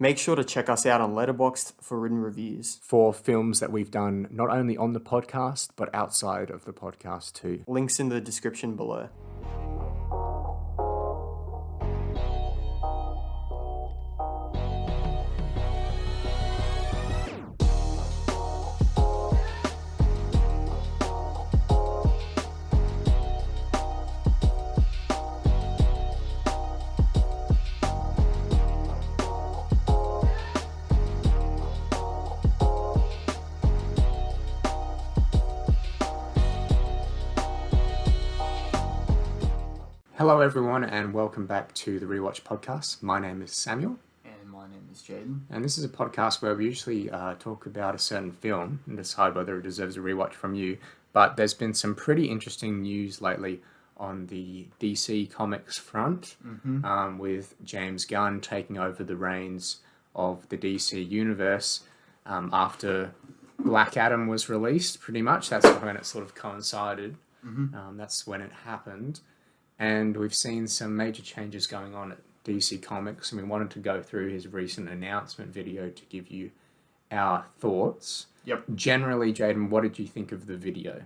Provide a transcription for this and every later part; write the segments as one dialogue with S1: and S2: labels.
S1: Make sure to check us out on Letterboxd for written reviews.
S2: for films that we've done not only on the podcast, but outside of the podcast too.
S1: Links in the description below.
S2: Hello, everyone, and welcome back to the Rewatch podcast. My name is Samuel,
S1: And my name is Jaden.
S2: and this is a podcast where we usually talk about a certain film and decide whether it deserves a rewatch from you. But there's been some pretty interesting news lately on the DC Comics front, with James Gunn taking over the reins of the DC universe after Black Adam was released, pretty much. That's when it sort of coincided. That's when it happened. And we've seen some major changes going on at DC Comics, and we wanted to go through his recent announcement video to give you our thoughts.
S1: Yep.
S2: Generally, Jaden, what did you think of the video?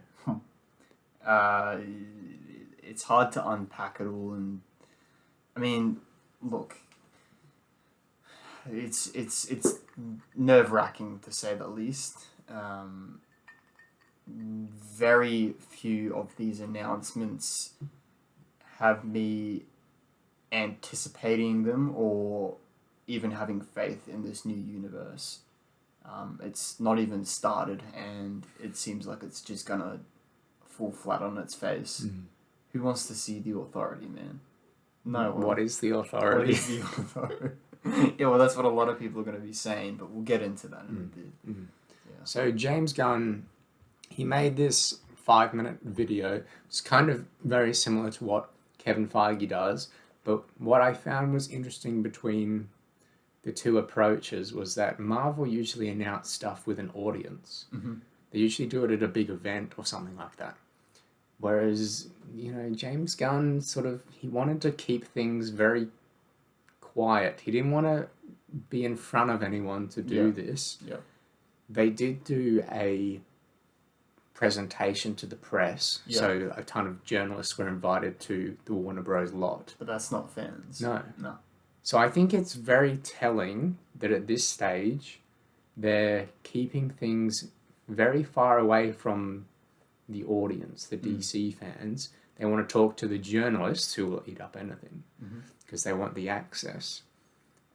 S1: It's hard to unpack it all, and I mean, look, it's nerve-wracking to say the least. Very few of these announcements have me anticipating them or even having faith in this new universe. It's not even started, and it seems like it's just gonna fall flat on its face. Who wants to see the Authority, man? No one.
S2: What is the Authority?
S1: What is the Authority? Yeah, well, that's what a lot of people are going to be saying, but we'll get into that in a bit. Yeah.
S2: So James Gunn, he made this 5-minute video. It's kind of very similar to what Kevin Feige does, but what I found was interesting between the two approaches was that Marvel usually announce stuff with an audience. They usually do it at a big event or something like that. Whereas, James Gunn he wanted to keep things very quiet. He didn't want to be in front of anyone to do this.
S1: Yeah.
S2: They did do a presentation to the press, so a ton of journalists were invited to the Warner Bros. Lot.
S1: But that's not fans.
S2: No.
S1: No.
S2: So I think it's very telling that at this stage, they're keeping things very far away from the audience, the DC fans. They want to talk to the journalists who will eat up anything because they want the access.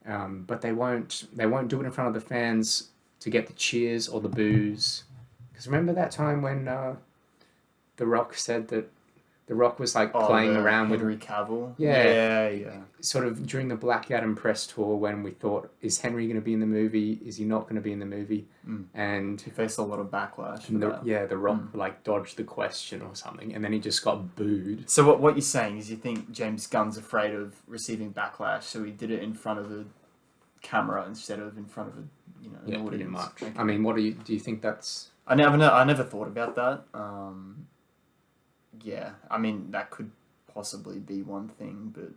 S2: But they won't do it in front of the fans to get the cheers or the boos. Because remember that time when The Rock said that The Rock was playing around with
S1: Henry Cavill?
S2: Yeah. Sort of during the Black Adam press tour when we thought, is Henry going to be in the movie? Is he not going to be in the movie? And
S1: he faced a lot of backlash.
S2: The Rock dodged the question or something, and then he just got booed.
S1: So what you're saying is you think James Gunn's afraid of receiving backlash, so he did it in front of the camera instead of in front of an audience.
S2: Pretty much.
S1: Okay.
S2: I mean, do you think that's...
S1: I never thought about that. Yeah, I mean, that could possibly be one thing, but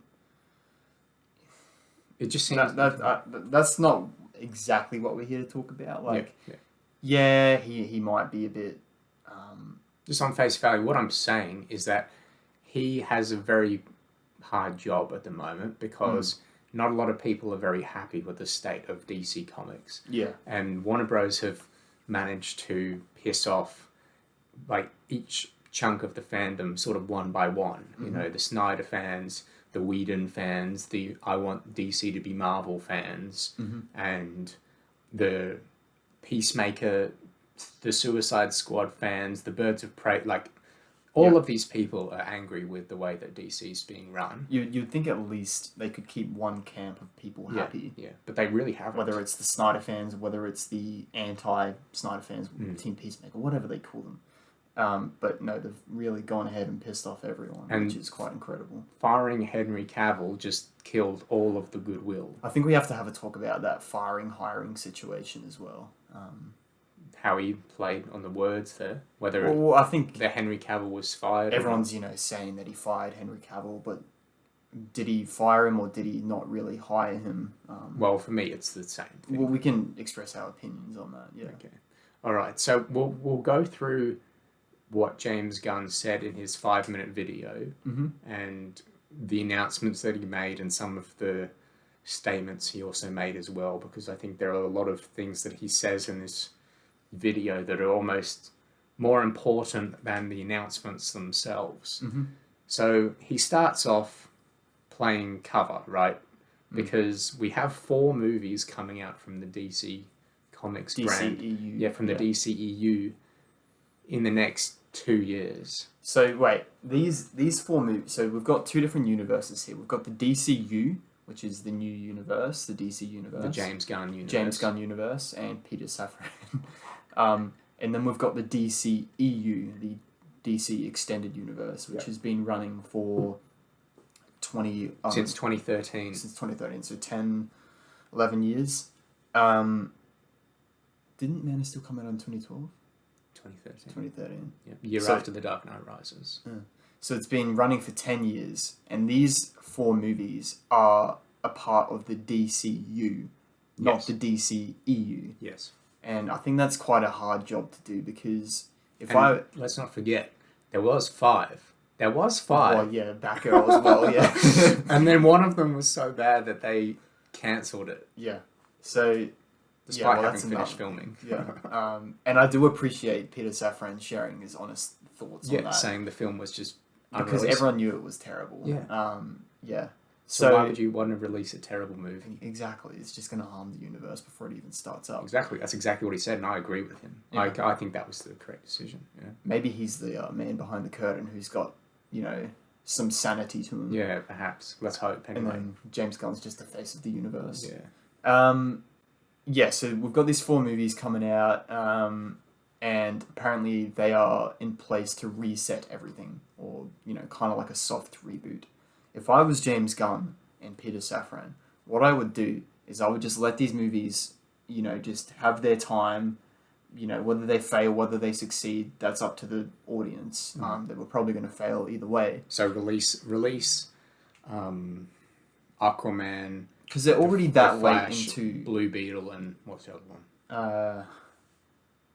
S2: it just seems...
S1: that's not exactly what we're here to talk about. He might be a bit...
S2: Just on face value, what I'm saying is that he has a very hard job at the moment because not a lot of people are very happy with the state of DC Comics.
S1: Yeah.
S2: And Warner Bros. Have managed to piss off each chunk of the fandom sort of one by one. The Snyder fans, the Whedon fans, the I want DC to be Marvel fans, and the Peacemaker, the Suicide Squad fans, the Birds of Prey, all of these people are angry with the way that DC's being run.
S1: You'd think at least they could keep one camp of people happy.
S2: Yeah, but they really haven't.
S1: Whether it's the Snyder fans, whether it's the anti-Snyder fans, Team Peacemaker, whatever they call them. But no, they've really gone ahead and pissed off everyone, which is quite incredible.
S2: Firing Henry Cavill just killed all of the goodwill.
S1: I think we have to have a talk about that hiring situation as well.
S2: How he played on the words there,
S1: I think
S2: the Henry Cavill was fired.
S1: Everyone's saying that he fired Henry Cavill, but did he fire him or did he not really hire him?
S2: Well, for me, it's the same thing.
S1: Well, we can express our opinions on that. Yeah.
S2: Okay. All right. So we'll go through what James Gunn said in his 5-minute video and the announcements that he made and some of the statements he also made as well, because I think there are a lot of things that he says in this video that are almost more important than the announcements themselves. So he starts off playing cover, right? Because we have 4 movies coming out from the DC Comics brand.
S1: DCEU.
S2: Yeah, from the DCEU in the next 2 years.
S1: So wait, these 4 movies. So we've got 2 different universes here. We've got the DCU, which is the new universe, the DC universe,
S2: The James Gunn universe.
S1: James Gunn universe, and Peter Safran. And then we've got the DCEU, the DC Extended Universe, which has been running for
S2: since 2013.
S1: Since 2013, so 10, 11 years. Didn't Man of Steel come out in 2012?
S2: 2013.
S1: 2013.
S2: Yeah, year
S1: So-
S2: after The Dark Knight Rises.
S1: So it's been running for 10 years, and these 4 movies are a part of the DCU, not
S2: Yes.
S1: the DCEU.
S2: Yes.
S1: And I think that's quite a hard job to do because if
S2: And let's not forget, there was 5. There was 5.
S1: Well, yeah, Batgirl as well, yeah.
S2: And then one of them was so bad that they cancelled it,
S1: Yeah. So,
S2: despite
S1: that's
S2: having finished
S1: enough.
S2: filming.
S1: Yeah. And I do appreciate Peter Safran sharing his honest thoughts on
S2: Yeah,
S1: that.
S2: saying the film was just
S1: Because
S2: unreleased.
S1: everyone knew it was terrible.
S2: Yeah.
S1: Yeah.
S2: So why would you want to release a terrible movie?
S1: Exactly. It's just going to harm the universe before it even starts up.
S2: Exactly. That's exactly what he said, and I agree with him.
S1: Yeah.
S2: I think that was the correct decision. Yeah.
S1: Maybe he's the man behind the curtain who's got, some sanity to him.
S2: Yeah, perhaps. Let's hope.
S1: And
S2: Anyway.
S1: then James Gunn's just the face of the universe.
S2: Yeah.
S1: Yeah, so we've got these 4 movies coming out, and apparently they are in place to reset everything, or, kind of like a soft reboot. If I was James Gunn and Peter Safran, what I would do is I would just let these movies, just have their time, whether they fail, whether they succeed, that's up to the audience. They were probably going to fail either way.
S2: So release Aquaman,
S1: Because they're already
S2: The
S1: that late
S2: Flash,
S1: into
S2: Blue Beetle, and what's the other one?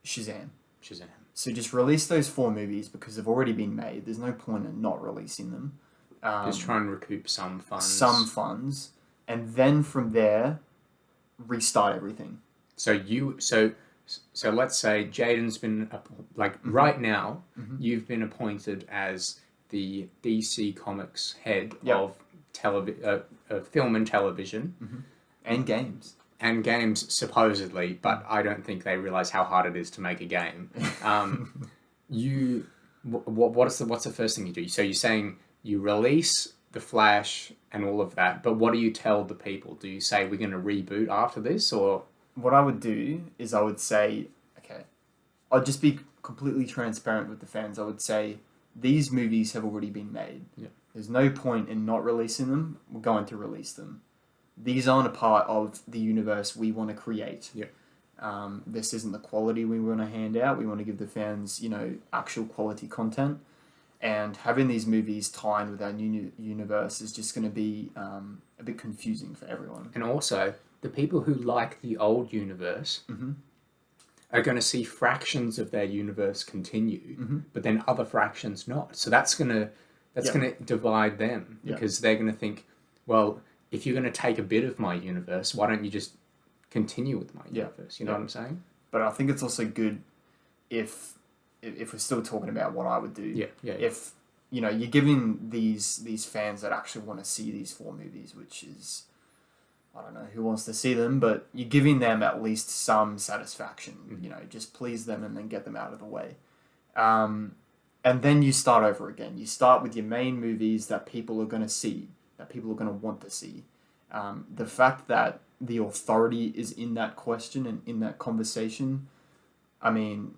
S1: Shazam.
S2: Shazam.
S1: So just release those 4 movies because they've already been made. There's no point in not releasing them.
S2: Just try and recoup some funds.
S1: Some funds. And then from there, restart everything.
S2: So let's say Jaden's been right now. You've been appointed as the DC Comics head of film and television,
S1: And games.
S2: and games supposedly, but I don't think they realize how hard it is to make a game. What's the first thing you do? So you're saying you release The Flash and all of that, but what do you tell the people? Do you say we're going to reboot after this, or?
S1: What I would do is I would say, okay, I'll just be completely transparent with the fans. I would say these movies have already been made.
S2: Yeah.
S1: There's no point in not releasing them. We're going to release them. These aren't a part of the universe we want to create.
S2: Yeah.
S1: This isn't the quality we want to hand out. We want to give the fans, actual quality content. And having these movies tie in with our new universe is just going to be a bit confusing for everyone.
S2: And also, the people who like the old universe are going to see fractions of their universe continue, but then other fractions not. So that's going to divide them because they're going to think, well, if you're going to take a bit of my universe, why don't you just continue with my universe? You know what I'm saying?
S1: But I think it's also good if we're still talking about what I would do.
S2: Yeah.
S1: If you're giving these fans that actually want to see these 4 movies, which is, I don't know who wants to see them, but you're giving them at least some satisfaction. Just please them and then get them out of the way. And then you start over again. You start with your main movies that people are going to see, that people are going to want to see. The fact that the authority is in that question and in that conversation, I mean,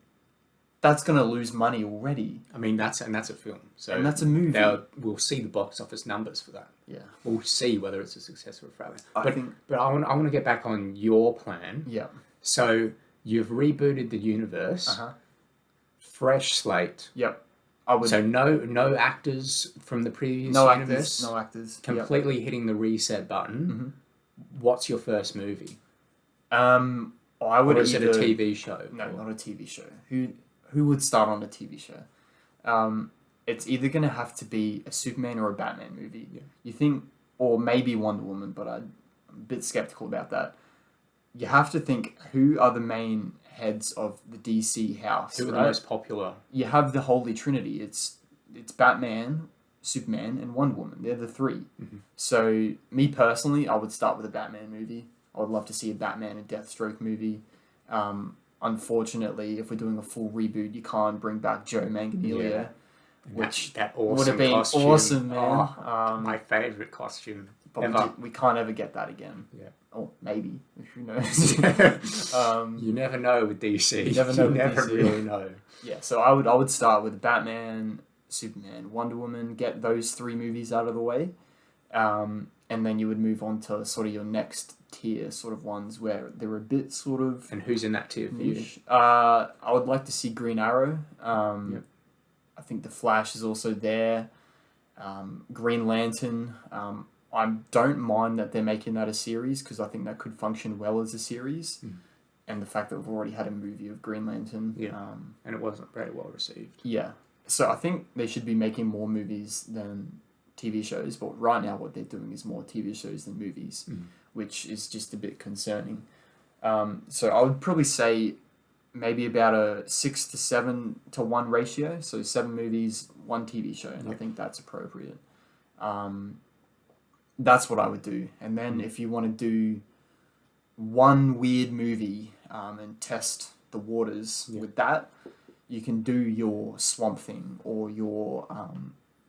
S1: that's going to lose money already.
S2: I mean, that's a film. So
S1: And that's a movie.
S2: We'll see the box office numbers for that.
S1: Yeah.
S2: We'll see whether it's a success or a failure.
S1: But
S2: I want to get back on your plan.
S1: Yeah.
S2: So you've rebooted the universe. Fresh slate.
S1: Yep. I would
S2: So no actors from the previous
S1: no
S2: universe.
S1: actors, no actors.
S2: Completely hitting the reset button.
S1: Mm-hmm.
S2: What's your first movie?
S1: I would
S2: Or is
S1: either
S2: it a TV show?
S1: no,
S2: Or-
S1: not a TV show. Who would start on a TV show? It's either gonna have to be a Superman or a Batman movie.
S2: Yeah.
S1: You think, or maybe Wonder Woman, but I'm a bit skeptical about that. You have to think who are the main heads of the DC house.
S2: Who are the
S1: right?
S2: most popular?
S1: You have the Holy Trinity. It's Batman, Superman, and Wonder Woman. They're the 3.
S2: Mhm.
S1: So me personally, I would start with a Batman movie. I would love to see a Batman and Deathstroke movie. Unfortunately, if we're doing a full reboot, you can't bring back Joe Manganiello,
S2: Yeah.
S1: which
S2: that awesome
S1: would have been
S2: costume.
S1: awesome, man.
S2: Oh, my favorite costume.
S1: But we can't ever get that again.
S2: Yeah.
S1: Or maybe. Who knows?
S2: You never know with DC.
S1: You never know with
S2: never
S1: DC.
S2: really know.
S1: Yeah, so I would start with Batman, Superman, Wonder Woman, get those 3 movies out of the way, and then you would move on to sort of your next tier sort of ones where they're a bit sort of
S2: And who's in that tier for you?
S1: niche. I would like to see Green Arrow.
S2: Yep.
S1: I think The Flash is also there. Green Lantern. I don't mind that they're making that a series because I think that could function well as a series.
S2: Mm.
S1: And the fact that we've already had a movie of Green Lantern.
S2: Yeah. And it wasn't very well received.
S1: Yeah. So I think they should be making more movies than TV shows, but right now what they're doing is more TV shows than movies, which is just a bit concerning. So I would probably say maybe about a 6 to 7 to 1 ratio. So 7 movies, 1 TV show, and I think that's appropriate. That's what I would do. And then if you want to do one weird movie and test the waters with that, you can do your Swamp Thing or your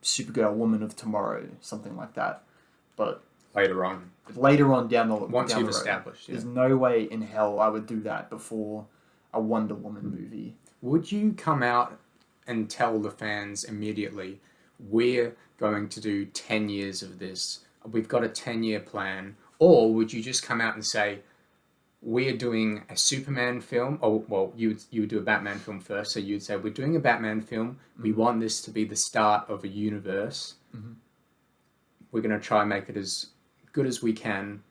S1: Supergirl Woman of Tomorrow, something like that. But
S2: Later on.
S1: down the
S2: Once
S1: down
S2: you've
S1: the road,
S2: established, yeah.
S1: there's no way in hell I would do that before a Wonder Woman movie.
S2: Would you come out and tell the fans immediately, we're going to do 10 years of this, we've got a 10-year plan, or would you just come out and say, we're doing a Superman film, or, well, you would do a Batman film first, so you'd say, we're doing a Batman film, we want this to be the start of a universe, we're going to try and make it as good as we can,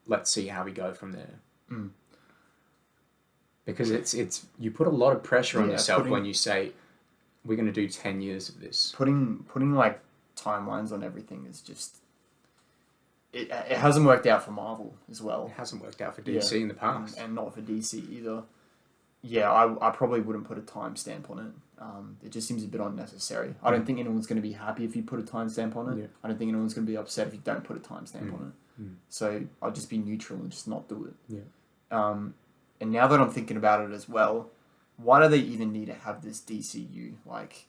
S2: let's see how we go from there. Because it's you put a lot of pressure on yourself when you say, we're going to do 10 years of this.
S1: Putting like timelines on everything is just it hasn't worked out for Marvel as well.
S2: It hasn't worked out for DC in the past.
S1: And not for DC either. Yeah, I probably wouldn't put a timestamp on it. It just seems a bit unnecessary. I don't think anyone's going to be happy if you put a timestamp on it.
S2: Yeah.
S1: I don't think anyone's going to be upset if you don't put a timestamp on it. So I'll just be neutral and just not do it.
S2: Yeah.
S1: And now that I'm thinking about it as well, why do they even need to have this DCU? Like,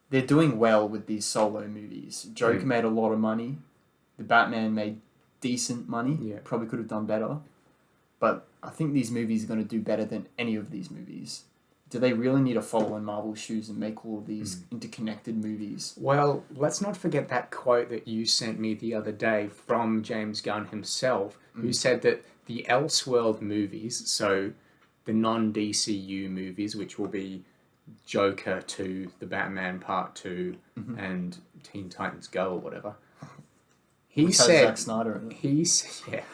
S1: they're doing well with these solo movies. Joker made a lot of money. The Batman made decent money.
S2: Yeah.
S1: Probably could have done better. But I think these movies are going to do better than any of these movies. Do they really need to follow in Marvel's shoes and make all of these interconnected movies?
S2: Well, let's not forget that quote that you sent me the other day from James Gunn himself, who said that the Elseworld movies, so the non-DCU movies, which will be Joker 2, the Batman Part 2, and Teen Titans Go or whatever. He said...
S1: Zack Snyder in it.
S2: He said...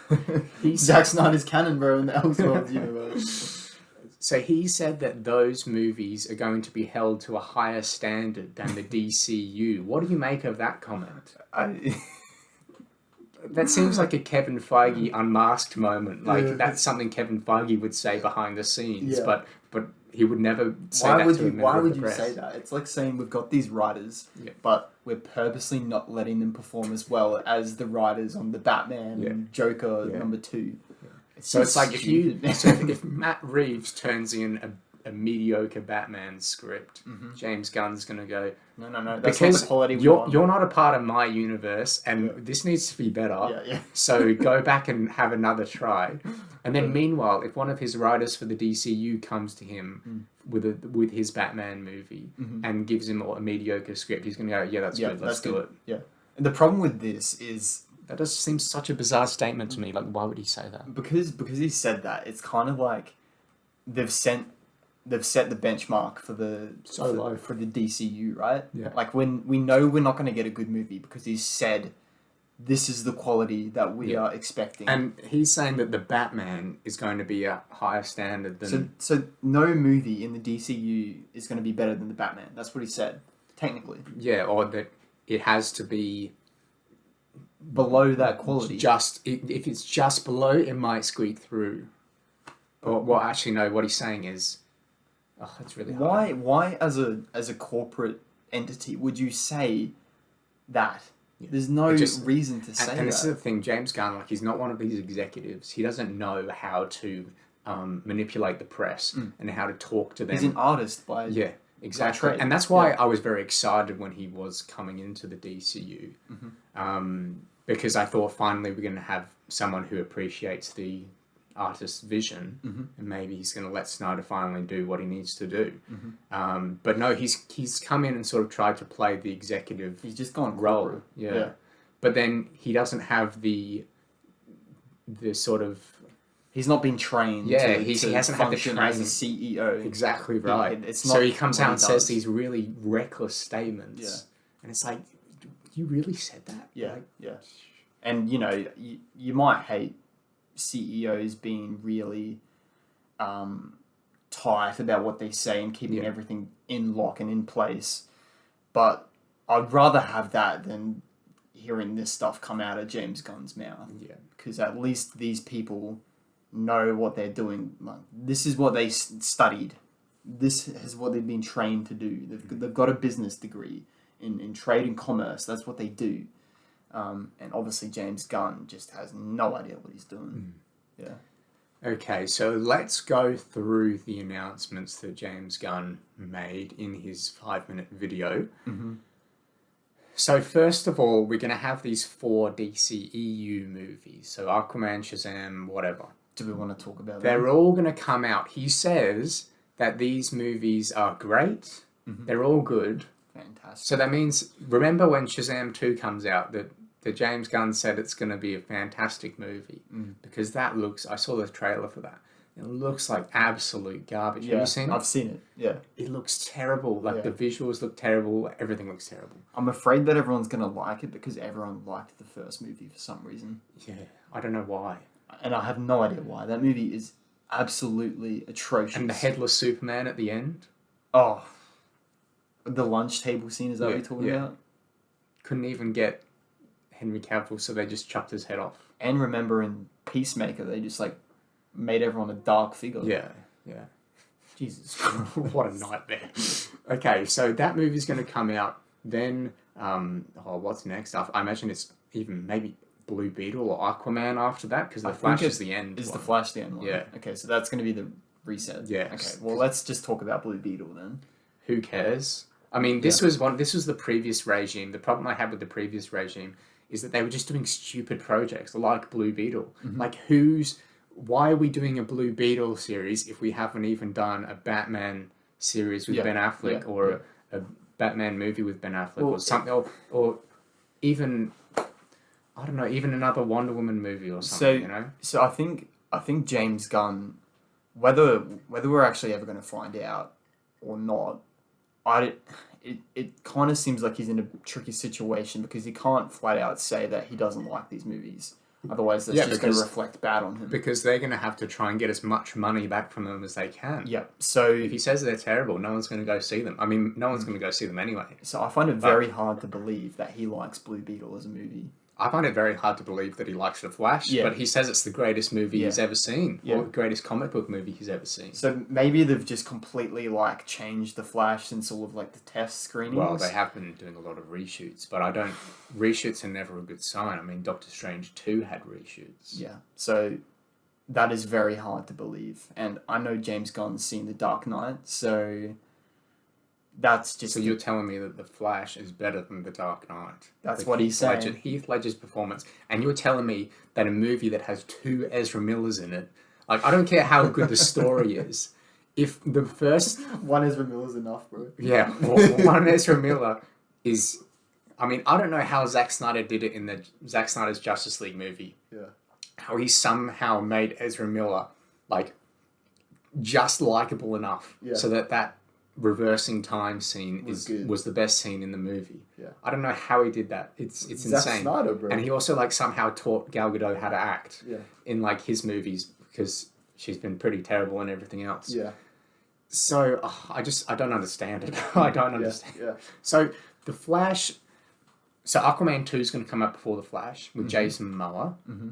S1: Zack Snyder's canon, bro, in the Elseworlds universe.
S2: So he said that those movies are going to be held to a higher standard than the DCU. What do you make of that comment? That seems like a Kevin Feige unmasked moment. Like, that's something Kevin Feige would say behind the scenes, but he would never say that to a member
S1: Why
S2: of
S1: would
S2: the
S1: you
S2: press.
S1: say that? It's like saying we've got these writers,
S2: Yeah.
S1: but we're purposely not letting them perform as well as the writers on the Batman and Joker number 2.
S2: So it's like
S1: stupid.
S2: if Matt Reeves turns in a mediocre Batman script, James Gunn's going to go,
S1: No, that's
S2: because
S1: not the quality we
S2: you're
S1: want.
S2: not a part of my universe, and this needs to be better.
S1: Yeah.
S2: So go back and have another try. And then meanwhile, if one of his writers for the DCU comes to him with his Batman movie and gives him a mediocre script, he's going to go, yeah, that's good, let's do it.
S1: Yeah. And the problem with this is
S2: That just seems such a bizarre statement to me. Like, why would he say that?
S1: because he said that, it's kind of like they've sent they've set the benchmark for the
S2: low
S1: for the DCU, right?
S2: Yeah.
S1: Like when we know we're not going to get a good movie because he's said this is the quality that we are expecting.
S2: And he's saying that the Batman is going to be a higher standard than...
S1: So no movie in the DCU is going to be better than the Batman. That's what he said, technically.
S2: Yeah, or that it has to be...
S1: below that quality.
S2: If it's just below, it might squeak through. Or, well, actually, no, what he's saying is... Oh, it's really hard.
S1: Why as a corporate entity would you say that? Yeah. There's no reason to say that.
S2: And this is the thing, James Gunn, like, he's not one of these executives. He doesn't know how to manipulate the press and how to talk to them.
S1: He's an artist by
S2: exactly. And that's why I was very excited when he was coming into the DCU. Because I thought finally we're going to have someone who appreciates the artist's vision, and maybe he's going to let Snyder finally do what he needs to do. But no, he's come in and sort of tried to play the executive.
S1: He's just gone
S2: role, yeah. But then he doesn't have the sort of.
S1: He's not been trained.
S2: Yeah, he hasn't had the training
S1: as a CEO.
S2: Exactly right.
S1: It's not
S2: so he comes out and says these really reckless statements.
S1: Yeah,
S2: and it's like, you really said that?
S1: Yeah,
S2: like,
S1: yeah. And you might hate CEOs being really tight about what they say and keeping everything in lock and in place. But I'd rather have that than hearing this stuff come out of James Gunn's mouth.
S2: Yeah.
S1: Because at least these people know what they're doing. Like, this is what they studied. This is what they've been trained to do. They've got a business degree in trade and commerce. That's what they do. And obviously James Gunn just has no idea what he's doing. Yeah.
S2: Okay, so let's go through the announcements that James Gunn made in his 5-minute video. So first of all, we're going to have these 4 DCEU movies. So Aquaman, Shazam, whatever.
S1: Do we want to talk about them?
S2: They're all going to come out. He says that these movies are great. They're all good.
S1: Fantastic.
S2: So that means, remember when Shazam 2 comes out, that James Gunn said it's going to be a fantastic movie. Because that looks... I saw the trailer for that. It looks like absolute garbage.
S1: Yeah,
S2: have you seen it?
S1: I've seen it, yeah.
S2: It looks terrible. Like, the visuals look terrible. Everything looks terrible.
S1: I'm afraid that everyone's going to like it because everyone liked the first movie for some reason.
S2: Yeah, I don't know why.
S1: And I have no idea why. That movie is absolutely atrocious.
S2: And the headless Superman at the end?
S1: Oh... The lunch table scene, is that what you're talking about?
S2: Couldn't even get Henry Cavill, so they just chopped his head off.
S1: And remember in Peacemaker, they just, like, made everyone a dark figure.
S2: Yeah, yeah.
S1: Jesus.
S2: What a nightmare. Okay, so that movie's going to come out. Then, what's next? I imagine it's even maybe Blue Beetle or Aquaman after that, because The Flash is the end.
S1: Is The Flash the end one?
S2: Yeah.
S1: Okay, so that's going to be the reset.
S2: Yeah.
S1: Okay, well, let's just talk about Blue Beetle then.
S2: Who cares? I mean, this was the previous regime. The problem I had with the previous regime is that they were just doing stupid projects like Blue Beetle. Like, why are we doing a Blue Beetle series if we haven't even done a Batman series with Ben Affleck or a Batman movie with Ben Affleck or something, or even, I don't know, even another Wonder Woman movie or something, you know?
S1: So I think James Gunn, whether we're actually ever going to find out or not, it kind of seems like he's in a tricky situation because he can't flat out say that he doesn't like these movies. Otherwise, that's just going to reflect bad on him.
S2: Because they're going to have to try and get as much money back from them as they can.
S1: Yeah. So
S2: if he says they're terrible, no one's going to go see them. I mean, no one's going to go see them anyway.
S1: So I find it very hard to believe that he likes Blue Beetle as a movie.
S2: I find it very hard to believe that he likes The Flash, but he says it's the greatest movie he's ever seen, or the greatest comic book movie he's ever seen.
S1: So maybe they've just completely, like, changed The Flash since all of, like, the test screenings?
S2: Well, they have been doing a lot of reshoots, but reshoots are never a good sign. I mean, Doctor Strange 2 had reshoots.
S1: Yeah, so that is very hard to believe. And I know James Gunn's seen The Dark Knight, so... That's just...
S2: So you're telling me that The Flash is better than The Dark Knight?
S1: That's what he's saying.
S2: Heath Ledger's performance. And you're telling me that a movie that has 2 Ezra Millers in it, like, I don't care how good the story is, if the first...
S1: One Ezra Miller's enough, bro.
S2: Yeah, one Ezra Miller is... I mean, I don't know how Zack Snyder did it in the Zack Snyder's Justice League movie.
S1: Yeah.
S2: How he somehow made Ezra Miller, like... just likable enough
S1: Yeah.
S2: so that reversing time scene
S1: Was
S2: was the best scene in the movie.
S1: Yeah.
S2: I don't know how he did that. It's
S1: Zack
S2: insane.
S1: Snyder, bro.
S2: And he also like somehow taught Gal Gadot how to act
S1: Yeah.
S2: in like his movies because she's been pretty terrible in everything else.
S1: Yeah.
S2: So I don't understand it. I don't understand.
S1: Yeah.
S2: So the Flash. So Aquaman 2 is going to come up before the Flash with Jason Momoa.
S1: Mm-hmm.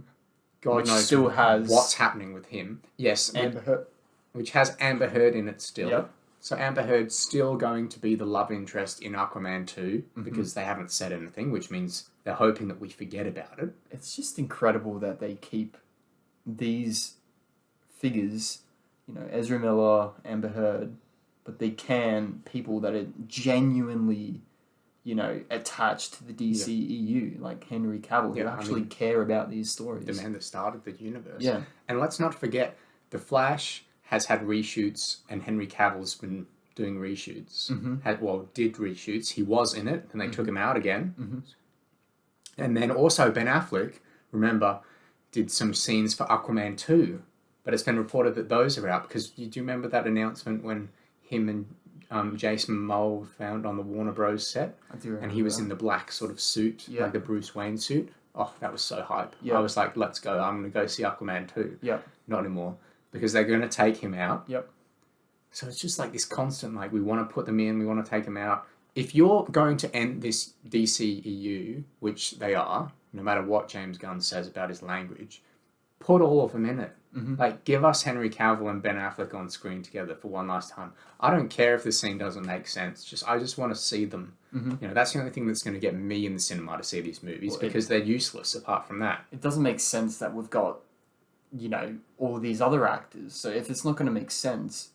S2: God
S1: Which
S2: knows
S1: still has
S2: what's happening with him. Yes,
S1: Amber Heard.
S2: which has Amber Heard in it still.
S1: Yep.
S2: So Amber Heard's still going to be the love interest in Aquaman 2 because they haven't said anything, which means they're hoping that we forget about it.
S1: It's just incredible that they keep these figures, you know, Ezra Miller, Amber Heard, but they can people that are genuinely, you know, attached to the DCEU, like Henry Cavill, who actually care about these stories.
S2: The man that started the universe.
S1: Yeah.
S2: And let's not forget, The Flash has had reshoots, and Henry Cavill's been doing reshoots. Did reshoots. He was in it, and they took him out again. And then also Ben Affleck, remember, did some scenes for Aquaman 2. But it's been reported that those are out, because do you remember that announcement when him and Jason Momoa were found on the Warner Bros. Set?
S1: I do remember
S2: and he was
S1: that.
S2: in the black sort of suit, like the Bruce Wayne suit. Oh, that was so hype.
S1: Yeah.
S2: I was like, let's go. I'm going to go see Aquaman 2.
S1: Yep.
S2: Not anymore. Because they're going to take him out.
S1: Yep.
S2: So it's just like this constant, like, we want to put them in, we want to take them out. If you're going to end this DCEU, which they are, no matter what James Gunn says about his language, put all of them in it. Like, give us Henry Cavill and Ben Affleck on screen together for one last time. I don't care if the scene doesn't make sense. I just want to see them. You know, that's the only thing that's going to get me in the cinema to see these movies, because they're useless apart from that.
S1: It doesn't make sense that we've got, you know, all these other actors. So if it's not going to make sense,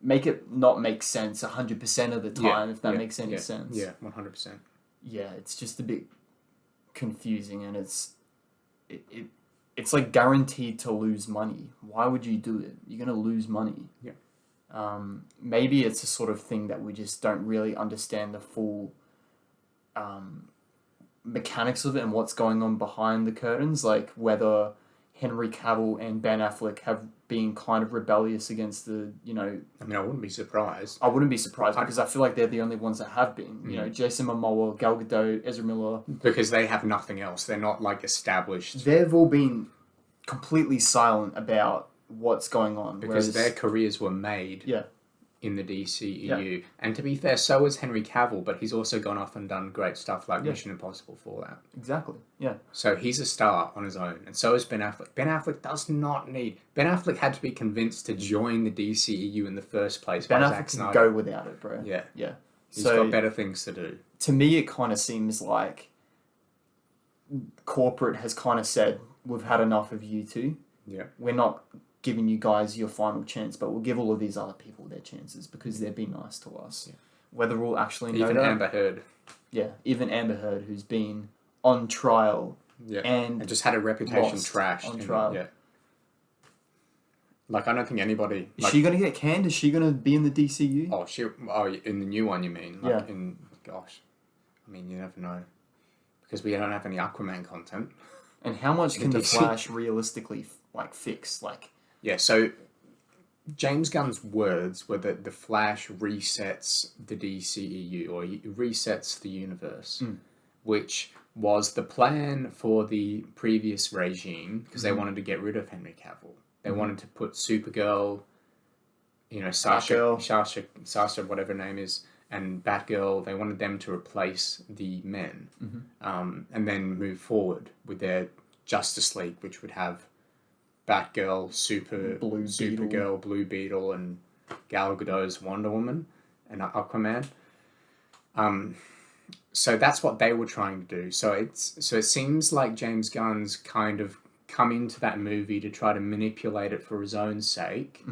S1: make it not make sense 100% of the time, if that makes any sense.
S2: Yeah, 100%.
S1: Yeah, it's just a bit confusing, and it's like guaranteed to lose money. Why would you do it? You're going to lose money.
S2: Yeah.
S1: Maybe it's a sort of thing that we just don't really understand the full mechanics of it and what's going on behind the curtains, like whether Henry Cavill and Ben Affleck have been kind of rebellious against the, you know...
S2: I mean, I wouldn't be surprised.
S1: I wouldn't be surprised, because I feel like they're the only ones that have been. You know, Jason Momoa, Gal Gadot, Ezra Miller.
S2: Because they have nothing else. They're not, like, established.
S1: They've all been completely silent about what's going on.
S2: Because their careers were made in the DCEU. Yeah. And to be fair, so has Henry Cavill, but he's also gone off and done great stuff like Mission Impossible Fallout.
S1: Exactly, yeah.
S2: So he's a star on his own, and so is Ben Affleck. Ben Affleck does not need... Ben Affleck had to be convinced to join the DCEU in the first place.
S1: Ben Affleck can go without it, bro.
S2: Yeah.
S1: Yeah.
S2: He's got better things to do.
S1: To me, it kind of seems like corporate has kind of said, we've had enough of you two.
S2: Yeah.
S1: We're not giving you guys your final chance, but we'll give all of these other people their chances because they've been nice to us. Yeah. Whether we'll actually know
S2: even
S1: that.
S2: Amber Heard.
S1: Yeah, even Amber Heard, who's been on trial and
S2: just had a reputation trashed
S1: on trial.
S2: Yeah. Like, I don't think anybody...
S1: Is she going to get canned? Is she going to be in the DCU?
S2: Oh, in the new one, you mean? Like gosh. I mean, you never know. Because we don't have any Aquaman content.
S1: And how much can the Flash realistically, fix?
S2: Yeah, so James Gunn's words were that the Flash resets the DCEU, or he resets the universe, which was the plan for the previous regime, because they wanted to get rid of Henry Cavill. They wanted to put Supergirl, you know, Sasha, whatever her name is, and Batgirl. They wanted them to replace the men, and then move forward with their Justice League, which would have Batgirl, Supergirl, Blue Beetle, and Gal Gadot's Wonder Woman, and Aquaman. So that's what they were trying to do. So it seems like James Gunn's kind of come into that movie to try to manipulate it for his own sake.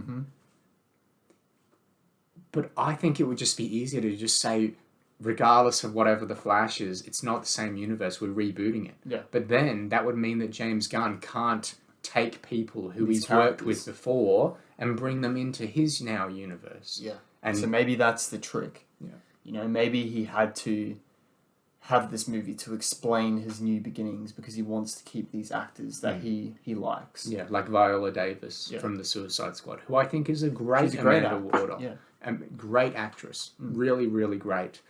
S2: But I think it would just be easier to just say, regardless of whatever the Flash is, it's not the same universe. We're rebooting it.
S1: Yeah.
S2: But then that would mean that James Gunn can't take people who he's worked with before and bring them into his now universe.
S1: Yeah.
S2: And
S1: so maybe that's the trick.
S2: Yeah.
S1: You know, maybe he had to have this movie to explain his new beginnings because he wants to keep these actors that he likes.
S2: Yeah, like Viola Davis from the Suicide Squad, who I think is a great Amanda Water. Yeah. Great actress. Really, really great.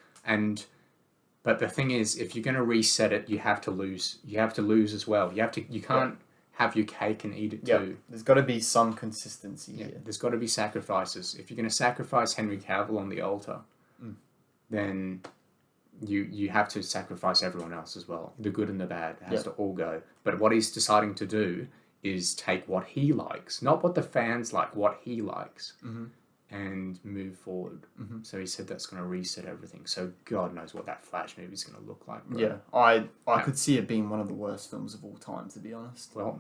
S2: But the thing is, if you're going to reset it, you have to lose. You have to lose as well. You can't have your cake and eat it too.
S1: There's got to be some consistency here.
S2: There's got to be sacrifices. If you're going to sacrifice Henry Cavill on the altar, then you have to sacrifice everyone else as well. The good and the bad has to all go. But what he's deciding to do is take what he likes, not what the fans like, what he likes, and move forward. So he said that's going to reset everything. So God knows what that Flash movie is going to look like. Bro.
S1: Yeah, I could see it being one of the worst films of all time, to be honest.
S2: Well,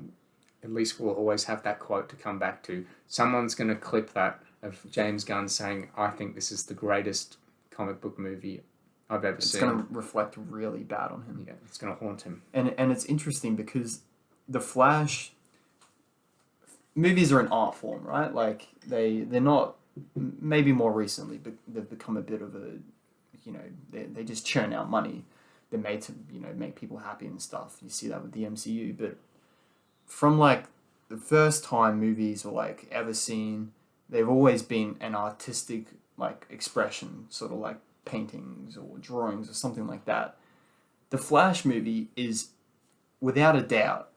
S2: at least we'll always have that quote to come back to. Someone's going to clip that of James Gunn saying, "I think this is the greatest comic book movie I've ever seen."
S1: It's going to reflect really bad on him.
S2: Yeah, it's going to haunt him.
S1: And it's interesting because the Flash movies are an art form, right? Like they're not. Maybe more recently, but they've become a bit of a, they just churn out money. They're made to, make people happy and stuff. You see that with the MCU. But from like the first time movies were like ever seen, they've always been an artistic like expression, sort of like paintings or drawings or something like that. The Flash movie is, without a doubt,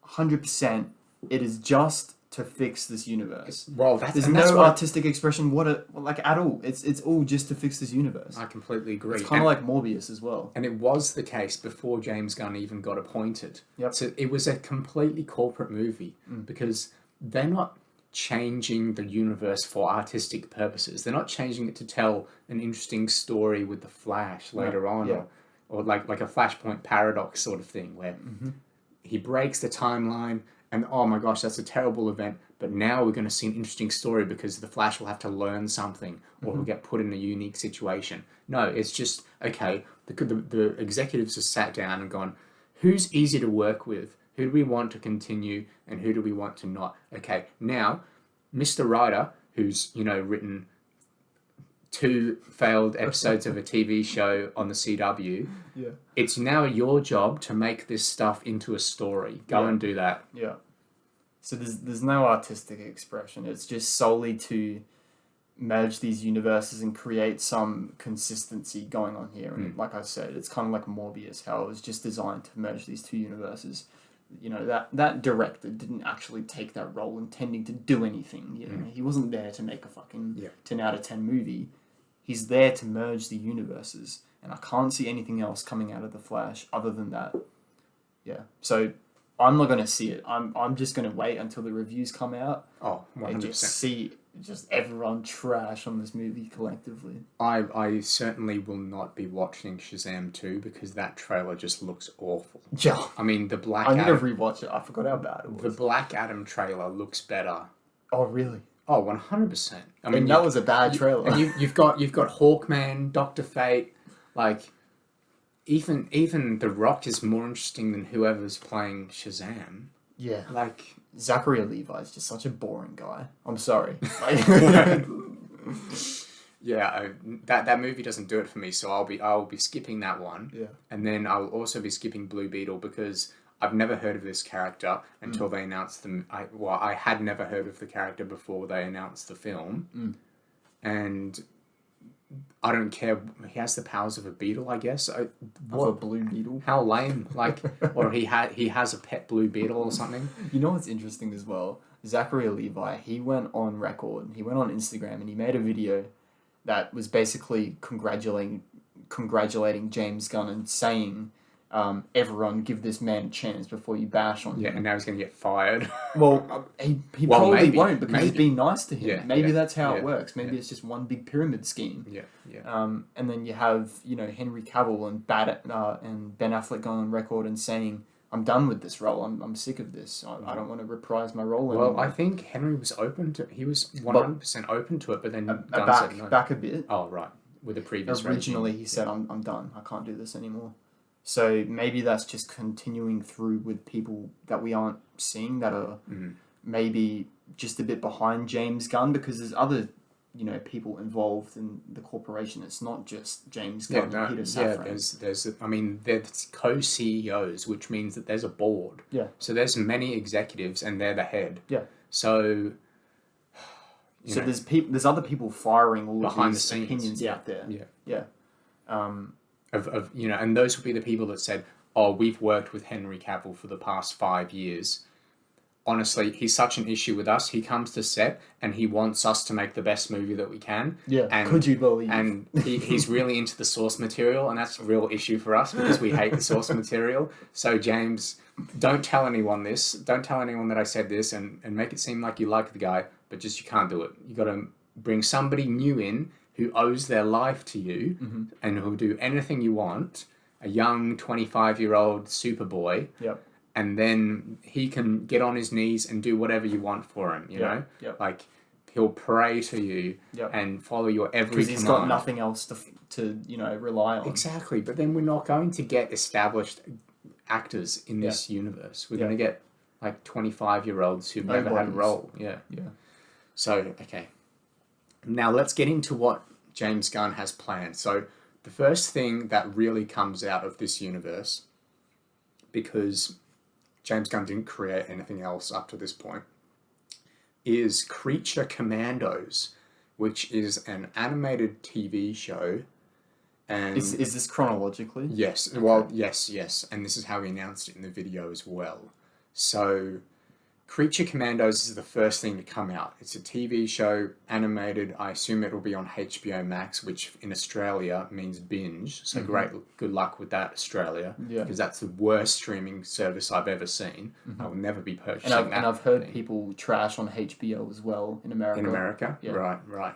S1: 100%, it is just to fix this universe.
S2: Well,
S1: there's no artistic expression at all. It's all just to fix this universe.
S2: I completely agree.
S1: It's kind of like Morbius as well.
S2: And it was the case before James Gunn even got appointed.
S1: Yep.
S2: So it was a completely corporate movie because they're not changing the universe for artistic purposes. They're not changing it to tell an interesting story with the Flash later on, or like a Flashpoint paradox sort of thing where he breaks the timeline. And oh my gosh, that's a terrible event. But now we're going to see an interesting story because the Flash will have to learn something or he'll get put in a unique situation. No, it's just, okay, the executives have sat down and gone, who's easy to work with? Who do we want to continue and who do we want to not? Okay, now, Mr. Writer, who's, written 2 failed episodes of a TV show on the CW.
S1: Yeah.
S2: It's now your job to make this stuff into a story. Go and do that.
S1: Yeah. So there's no artistic expression. It's just solely to merge these universes and create some consistency going on here. And like I said, it's kind of like Morbius, how it was just designed to merge these 2 universes. That director didn't actually take that role intending to do anything. He wasn't there to make a fucking 10 out of 10 movie. He's there to merge the universes. And I can't see anything else coming out of The Flash other than that. Yeah. So I'm not going to see it. I'm just going to wait until the reviews come out.
S2: Oh, 100%.
S1: And just see just everyone trash on this movie collectively.
S2: I certainly will not be watching Shazam 2 because that trailer just looks awful.
S1: Yeah.
S2: I mean, the Black
S1: Adam... I need
S2: Adam...
S1: to rewatch it. I forgot how bad it was.
S2: The Black Adam trailer looks better.
S1: Oh, really?
S2: Oh, 100%. I
S1: mean, that was a bad trailer.
S2: And you've got Hawkman, Dr. Fate, like... Even The Rock is more interesting than whoever's playing Shazam.
S1: Yeah.
S2: Like...
S1: Zachary Levi is just such a boring guy. I'm sorry.
S2: Yeah, that movie doesn't do it for me, so I'll be skipping that one.
S1: Yeah.
S2: And then I'll also be skipping Blue Beetle because I've never heard of this character until they announced them. I had never heard of the character before they announced the film. And I don't care. He has the powers of a beetle, I guess.
S1: Of a blue beetle?
S2: How lame! Like, or he has a pet blue beetle or something.
S1: You know what's interesting as well? Zachary Levi. He went on record. He went on Instagram and he made a video that was basically congratulating James Gunn and saying, "Everyone, give this man a chance before you bash on him."
S2: Yeah, and now he's going to get fired.
S1: Well, he probably won't because he's being nice to him.
S2: Yeah,
S1: maybe that's how it works. Maybe it's just one big pyramid scheme.
S2: Yeah.
S1: And then you have Henry Cavill and Ben Affleck going on record and saying, "I'm done with this role. I'm sick of this. I don't want to reprise my role anymore."
S2: Well, I think Henry was open to. He was 100% open to it, but then Gunn said no.
S1: Back a bit.
S2: Oh right, with the previous.
S1: Originally,
S2: regime.
S1: He said, "I'm done. I can't do this anymore." So maybe that's just continuing through with people that we aren't seeing that are maybe just a bit behind James Gunn because there's other people involved in the corporation. It's not just James
S2: Yeah,
S1: Gunn
S2: no,
S1: and Peter
S2: yeah.
S1: Safran.
S2: There's co-CEOs, which means that there's a board.
S1: Yeah.
S2: So there's many executives, and they're the head.
S1: Yeah.
S2: So,
S1: So there's other people firing all
S2: behind
S1: of
S2: the
S1: these
S2: scenes.
S1: opinions out there.
S2: Yeah.
S1: Yeah.
S2: And those would be the people that said, "Oh, we've worked with Henry Cavill for the past 5 years. Honestly, he's such an issue with us. He comes to set and he wants us to make the best movie that we can.
S1: Yeah.
S2: And,
S1: Could you believe?
S2: And he's really into the source material, and that's a real issue for us because we hate the source material. So James, don't tell anyone this. Don't tell anyone that I said this, and make it seem like you like the guy, but just you can't do it. You got to bring somebody new in who owes their life to you and who'll do anything you want. A young 25-year-old Superboy."
S1: Yep.
S2: And then he can get on his knees and do whatever you want for him, you know?
S1: Yep.
S2: Like, he'll pray to you and follow your every command.
S1: Because he's got nothing else to rely on.
S2: Exactly. But then we're not going to get established actors in this universe. We're going to get, like, 25-year-olds who've never had a role. Yeah. So, okay. Now, let's get into what James Gunn has planned. So, the first thing that really comes out of this universe, because James Gunn didn't create anything else up to this point, is Creature Commandos, which is an animated TV show. And
S1: Is this chronologically?
S2: yes,
S1: Okay.
S2: well, yes, and this is how he announced it in the video as well. So, Creature Commandos is the first thing to come out. It's a TV show, animated. I assume it'll be on HBO Max, which in Australia means binge. So good luck with that, Australia.
S1: Yeah.
S2: Because that's the worst streaming service I've ever seen. I will never be purchasing
S1: And
S2: that.
S1: I've heard
S2: thing.
S1: people trash on HBO as well in America.
S2: In America?
S1: Yeah.
S2: Right.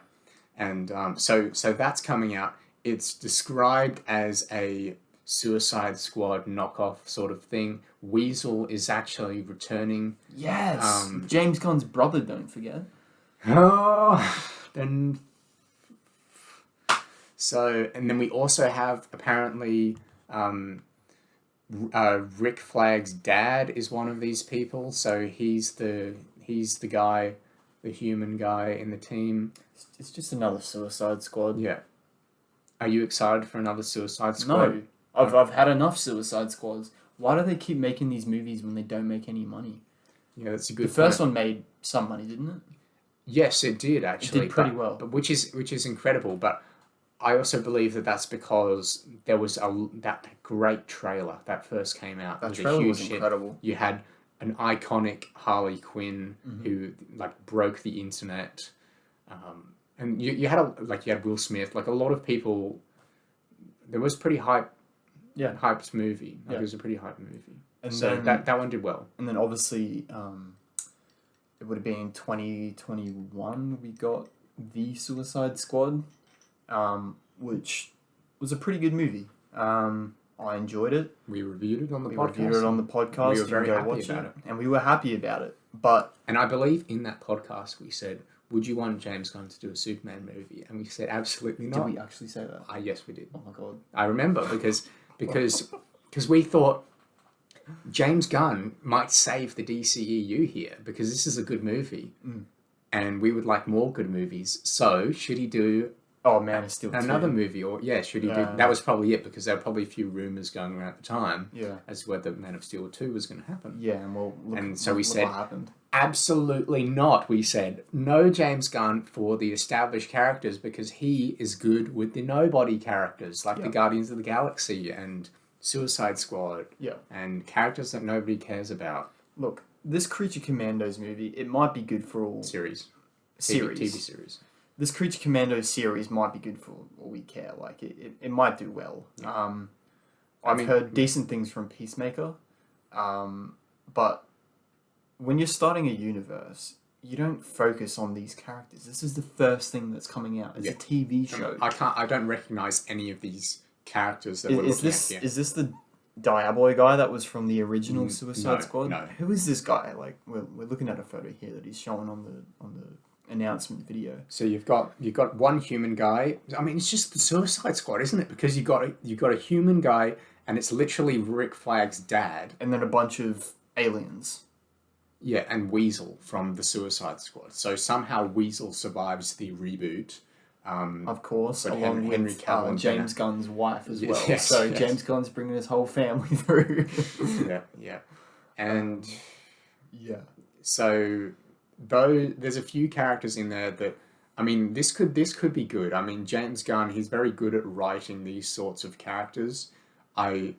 S2: And so that's coming out. It's described as a Suicide Squad knockoff sort of thing. Weasel is actually returning.
S1: Yes. James Gunn's brother, don't forget.
S2: And then we also have apparently Rick Flag's dad is one of these people. So he's the guy, the human guy in the team.
S1: It's just another Suicide Squad.
S2: Yeah. Are you excited for another Suicide Squad?
S1: No. I've had enough Suicide Squads. Why do they keep making these movies when they don't make any money?
S2: Yeah, that's a good.
S1: The first one made some money, didn't it?
S2: Yes, it did actually.
S1: It did pretty well.
S2: But which is incredible. But I also believe that that's because there was that great trailer that first came out.
S1: That
S2: was
S1: trailer
S2: a huge
S1: was
S2: hit.
S1: incredible.
S2: You had an iconic Harley Quinn who like broke the internet, and you had Will Smith. Like a lot of people, there was pretty hyped movie. Like, it was a pretty hyped movie. And so then, that one did well.
S1: And then obviously, it would have been 2021 we got The Suicide Squad, which was a pretty good movie. I enjoyed it.
S2: We reviewed it on the podcast.
S1: We reviewed it on the podcast.
S2: We were very happy
S1: watch
S2: about it.
S1: And we were happy about it. And
S2: I believe in that podcast we said, would you want James Gunn to do a Superman movie? And we said, absolutely not.
S1: Did we actually say that?
S2: Yes, we did.
S1: Oh my God.
S2: I remember because we thought James Gunn might save the DCEU here because this is a good movie. And we would like more good movies. So should he do
S1: Man of Steel
S2: another
S1: 2.
S2: movie? Or should he do... That was probably it because there were probably a few rumours going around at the time as to whether Man of Steel 2 was going to happen.
S1: Yeah, and
S2: we said,
S1: what happened.
S2: Absolutely not. We said, no James Gunn for the established characters because he is good with the nobody characters like the Guardians of the Galaxy and Suicide Squad and characters that nobody cares about.
S1: Look, this Creature Commandos movie, it might be good for all...
S2: TV series.
S1: This Creature Commandos series might be good for all we care. Like, it might do well. I've heard decent things from Peacemaker, but when you're starting a universe, you don't focus on these characters. This is the first thing that's coming out. It's a TV show.
S2: I don't recognize any of these characters that we're looking at here.
S1: Is this the Diaboy guy that was from the original Suicide Squad?
S2: No.
S1: Who is this guy? Like, we're looking at a photo here that he's showing on the announcement video.
S2: So you've got one human guy. I mean, it's just the Suicide Squad, isn't it? Because you got a human guy, and it's literally Rick Flag's dad,
S1: and then a bunch of aliens.
S2: Yeah, and Weasel from the Suicide Squad. So somehow Weasel survives the reboot.
S1: Of course,
S2: But
S1: along
S2: Henry
S1: with
S2: Cavill and
S1: James Gunn's wife as well.
S2: Yes,
S1: So
S2: yes.
S1: James Gunn's bringing his whole family through.
S2: Yeah, yeah. And
S1: Yeah.
S2: so though there's a few characters in there that I mean this could be good. I mean James Gunn, he's very good at writing these sorts of characters. I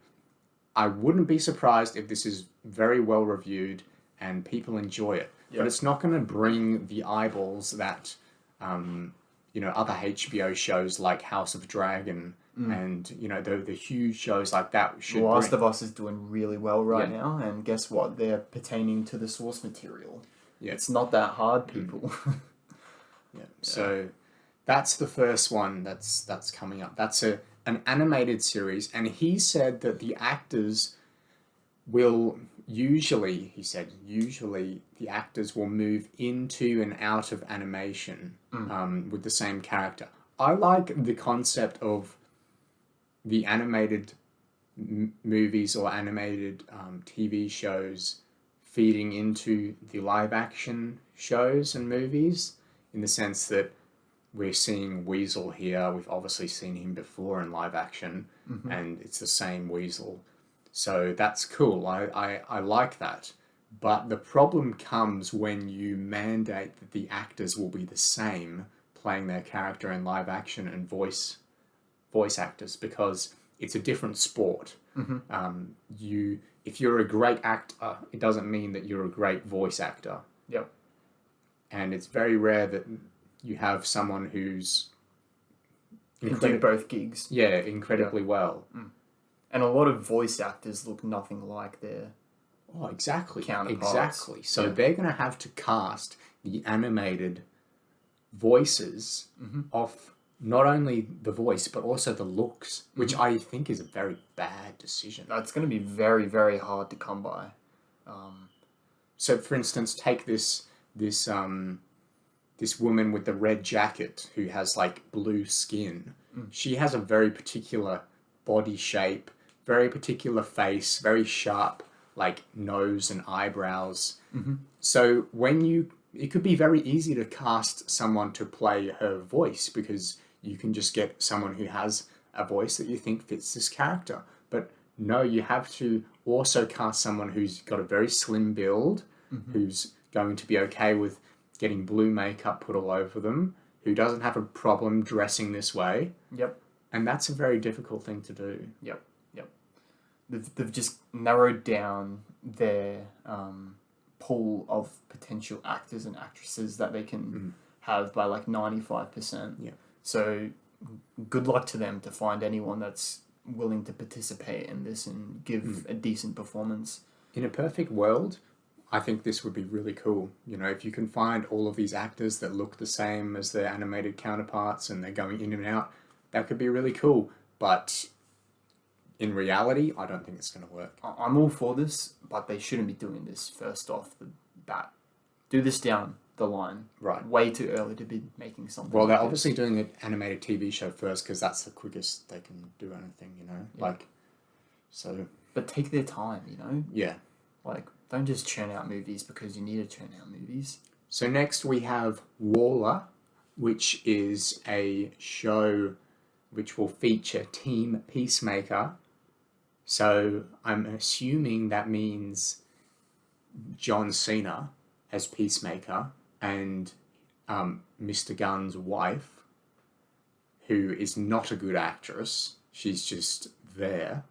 S2: I wouldn't be surprised if this is very well reviewed and people enjoy it. But
S1: Yep.
S2: it's not going to bring the eyeballs that other HBO shows like House of Dragon and the huge shows like that
S1: The
S2: should
S1: Last
S2: bring.
S1: of Us is doing really well right
S2: Yeah.
S1: now, and guess what? They're pertaining to the source material.
S2: Yeah.
S1: It's not that hard, people.
S2: Yeah. So that's the first one that's coming up. That's an animated series, and he said that the actors will usually the actors will move into and out of animation with the same character. I like the concept of the animated movies or animated TV shows feeding into the live action shows and movies in the sense that we're seeing Weasel here. We've obviously seen him before in live action, and it's the same Weasel. So that's cool. I like that. But the problem comes when you mandate that the actors will be the same playing their character in live action and voice actors because it's a different sport. If you're a great actor, it doesn't mean that you're a great voice actor.
S1: Yep.
S2: And it's very rare that you have someone who's
S1: Can do both gigs.
S2: incredibly well.
S1: And a lot of voice actors look nothing like their
S2: Oh, exactly.
S1: counterparts.
S2: Exactly. So they're going to have to cast the animated voices off not only the voice but also the looks, which I think is a very bad decision.
S1: That's going to be very, very hard to come by.
S2: So, for instance, take this woman with the red jacket who has like blue skin. She has a very particular body shape, very particular face, very sharp like nose and eyebrows. So it could be very easy to cast someone to play her voice because you can just get someone who has a voice that you think fits this character. But no, you have to also cast someone who's got a very slim build, who's going to be okay with getting blue makeup put all over them, who doesn't have a problem dressing this way.
S1: Yep.
S2: And that's a very difficult thing to do.
S1: Yep. They've just narrowed down their pool of potential actors and actresses that they can have by like 95%.
S2: Yeah.
S1: So good luck to them to find anyone that's willing to participate in this and give a decent performance.
S2: In a perfect world, I think this would be really cool. If you can find all of these actors that look the same as their animated counterparts and they're going in and out, that could be really cool. But in reality, I don't think it's going to work.
S1: I'm all for this, but they shouldn't be doing this first off the bat. Do this down the line.
S2: Right.
S1: Way too early to be making something.
S2: Well, they're
S1: like
S2: obviously doing an animated TV show first because that's the quickest they can do anything, So,
S1: but take their time,
S2: yeah.
S1: Like, don't just churn out movies because you need to churn out movies.
S2: So next we have Waller, which is a show which will feature Team Peacemaker. So I'm assuming that means John Cena as Peacemaker and Mr. Gunn's wife, who is not a good actress. She's just there.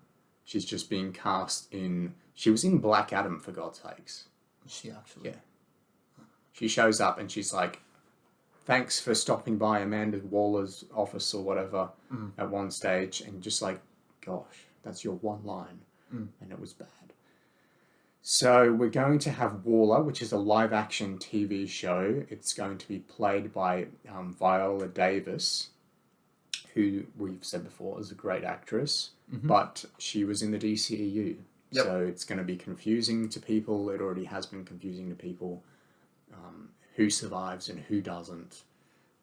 S2: She's just being cast in... She was in Black Adam, for God's sakes.
S1: Was she actually?
S2: Yeah. She shows up and she's like, thanks for stopping by Amanda Waller's office or whatever at one stage. And just like, gosh, that's your one line. And it was bad. So we're going to have Waller, which is a live action TV show. It's going to be played by Viola Davis, who we've said before is a great actress, but she was in the DCEU.
S1: Yep.
S2: So it's going to be confusing to people. It already has been confusing to people. Who survives and who doesn't.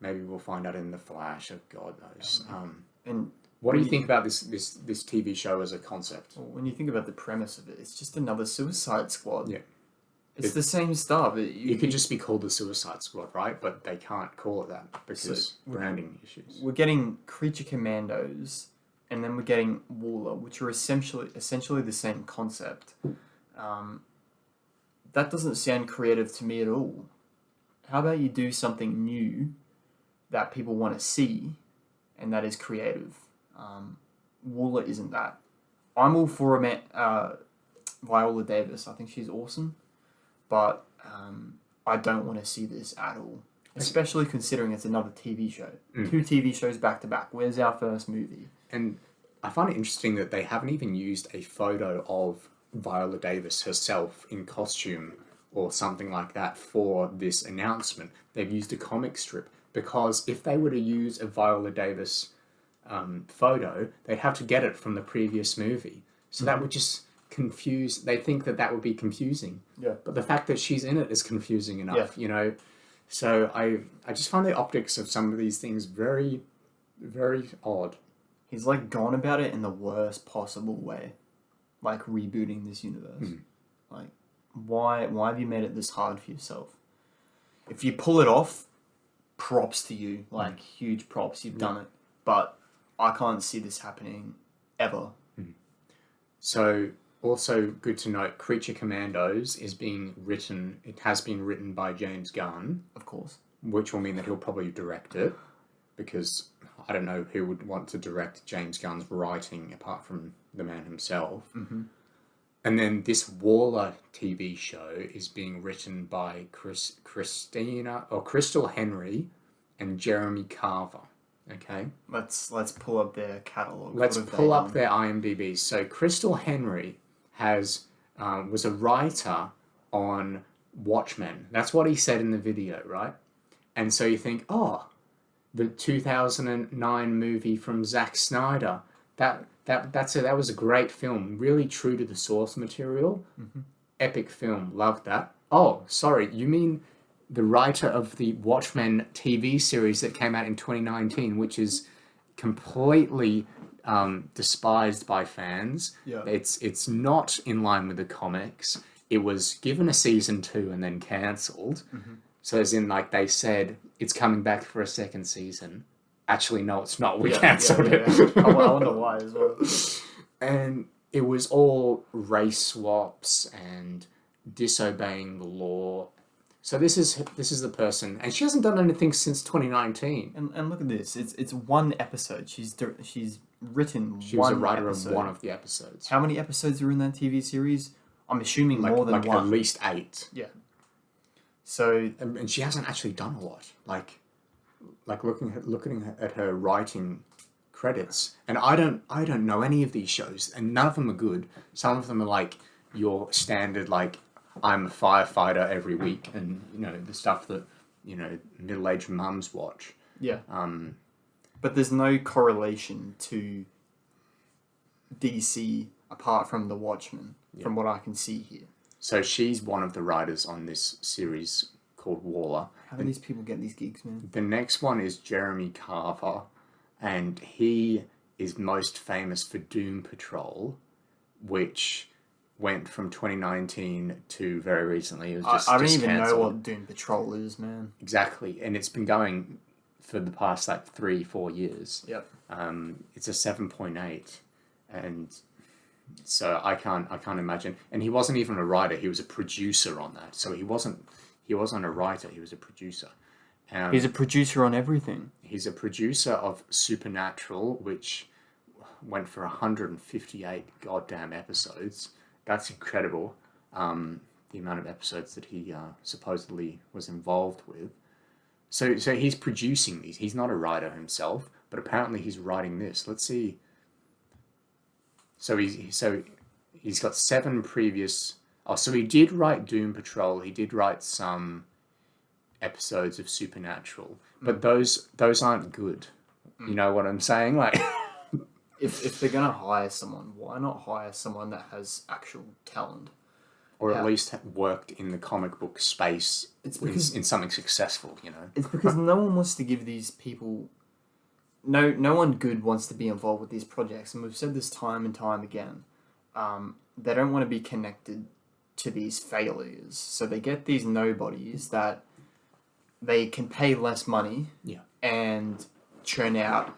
S2: Maybe we'll find out in The Flash. Oh, God knows.
S1: And
S2: what do you think about this TV show as a concept?
S1: when you think about the premise of it, it's just another Suicide Squad.
S2: Yeah.
S1: It's the same stuff.
S2: It could just be called the Suicide Squad, right? But they can't call it that because branding issues.
S1: We're getting Creature Commandos, and then we're getting Waller, which are essentially the same concept. That doesn't sound creative to me at all. How about you do something new that people want to see, and that is creative? Waller isn't that. I'm all for Viola Davis. I think she's awesome, but I don't want to see this at all. Especially considering it's another TV show. 2 TV shows back to back. Where's our first movie?
S2: And I find it interesting that they haven't even used a photo of Viola Davis herself in costume or something like that for this announcement. They've used a comic strip, because if they were to use a Viola Davis photo, they'd have to get it from the previous movie. So that would just confuse. They think that would be confusing.
S1: Yeah.
S2: But the fact that she's in it is confusing enough, you know. So I just find the optics of some of these things very, very odd.
S1: He's like gone about it in the worst possible way, like rebooting this universe. Like, why have you made it this hard for yourself? If you pull it off, props to you, like huge props. You've done it, but I can't see this happening ever.
S2: So also good to note, Creature Commandos is being written. It has been written by James Gunn,
S1: Of course.
S2: which will mean that he'll probably direct it, because I don't know who would want to direct James Gunn's writing apart from the man himself. And then this Waller TV show is being written by Crystal Henry and Jeremy Carver. Okay,
S1: Let's pull up their catalog.
S2: let's pull up their IMDb. So Crystal Henry was a writer on Watchmen. That's what he said in the video, right? And so you think, oh, the 2009 movie from Zack Snyder. That was a great film, really true to the source material. Epic film, loved that. Oh, sorry, you mean the writer of the Watchmen TV series that came out in 2019, which is completely despised by fans.
S1: Yeah.
S2: It's not in line with the comics. It was given a season 2 and then cancelled. So as in, like, they said, it's coming back for a second season. Actually, no, it's not. We cancelled it.
S1: I wonder why as well.
S2: And it was all race swaps and disobeying the law. So this is the person, and she hasn't done anything since 2019.
S1: And look at this. It's one episode. She's written.
S2: She was a writer of one of the episodes.
S1: How many episodes are in that TV series? I'm assuming more than
S2: like
S1: one.
S2: At least 8.
S1: Yeah. So
S2: and she hasn't actually done a lot. Like looking at her writing credits, and I don't know any of these shows, and none of them are good. Some of them are like your standard, like, I'm a firefighter every week, and you know the stuff that middle-aged mums watch.
S1: Yeah. But there's no correlation to DC apart from the Watchmen, from what I can see here.
S2: So she's one of the writers on this series called Waller.
S1: How do these people get these gigs, man?
S2: The next one is Jeremy Carver, and he is most famous for Doom Patrol, which went from 2019 to very recently. It was just
S1: I don't even
S2: cancelled.
S1: know what Doom Patrol is, man.
S2: Exactly, and it's been going for the past 3-4 years.
S1: Yep.
S2: It's a 7.8, and so I can't imagine. And he wasn't even a writer; he was a producer on that. So he wasn't a writer; he was a producer.
S1: He's a producer on everything.
S2: He's a producer of Supernatural, which went for 158 goddamn episodes. That's incredible. The amount of episodes that he supposedly was involved with. So he's producing these. He's not a writer himself, but apparently he's writing this. Let's see. So he's got 7 previous. Oh, so he did write Doom Patrol. He did write some episodes of Supernatural, but those aren't good. You know what I'm saying? Like,
S1: if they're gonna hire someone, why not hire someone that has actual talent,
S2: or at least worked in the comic book space?
S1: It's because
S2: in something successful,
S1: It's because no one wants to give these people. No one good wants to be involved with these projects, and we've said this time and time again. They don't want to be connected to these failures. So they get these nobodies that they can pay less money
S2: Yeah.
S1: and churn out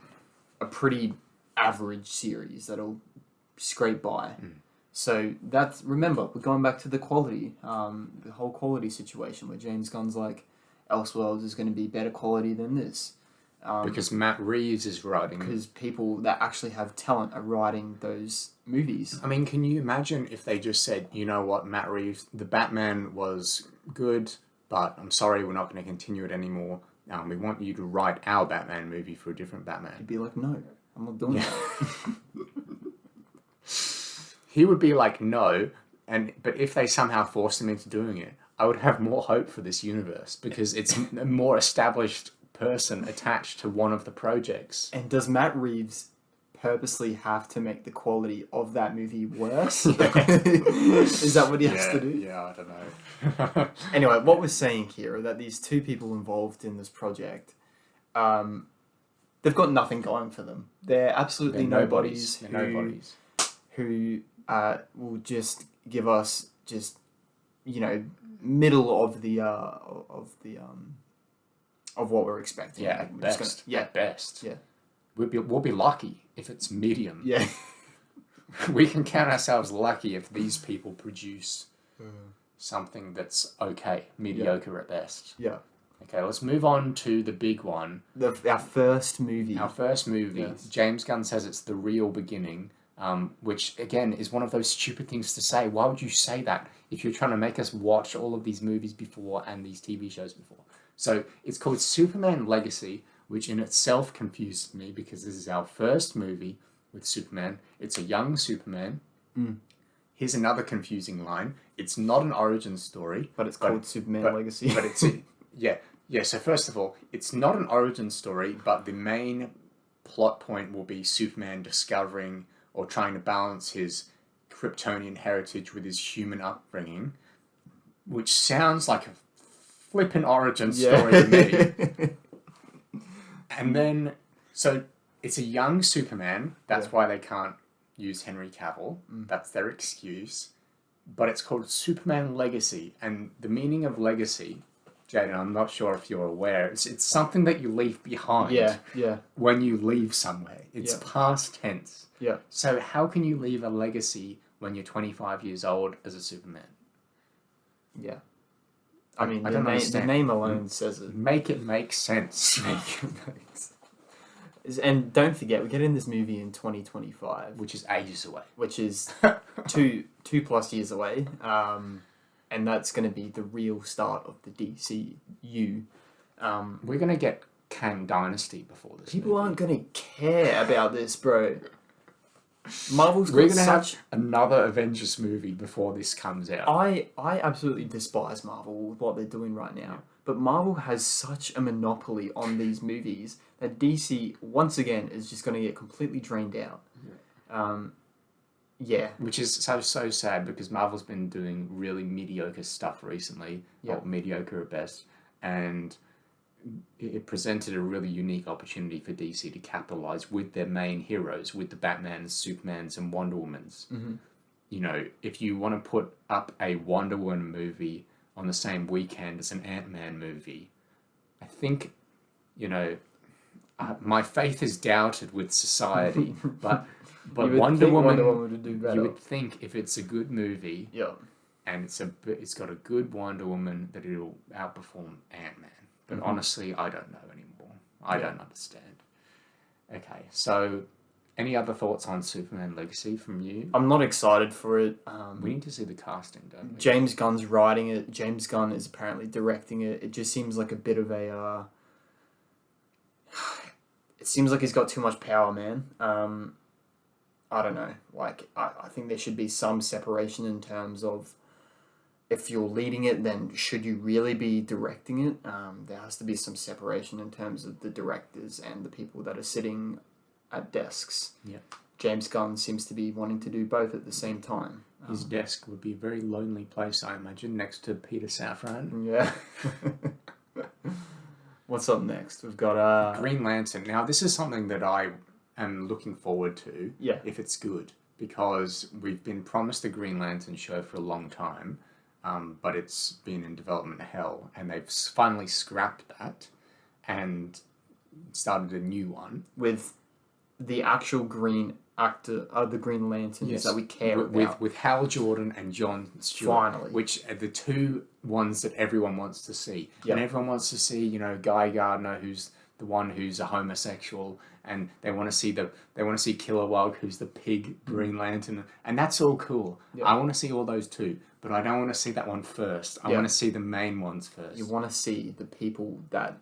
S1: a pretty average series that'll scrape by. So that's, remember, we're going back to the quality, the whole quality situation where James Gunn's like, Elseworlds is going to be better quality than this.
S2: Because Matt Reeves is writing.
S1: Because people that actually have talent are writing those movies.
S2: I mean, can you imagine if they just said, you know what, Matt Reeves, the Batman was good, but I'm sorry, we're not going to continue it anymore. We want you to write our Batman movie for a different Batman.
S1: He'd be like, no, I'm not doing that.
S2: He would be like, no, but if they somehow forced him into doing it, I would have more hope for this universe because it's a more established person attached to one of the projects.
S1: And does Matt Reeves purposely have to make the quality of that movie worse?
S2: Yeah.
S1: Is that what he has to do?
S2: Yeah, I don't know.
S1: Anyway, what we're saying here are that these two people involved in this project, they've got nothing going for them. They're absolutely nobodies who will just give us just, middle of the of what we're expecting.
S2: Yeah, at best. At best.
S1: Yeah.
S2: We'll be lucky if it's medium.
S1: Yeah.
S2: We can count ourselves lucky if these people produce something that's okay, mediocre at best.
S1: Yeah.
S2: Okay, let's move on to the big one.
S1: Our first movie.
S2: Yes. James Gunn says it's the real beginning, which, again, is one of those stupid things to say. Why would you say that if you're trying to make us watch all of these movies before and these TV shows before? So it's called Superman Legacy, which in itself confused me because this is our first movie with Superman. It's a young Superman. Here's another confusing line. It's not an origin story.
S1: But it's called Superman Legacy.
S2: But it's... Yeah, so first of all, it's not an origin story, but the main plot point will be Superman discovering or trying to balance his Kryptonian heritage with his human upbringing, which sounds like a flippin' origin story to me. And then, so it's a young Superman. That's why they can't use Henry Cavill. That's their excuse. But it's called Superman Legacy. And the meaning of legacy, Jaden, I'm not sure if you're aware, it's something that you leave behind when you leave somewhere. It's past tense.
S1: Yeah.
S2: So how can you leave a legacy when you're 25 years old as a Superman?
S1: Yeah. I mean,
S2: I don't understand.
S1: The name alone says it.
S2: Make it make sense.
S1: And don't forget, we get in this movie in 2025.
S2: Which is ages away.
S1: Which is two plus years away. And that's going to be the real start of the DCEU.
S2: We're going to get Kang Dynasty before this
S1: People
S2: movie.
S1: aren't going to care about this, bro. Marvel's
S2: We're
S1: got
S2: going to
S1: such...
S2: have another Avengers movie before this comes out.
S1: I absolutely despise Marvel with what they're doing right now. But Marvel has such a monopoly on these movies that DC, once again, is just going to get completely drained out.
S2: Which is so sad because Marvel's been doing really mediocre stuff recently, or mediocre at best, and it presented a really unique opportunity for DC to capitalize with their main heroes, with the Batmans, Supermans, and Wonder Womans. If you want to put up a Wonder Woman movie on the same weekend as an Ant-Man movie, I think, my faith is doubted with society, but Wonder Woman would do better. You would think if it's a good movie, and it's got a good Wonder Woman, that it'll outperform Ant-Man. But honestly, I don't know anymore. I don't understand. Okay, so any other thoughts on Superman Legacy from you?
S1: I'm not excited for it.
S2: We need to see the casting, don't we?
S1: James Gunn's writing it. James Gunn is apparently directing it. It just seems like a bit of a... it seems like he's got too much power, man. I don't know. I think there should be some separation in terms of if you're leading it, then should you really be directing it? There has to be some separation in terms of the directors and the people that are sitting at desks.
S2: Yeah.
S1: James Gunn seems to be wanting to do both at the same time.
S2: His desk would be a very lonely place, I imagine, next to Peter Safran.
S1: Yeah. What's up next? We've got
S2: Green Lantern. Now, this is something that I am looking forward to, if it's good, because we've been promised a Green Lantern show for a long time. but it's been in development hell, and they've finally scrapped that and started a new one
S1: with the actual green actor, the Green Lanterns that we care about.
S2: With Hal Jordan and Jon Stewart,
S1: Finally.
S2: which are the two ones that everyone wants to see.
S1: Yep.
S2: And everyone wants to see, Guy Gardner, who's the one who's a homosexual, and they want to see Kilowog, who's the pig Green Lantern, and that's all cool.
S1: Yep.
S2: I want to see all those too, but I don't want to see that one first. I want to see the main ones first.
S1: You want to see the people that,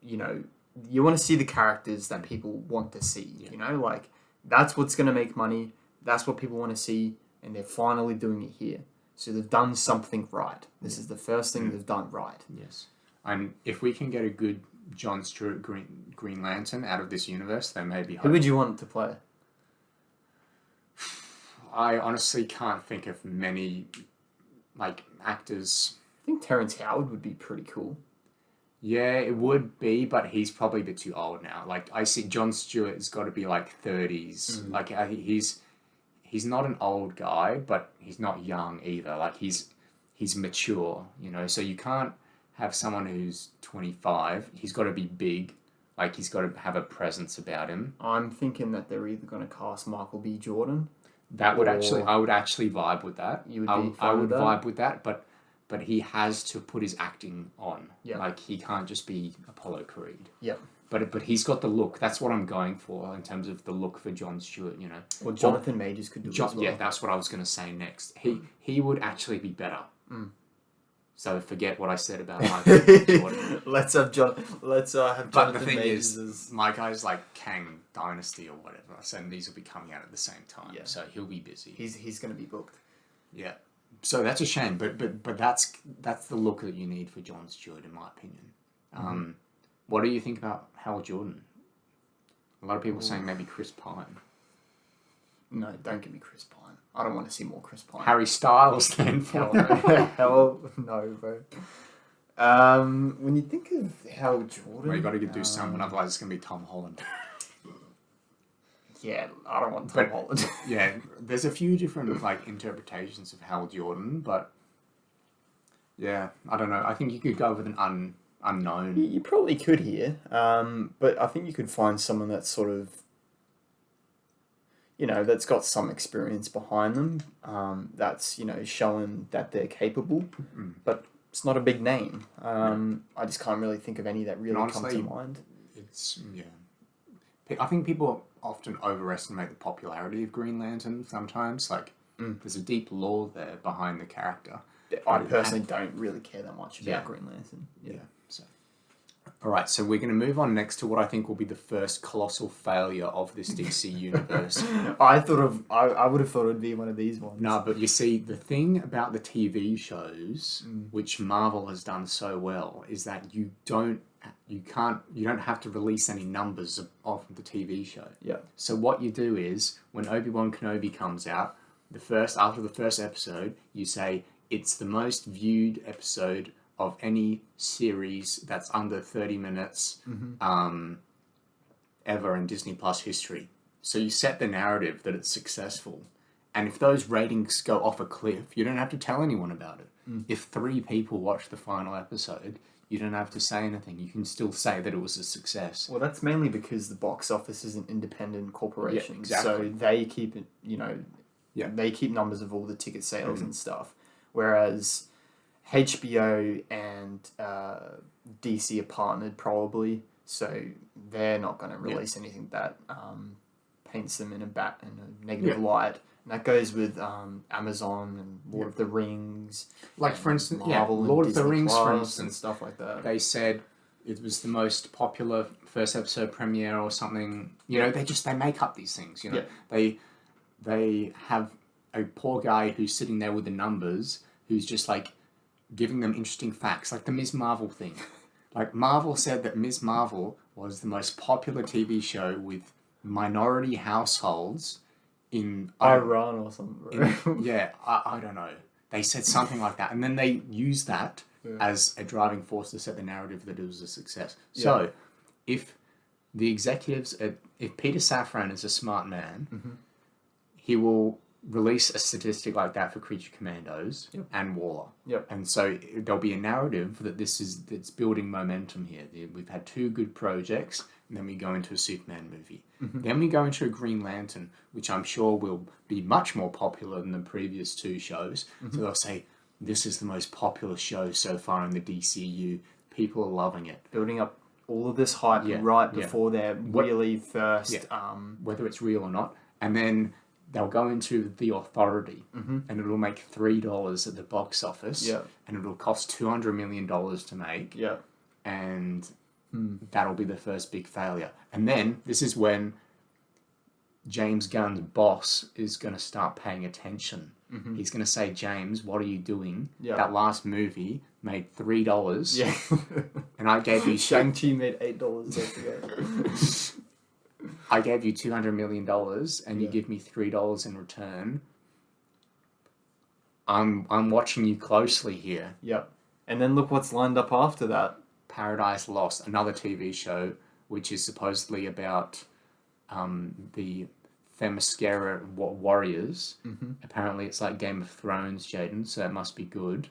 S1: you want to see the characters that people want to see. Like that's what's going to make money. That's what people want to see, and they're finally doing it here. So they've done something right. This is the first thing they've done right.
S2: Yes, and if we can get a good Jon Stewart Green Lantern out of this universe, then maybe.
S1: Who would you want to play?
S2: I honestly can't think of many, actors.
S1: I think Terrence Howard would be pretty cool.
S2: Yeah, it would be, but he's probably a bit too old now. I see Jon Stewart has got to be 30s. He's not an old guy, but he's not young either. He's mature, So you can't have someone who's 25. He's got to be big. He's got to have a presence about him.
S1: I'm thinking that they're either going to cast Michael B. Jordan.
S2: I would actually vibe with that.
S1: You would
S2: I would vibe with that, but he has to put his acting on.
S1: Yeah.
S2: He can't just be Apollo Creed.
S1: Yeah.
S2: But he's got the look. That's what I'm going for in terms of the look for Jon Stewart,
S1: Well, Jonathan Majors could do it as well.
S2: Yeah, that's what I was going to say next. He would actually be better.
S1: Mm.
S2: So forget what I said about Michael Jordan.
S1: Let's have Jonathan
S2: But the thing
S1: Majors
S2: is, my guy's like Kang Dynasty or whatever, so these will be coming out at the same time.
S1: Yeah.
S2: So he'll be busy.
S1: He's going to be booked.
S2: Yeah. So that's a shame, but that's the look that you need for Jon Stewart, in my opinion. What do you think about Hal Jordan? A lot of people saying maybe Chris Pine.
S1: No, don't give me Chris Pine. I don't want to see more Chris Pine.
S2: Harry Styles then.
S1: Hell no. Hell no, bro. When you think of Hal Jordan...
S2: Well, you got to do someone, otherwise it's going to be Tom Holland.
S1: Yeah, I don't want Tom Holland.
S2: Yeah, there's a few different interpretations of Hal Jordan, but yeah, I don't know. I think you could go with an unknown.
S1: You probably could here, but I think you could find someone that's sort of, that's got some experience behind them, that's, showing that they're capable, but it's not a big name. I just can't really think of any that really come to mind.
S2: I think people often overestimate the popularity of Green Lantern sometimes. There's a deep lore there behind the character.
S1: I personally don't really care that much about Green Lantern.
S2: Yeah. So, all right. So we're going to move on next to what I think will be the first colossal failure of this DC universe.
S1: I would have thought it would be one of these ones.
S2: No, but you see, the thing about the TV shows, which Marvel has done so well, is that you don't have to release any numbers of the TV show.
S1: Yeah.
S2: So what you do is, when Obi-Wan Kenobi comes out, after the first episode, you say it's the most viewed episode of any series that's under 30 minutes ever in Disney Plus history. So you set the narrative that it's successful. And if those ratings go off a cliff, you don't have to tell anyone about it. If 3 people watch the final episode, you don't have to say anything. You can still say that it was a success.
S1: Well, that's mainly because the box office is an independent corporation.
S2: Yeah, exactly.
S1: So they keep it, they keep numbers of all the ticket sales and stuff. Whereas HBO and DC are partnered probably, so they're not going to release anything that paints them in a negative light. And that goes with Amazon and Lord of the Rings.
S2: For instance,
S1: Marvel
S2: Lord
S1: and
S2: of the
S1: Disney
S2: Rings,
S1: Plus
S2: for
S1: and
S2: instance.
S1: stuff like that.
S2: They said it was the most popular first episode premiere or something. They make up these things. They have a poor guy who's sitting there with the numbers, who's just giving them interesting facts, like the Ms. Marvel thing. Marvel said that Ms. Marvel was the most popular TV show with minority households in
S1: Iran or something.
S2: I don't know. They said something like that, and then they used that as a driving force to set the narrative that it was a success. So, if the executives, if Peter Safran is a smart man, he will release a statistic like that for Creature Commandos
S1: Yep.
S2: and Waller.
S1: Yep.
S2: And so there'll be a narrative that it's building momentum here. We've had two good projects, and then we go into a Superman movie.
S1: Mm-hmm.
S2: Then we go into a Green Lantern, which I'm sure will be much more popular than the previous two shows.
S1: Mm-hmm.
S2: So they'll say, this is the most popular show so far in the DCEU. People are loving it.
S1: Building up all of this hype before their really first...
S2: whether it's real or not. And then they'll go into The Authority, and it'll make $3 at the box office, and it'll cost $200 million to make, and that'll be the first big failure. And then this is when James Gunn's boss is going to start paying attention. He's going to say, James, what are you doing? That last movie made $3, and I gave you...
S1: Shang-Chi made $8.
S2: I gave you $200 million, and you give me $3 in return. I'm watching you closely here.
S1: Yep. And then look what's lined up after that.
S2: Paradise Lost, another TV show, which is supposedly about the Themyscira warriors. Apparently it's like Game of Thrones, Jaden, so it must be good.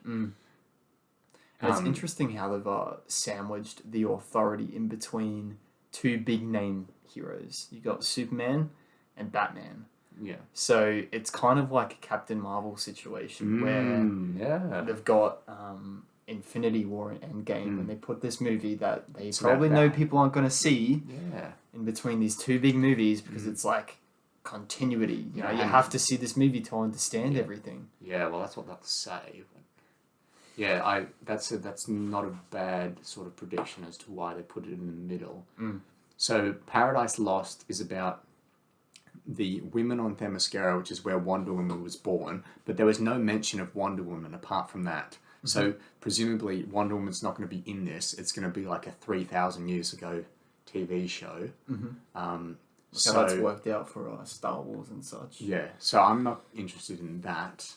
S1: It's interesting how they've sandwiched the Authority in between two big name heroes. You got Superman and Batman.
S2: Yeah.
S1: So it's kind of like a Captain Marvel situation where they've got Infinity War and Endgame, and they put this movie that they probably know people aren't going to see in between these two big movies because it's like continuity. You know, you have to see this movie to understand everything.
S2: Yeah, well, that's what they'll say. But yeah, that's not a bad sort of prediction as to why they put it in the middle. So Paradise Lost is about the women on Themyscira, which is where Wonder Woman was born, but there was no mention of Wonder Woman apart from that. So presumably Wonder Woman's not going to be in this. It's going to be like a 3,000 years ago TV show.
S1: So that's worked out for Star Wars and such.
S2: Yeah, so I'm not interested in that.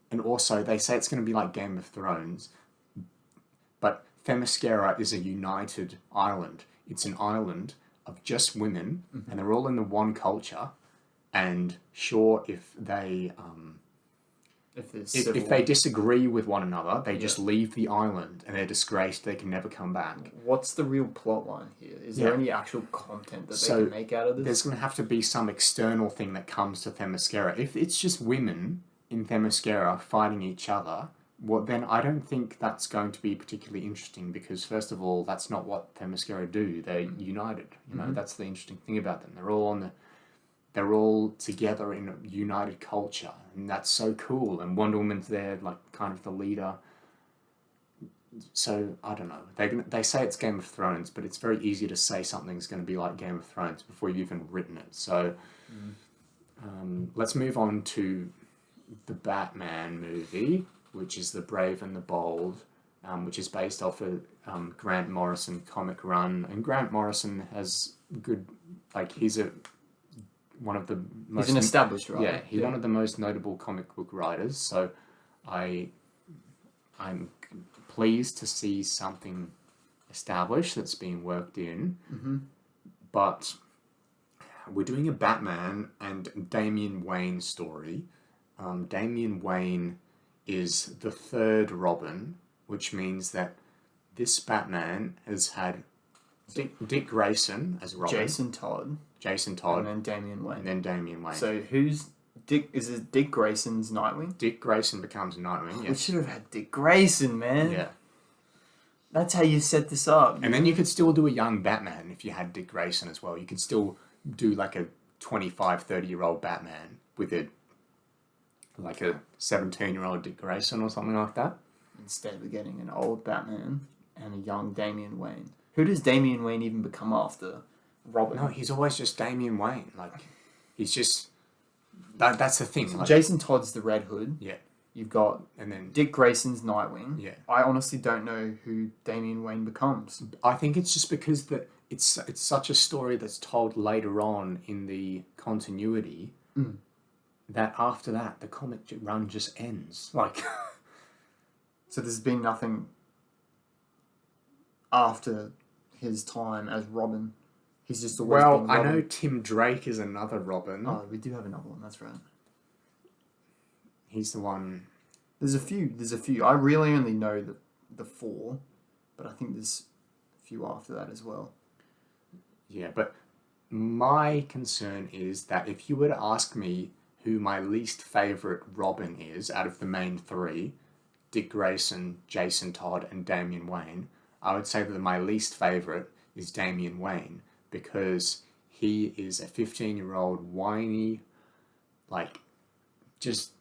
S2: And also, they say it's going to be like Game of Thrones, but Themyscira is a united island. It's an island of just women, and they're all in the one culture. And sure, if they if they disagree with one another, they just leave the island, and they're disgraced. They can never come back.
S1: What's the real plot line here? Is there any actual content that they can make out of this?
S2: There's going to have to be some external thing that comes to Themyscira. If it's just women in Themyscira fighting each other, well, then I don't think that's going to be particularly interesting because, first of all, that's not what Themyscira do. They're united. You know, that's the interesting thing about them. They're all together in a united culture, and that's so cool. And Wonder Woman's there, like kind of the leader. So I don't know. They say it's Game of Thrones, but it's very easy to say something's going to be like Game of Thrones before you've even written it. So let's move on to the Batman movie, which is The Brave and the Bold, which is based off a Grant Morrison comic run. And Grant Morrison has good, like he's one of the most...
S1: He's an established writer.
S2: Yeah, he's one of the most notable comic book writers. So I'm pleased to see something established that's being worked in. But we're doing a Batman and Damian Wayne story. Damian Wayne is the third Robin, which means that this Batman has had Dick Grayson as Robin. Jason Todd.
S1: And then Damian Wayne.
S2: So
S1: who's Dick? Is it Dick Grayson's Nightwing?
S2: Dick Grayson becomes Nightwing, yes.
S1: We should have had Dick Grayson, man.
S2: Yeah.
S1: That's how you set this up.
S2: And then you could still do a young Batman if you had Dick Grayson as well. You could still do like a 25, 30-year-old Batman with a 17-year-old Dick Grayson or something like that.
S1: Instead of getting an old Batman and a young Damian Wayne. Who does Damian Wayne even become after Robin?
S2: No, he's always just Damian Wayne. Like, he's just... That's the thing. Like,
S1: Jason Todd's the Red Hood.
S2: Yeah.
S1: You've got
S2: and then
S1: Dick Grayson's Nightwing.
S2: Yeah.
S1: I honestly don't know who Damian Wayne becomes.
S2: I think it's just because it's such a story that's told later on in the continuity that after that, the comic run just ends. Like...
S1: So there's been nothing after his time as Robin. He's just always been Robin.
S2: I know Tim Drake is another Robin.
S1: Oh, we do have another one, that's right.
S2: He's the one.
S1: There's a few. I really only know the four, but I think there's a few after that as well.
S2: Yeah, but my concern is that if you were to ask me who my least favourite Robin is out of the main three, Dick Grayson, Jason Todd, and Damian Wayne, I would say that my least favourite is Damian Wayne because he is a 15-year-old whiny, like, just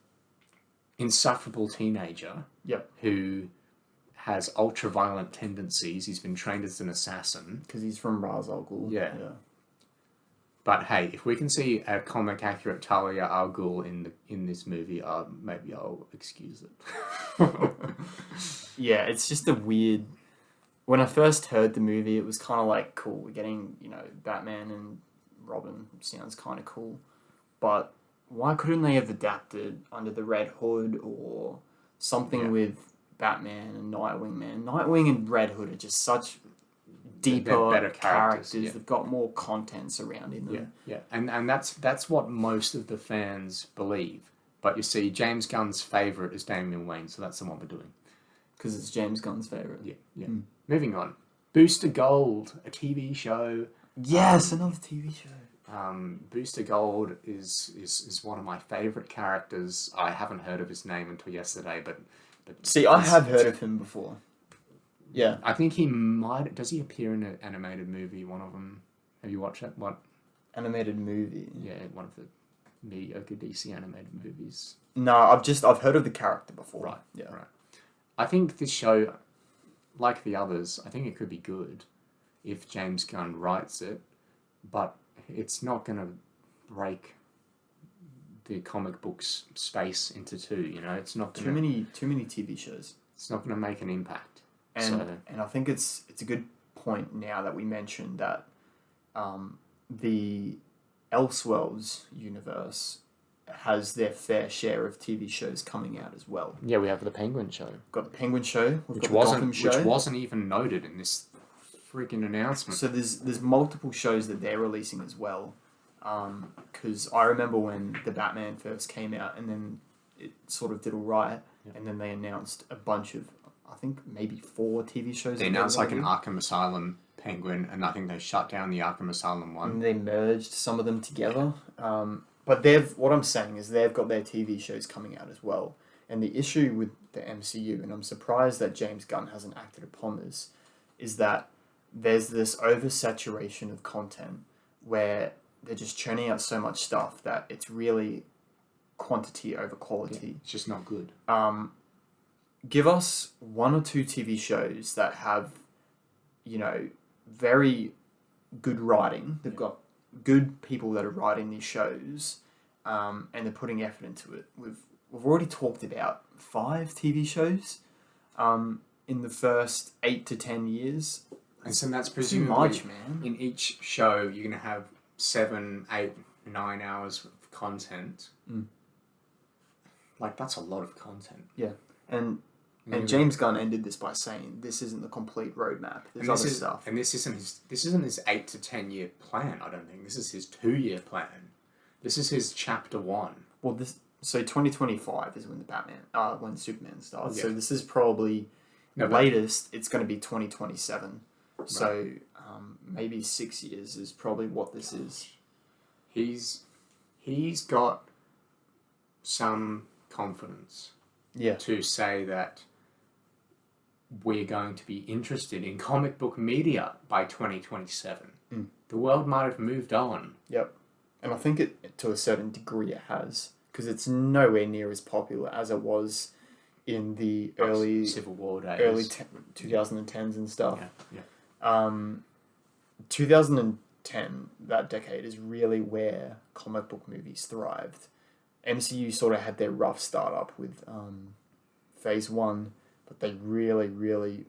S2: insufferable teenager
S1: Yep.
S2: who has ultra-violent tendencies. He's been trained as an assassin.
S1: Because he's from Ra's al Ghul.
S2: Yeah. But hey, if we can see a comic-accurate Talia al Ghul in this movie, maybe I'll excuse it.
S1: Yeah, it's just a weird... When I first heard the movie, it was kind of like, cool, we're getting, Batman and Robin. Sounds kind of cool. But why couldn't they have adapted Under the Red Hood or something with Batman and Nightwing, man? Nightwing and Red Hood are just such deeper
S2: better
S1: characters.
S2: Yeah.
S1: They've got more content surrounding them.
S2: Yeah. And that's what most of the fans believe. But you see, James Gunn's favourite is Damian Wayne, so that's the one we're doing.
S1: Because it's James Gunn's favourite.
S2: Yeah. Moving on. Booster Gold, a TV show.
S1: Yes, another TV show.
S2: Booster Gold is one of my favourite characters. I haven't heard of his name until yesterday, but
S1: see, I have heard of him before. Yeah,
S2: I think he might. Does he appear in an animated movie? One of them. Have you watched that? What
S1: animated movie?
S2: Yeah, one of the mediocre DC animated movies.
S1: No, I've heard of the character before.
S2: Right.
S1: Yeah.
S2: Right. I think this show, like the others, I think it could be good if James Gunn writes it, but it's not going to break the comic books space into two. It's not
S1: too many TV shows.
S2: It's not going to make an impact.
S1: And I think it's a good point now that we mentioned that the Elseworlds universe has their fair share of TV shows coming out as well.
S2: Yeah, we have the Penguin show.
S1: We've got the Penguin show.
S2: Which wasn't even noted in this freaking announcement.
S1: So there's multiple shows that they're releasing as well. Because I remember when the Batman first came out, and then it sort of did all right, and then they announced a bunch of, I think maybe 4 TV shows.
S2: They announced like an Arkham Asylum Penguin, and I think they shut down the Arkham Asylum one.
S1: And they merged some of them together. But what I'm saying is they've got their TV shows coming out as well. And the issue with the MCU, and I'm surprised that James Gunn hasn't acted upon this, is that there's this oversaturation of content where they're just churning out so much stuff that it's really quantity over quality.
S2: Yeah, it's just not good.
S1: Give us 1 or 2 TV shows that have, very good writing. They've got good people that are writing these shows, and they're putting effort into it. We've already talked about 5 TV shows in the first 8 to 10 years.
S2: And so that's presumably
S1: too much, man.
S2: In each show, you're going to have 7, 8, 9 hours of content. Like, that's a lot of content.
S1: Yeah. And James Gunn ended this by saying, "This isn't the complete roadmap. There's other stuff."
S2: And this isn't his 8 to 10 year plan. I don't think this is his 2-year plan. This is his chapter 1.
S1: Well, so 2025 is when when Superman starts.
S2: Yeah.
S1: So this is probably latest. It's going to be 2027. Right. So maybe 6 years is probably what this is.
S2: He's got some confidence.
S1: Yeah.
S2: To say that we're going to be interested in comic book media by 2027. The world might have moved on.
S1: Yep. And I think to a certain degree it has, because it's nowhere near as popular as it was in the early
S2: Civil War days,
S1: early 2010s and stuff.
S2: Yeah.
S1: 2010, that decade, is really where comic book movies thrived. MCU sort of had their rough start up with Phase 1, but they really, really,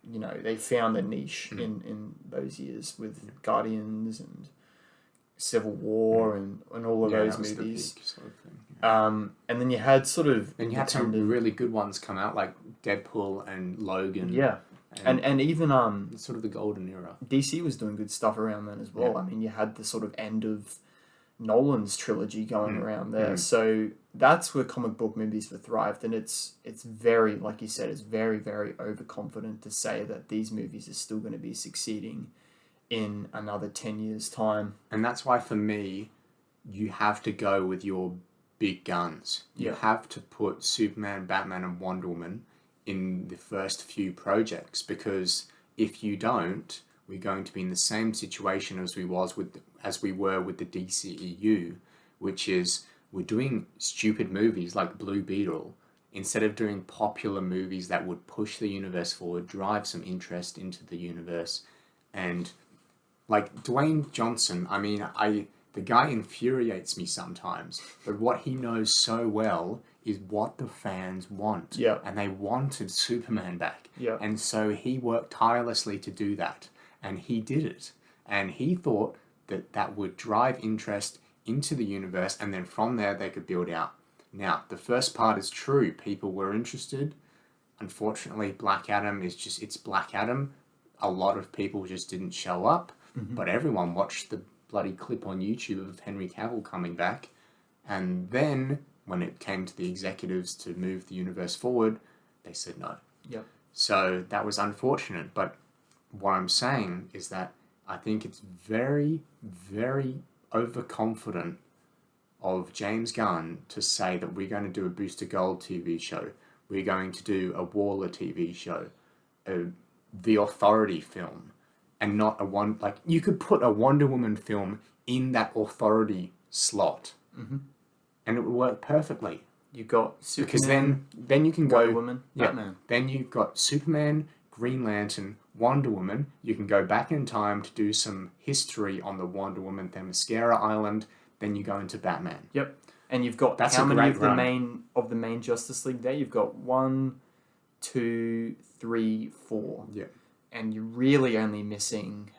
S1: they found a niche in those years with Guardians and Civil War and all of those movies.
S2: Sort of thing, yeah.
S1: And then you had
S2: Then you had some really good ones come out, like Deadpool and Logan.
S1: Yeah. And even
S2: sort of the golden era.
S1: DC was doing good stuff around then as well.
S2: Yeah.
S1: I mean, you had the sort of end of Nolan's trilogy going around there. So that's where comic book movies have thrived, and it's very, like you said, it's very, very overconfident to say that these movies are still going to be succeeding in another 10 years' time.
S2: And that's why, for me, you have to go with your big guns. You have to put Superman, Batman, and Wonder Woman in the first few projects, because if you don't, we're going to be in the same situation as we were with the DCEU, which is we're doing stupid movies like Blue Beetle instead of doing popular movies that would push the universe forward, drive some interest into the universe. And like Dwayne Johnson, I mean, the guy infuriates me sometimes, but what he knows so well is what the fans want.
S1: Yeah.
S2: And they wanted Superman back.
S1: Yeah.
S2: And so he worked tirelessly to do that. And he did it. And he thought that that would drive interest into the universe, and then from there they could build out. Now, the first part is true. People were interested. Unfortunately, Black Adam it's Black Adam. A lot of people just didn't show up, but everyone watched the bloody clip on YouTube of Henry Cavill coming back. And then, when it came to the executives to move the universe forward, they said no.
S1: Yep.
S2: So that was unfortunate, but what I'm saying is that I think it's very, very overconfident of James Gunn to say that we're going to do a Booster Gold TV show, we're going to do a Waller TV show, the Authority film, and not you could put a Wonder Woman film in that Authority slot, and it would work perfectly.
S1: You've got Superman,
S2: because then you can go
S1: Wonder Woman, Batman.
S2: Then you've got Superman, Green Lantern, Wonder Woman. You can go back in time to do some history on the Wonder Woman Themyscira Island. Then you go into Batman.
S1: Yep. And you've got
S2: That's
S1: how
S2: a
S1: many
S2: great
S1: of the
S2: run.
S1: main Justice League there? You've got 1, 2, 3, 4.
S2: Yeah.
S1: And you're really only missing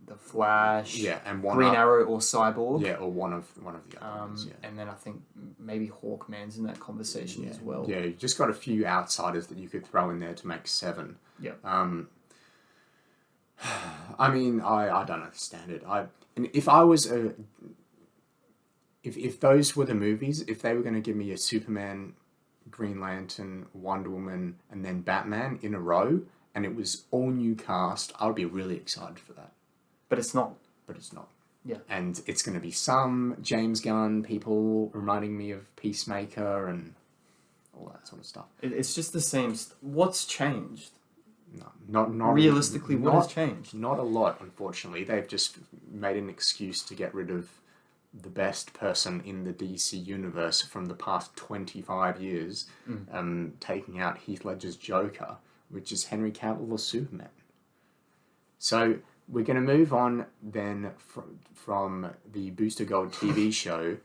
S1: the Flash,
S2: and
S1: Green Arrow, or Cyborg.
S2: Yeah, or one of the other ones. Yeah.
S1: And then I think maybe Hawkman's in that conversation as well.
S2: Yeah, you just got a few outsiders that you could throw in there to make 7.
S1: Yeah.
S2: I mean, I don't understand it. And if I was if those were the movies, if they were going to give me a Superman, Green Lantern, Wonder Woman, and then Batman in a row, and it was all new cast, I would be really excited for that.
S1: But it's not. Yeah.
S2: And it's going to be some James Gunn people reminding me of Peacemaker and all that sort of stuff.
S1: It's just the same. What's changed?
S2: No, not
S1: realistically. What has changed?
S2: Not a lot, unfortunately. They've just made an excuse to get rid of the best person in the DC universe from the past 25 years, taking out Heath Ledger's Joker, which is Henry Cavill or Superman. So we're going to move on then from the Booster Gold TV show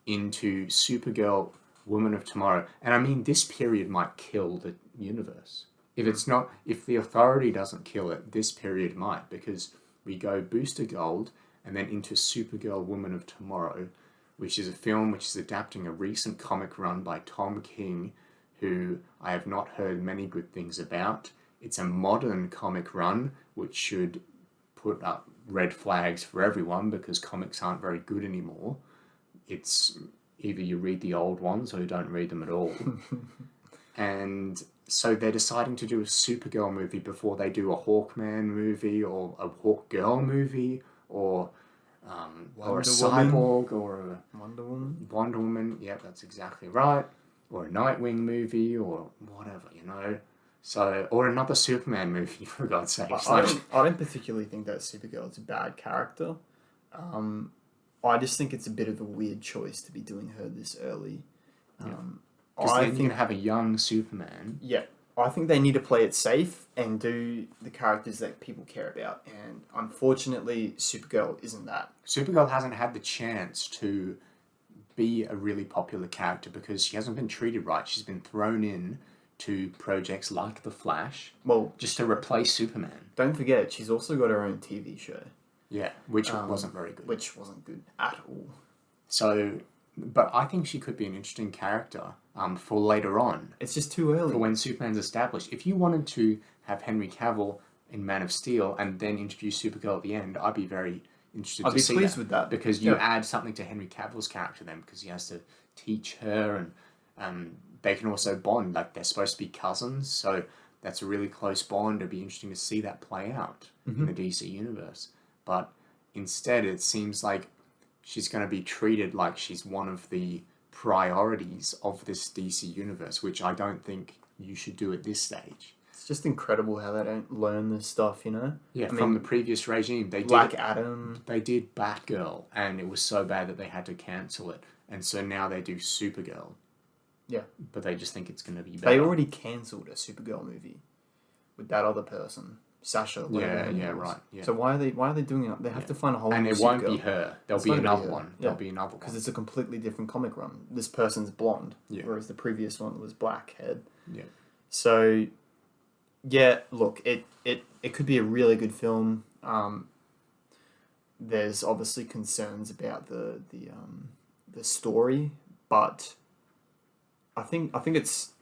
S2: into Supergirl, Woman of Tomorrow. And I mean, this period might kill the universe. If the Authority doesn't kill it, this period might, because we go Booster Gold and then into Supergirl, Woman of Tomorrow, which is a film which is adapting a recent comic run by Tom King, who I have not heard many good things about. It's a modern comic run, which should put up red flags for everyone, because comics aren't very good anymore. It's either you read the old ones or you don't read them at all. And so they're deciding to do a Supergirl movie before they do a Hawkman movie or a Hawkgirl movie or a Cyborg or a Wonder Woman. Yep, that's exactly right. Or a Nightwing movie or whatever, So, or another Superman movie, for God's sake.
S1: I don't particularly think that Supergirl is a bad character. I just think it's a bit of a weird choice to be doing her this early.
S2: Because then you can have a young Superman.
S1: Yeah. I think they need to play it safe and do the characters that people care about. And unfortunately, Supergirl isn't that.
S2: Supergirl hasn't had the chance to be a really popular character because she hasn't been treated right. She's been thrown in to projects like The Flash, just to replace Superman.
S1: Don't forget, she's also got her own TV show.
S2: Yeah, which wasn't very good.
S1: Which wasn't good at all.
S2: So, but I think she could be an interesting character for later on.
S1: It's just too early.
S2: For when Superman's established. If you wanted to have Henry Cavill in Man of Steel and then introduce Supergirl at the end, I'd be very interested
S1: I'd
S2: to
S1: be
S2: see
S1: pleased
S2: that.
S1: with that.
S2: Because you add something to Henry Cavill's character then, because he has to teach her, and they can also bond. Like, they're supposed to be cousins, so that's a really close bond. It'd be interesting to see that play out in the DC universe. But instead, it seems like she's going to be treated like she's one of the priorities of this DC universe, which I don't think you should do at this stage.
S1: It's just incredible how they don't learn this stuff, you know?
S2: Yeah,
S1: I
S2: from
S1: mean,
S2: the previous regime,
S1: Black Adam.
S2: They did Batgirl, and it was so bad that they had to cancel it, and so now they do Supergirl.
S1: Yeah.
S2: But they just think it's going to be better.
S1: They already cancelled a Supergirl movie with that other person, Sasha.
S2: Right. Yeah.
S1: So why are they doing it? They have to find a whole
S2: and
S1: new
S2: it won't
S1: Supergirl.
S2: be her. There'll
S1: It's
S2: be
S1: not gonna
S2: another
S1: her.
S2: one.
S1: Yeah.
S2: There'll be another one.
S1: Because it's a completely different comic run. This person's blonde, whereas the previous one was black head.
S2: Yeah.
S1: So, yeah, look, it could be a really good film. There's obviously concerns about the story, but I think it's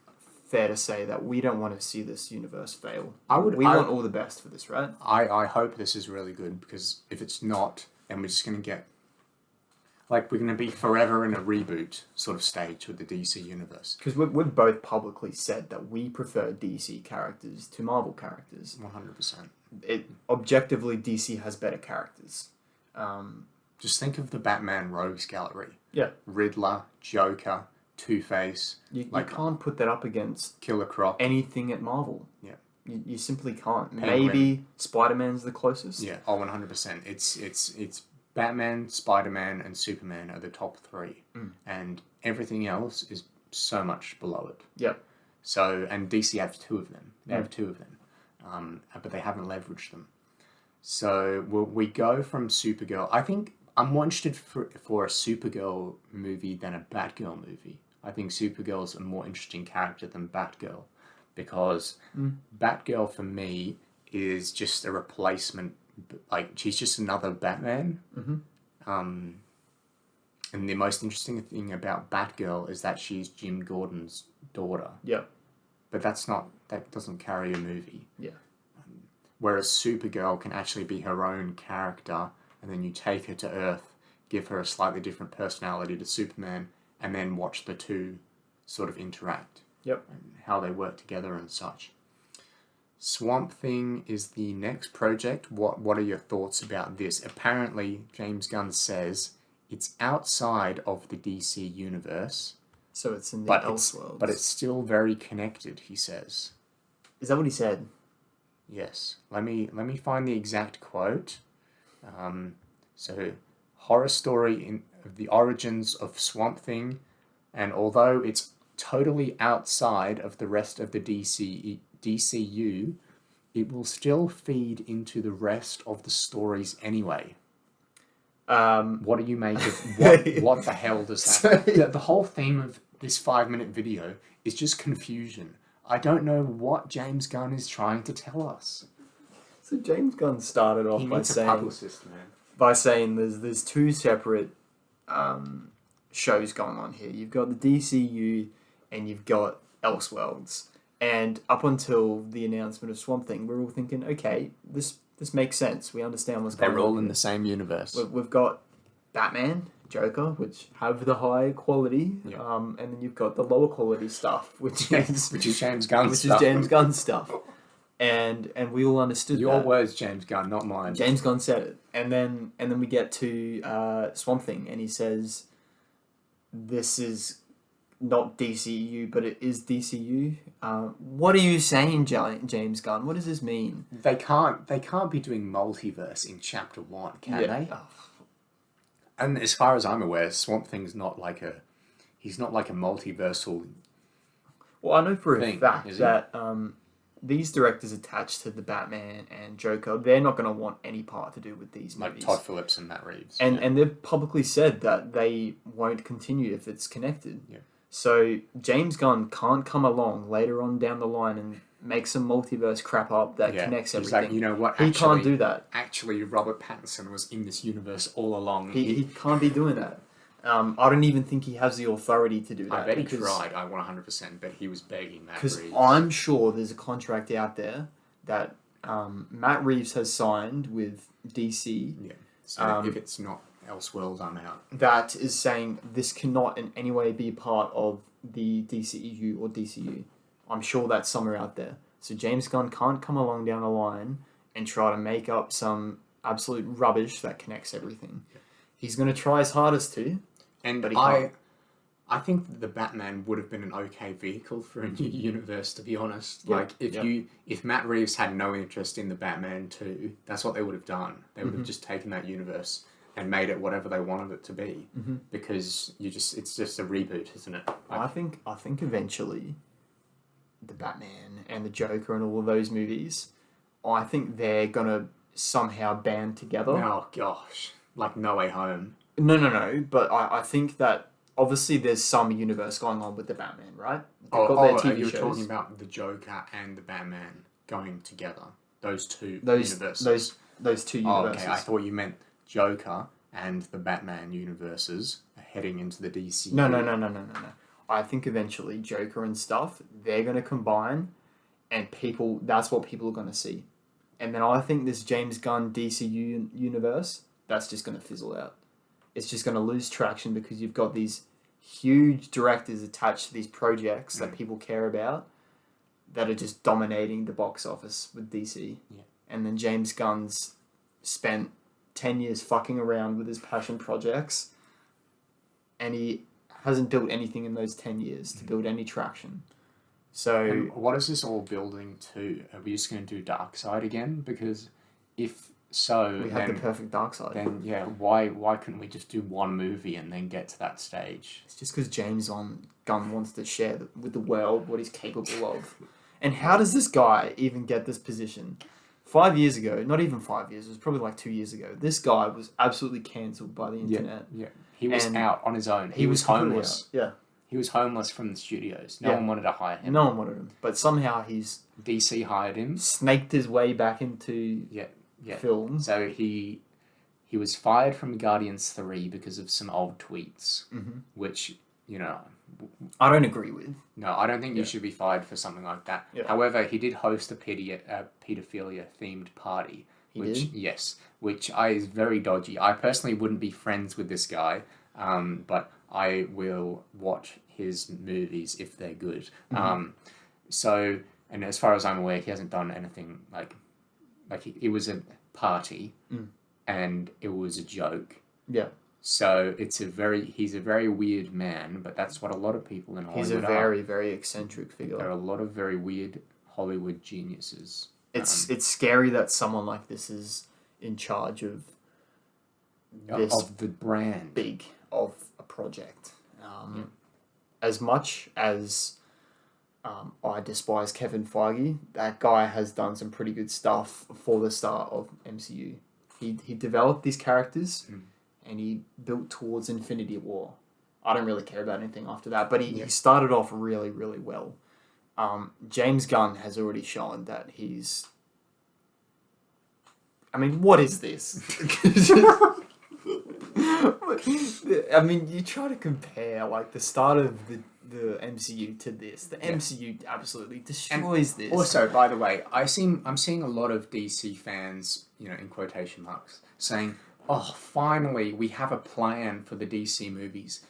S1: fair to say that we don't want to see this universe fail. We want all the best for this, right?
S2: I hope this is really good, because if it's not, then we're just going to get, like, we're going to be forever in a reboot sort of stage with the DC universe.
S1: Because we've both publicly said that we prefer DC characters to Marvel characters.
S2: 100%.
S1: Objectively, DC has better characters.
S2: Just think of the Batman Rogues Gallery.
S1: Yeah.
S2: Riddler, Joker, Two-Face.
S1: You can't put that up against
S2: Killer Croc.
S1: anything at Marvel.
S2: Yeah.
S1: You simply can't.
S2: Penguin.
S1: Maybe Spider-Man's the closest.
S2: Yeah, 100%. It's Batman, Spider-Man, and Superman are the top three. And everything else is so much below it.
S1: Yep.
S2: So, and DC have two of them. They have two of them. But they haven't leveraged them. So, we go from Supergirl. I think I'm more interested for a Supergirl movie than a Batgirl movie. I think Supergirl's a more interesting character than Batgirl, because Batgirl for me is just a replacement. Like, she's just another Batman. And the most interesting thing about Batgirl is that she's Jim Gordon's daughter.
S1: Yeah.
S2: But that doesn't carry a movie.
S1: Yeah.
S2: Whereas Supergirl can actually be her own character, and then you take her to Earth, give her a slightly different personality to Superman, and then watch the two sort of interact.
S1: Yep.
S2: And how they work together and such. Swamp Thing is the next project. What are your thoughts about this? Apparently, James Gunn says it's outside of the DC universe.
S1: So it's in the Elseworlds.
S2: But it's still very connected, he says.
S1: Is that what he said?
S2: Yes. Let me find the exact quote. So, horror story of the origins of Swamp Thing, and although it's totally outside of the rest of the DCU, it will still feed into the rest of the stories anyway. What do you make of what the hell does that? The whole theme of this 5-minute video is just confusion. I don't know what James Gunn is trying to tell us.
S1: So James Gunn started off by saying there's two separate shows going on here. You've got the DCU and you've got Elseworlds. And up until the announcement of Swamp Thing, we're all thinking, okay, this makes sense. We understand what's going on.
S2: They're all in the same universe.
S1: We've got Batman, Joker, which have the high quality, and then you've got the lower quality stuff, which is
S2: James Gunn stuff.
S1: Which is James Gunn stuff. And we all understood
S2: Your words, James Gunn, not mine.
S1: James Gunn said it. And then we get to Swamp Thing, and he says, this is not DCEU, but it is DCU. What are you saying, James Gunn? What does this mean?
S2: They can't be doing multiverse in Chapter 1, can they? Oh. And as far as I'm aware, Swamp Thing's not like he's not like a multiversal.
S1: Well, I know for a fact that these directors attached to the Batman and Joker, they're not going to want any part to do with these movies.
S2: Like Todd Phillips and Matt Reeves.
S1: And they've publicly said that they won't continue if it's connected.
S2: Yeah.
S1: So James Gunn can't come along later on down the line and make some multiverse crap up that connects everything.
S2: Like, you know what?
S1: He can't do that.
S2: Actually, Robert Pattinson was in this universe all along.
S1: He can't be doing that. I don't even think he has the authority to do that.
S2: I bet he tried. I 100% bet he was begging Matt Reeves.
S1: Because I'm sure there's a contract out there that Matt Reeves has signed with DC
S2: So if it's not Elseworlds, I'm out.
S1: that is saying this cannot in any way be part of the DCEU or DCU. I'm sure that's somewhere out there. So James Gunn can't come along down the line and try to make up some absolute rubbish that connects everything. He's going to try his hardest to,
S2: And
S1: but he can't.
S2: I think the Batman would have been an okay vehicle for a new universe, to be honest.
S1: Yeah,
S2: Like, if Matt Reeves had no interest in the Batman 2, that's what they would have done. They would have just taken that universe and made it whatever they wanted it to be. Because it's just a reboot, isn't it?
S1: I think eventually the Batman and the Joker and all of those movies, I think they're going to somehow band together.
S2: Oh, gosh. Like No Way Home.
S1: No. But I think that obviously there's some universe going on with the Batman, right? They've got their TV
S2: you're
S1: shows.
S2: talking about the Joker and the Batman going together. Those two
S1: those
S2: universes.
S1: those two
S2: Oh,
S1: universes.
S2: okay. I thought you meant Joker and the Batman universes heading into the DC.
S1: No. I think eventually Joker and stuff, they're going to combine, and that's what people are going to see. And then I think this James Gunn DCU universe, that's just going to fizzle out. It's just going to lose traction because you've got these huge directors attached to these projects that people care about that are just dominating the box office with DC.
S2: Yeah.
S1: And then James Gunn's spent 10 years fucking around with his passion projects, and he hasn't built anything in those 10 years to build any traction. So
S2: And what is this all building to? Are we just going to do Darkseid again? Because if so,
S1: we have the perfect dark side.
S2: then yeah, why couldn't we just do one movie and then get to that stage?
S1: It's just because James Gunn wants to share with the world what he's capable of. And how does this guy even get this position? 5 years ago, not even 5 years, it was probably like 2 years ago, this guy was absolutely cancelled by the internet.
S2: Yeah. He was out on his own.
S1: He was
S2: homeless.
S1: Yeah.
S2: He was homeless from the studios. No one wanted to hire him.
S1: No one wanted him. But somehow he's
S2: DC hired him.
S1: snaked his way back into film.
S2: So he was fired from Guardians 3 because of some old tweets, which,
S1: I don't agree with.
S2: no, I don't think you should be fired for something like that.
S1: Yeah.
S2: However, he did host a pedophilia-themed party. Which is very dodgy. I personally wouldn't be friends with this guy, but I will watch his movies if they're good. And as far as I'm aware, he hasn't done anything like it was a party, and it was a joke.
S1: Yeah.
S2: So he's a very weird man, but that's what a lot of people in Hollywood
S1: He's a
S2: are.
S1: very, very eccentric figure.
S2: There are a lot of very weird Hollywood geniuses.
S1: It's scary that someone like this is in charge of this
S2: of the brand.
S1: big of a project. As much as I despise Kevin Feige, that guy has done some pretty good stuff for the start of MCU. He developed these characters and he built towards Infinity War. I don't really care about anything after that, but he started off really, really well. James Gunn has already shown that he's... I mean, what is this? I mean, you try to compare like the start of the MCU to this. The MCU absolutely destroys this.
S2: Also, by the way, I'm seeing a lot of DC fans, in quotation marks, saying, "Oh, finally, we have a plan for the DC movies."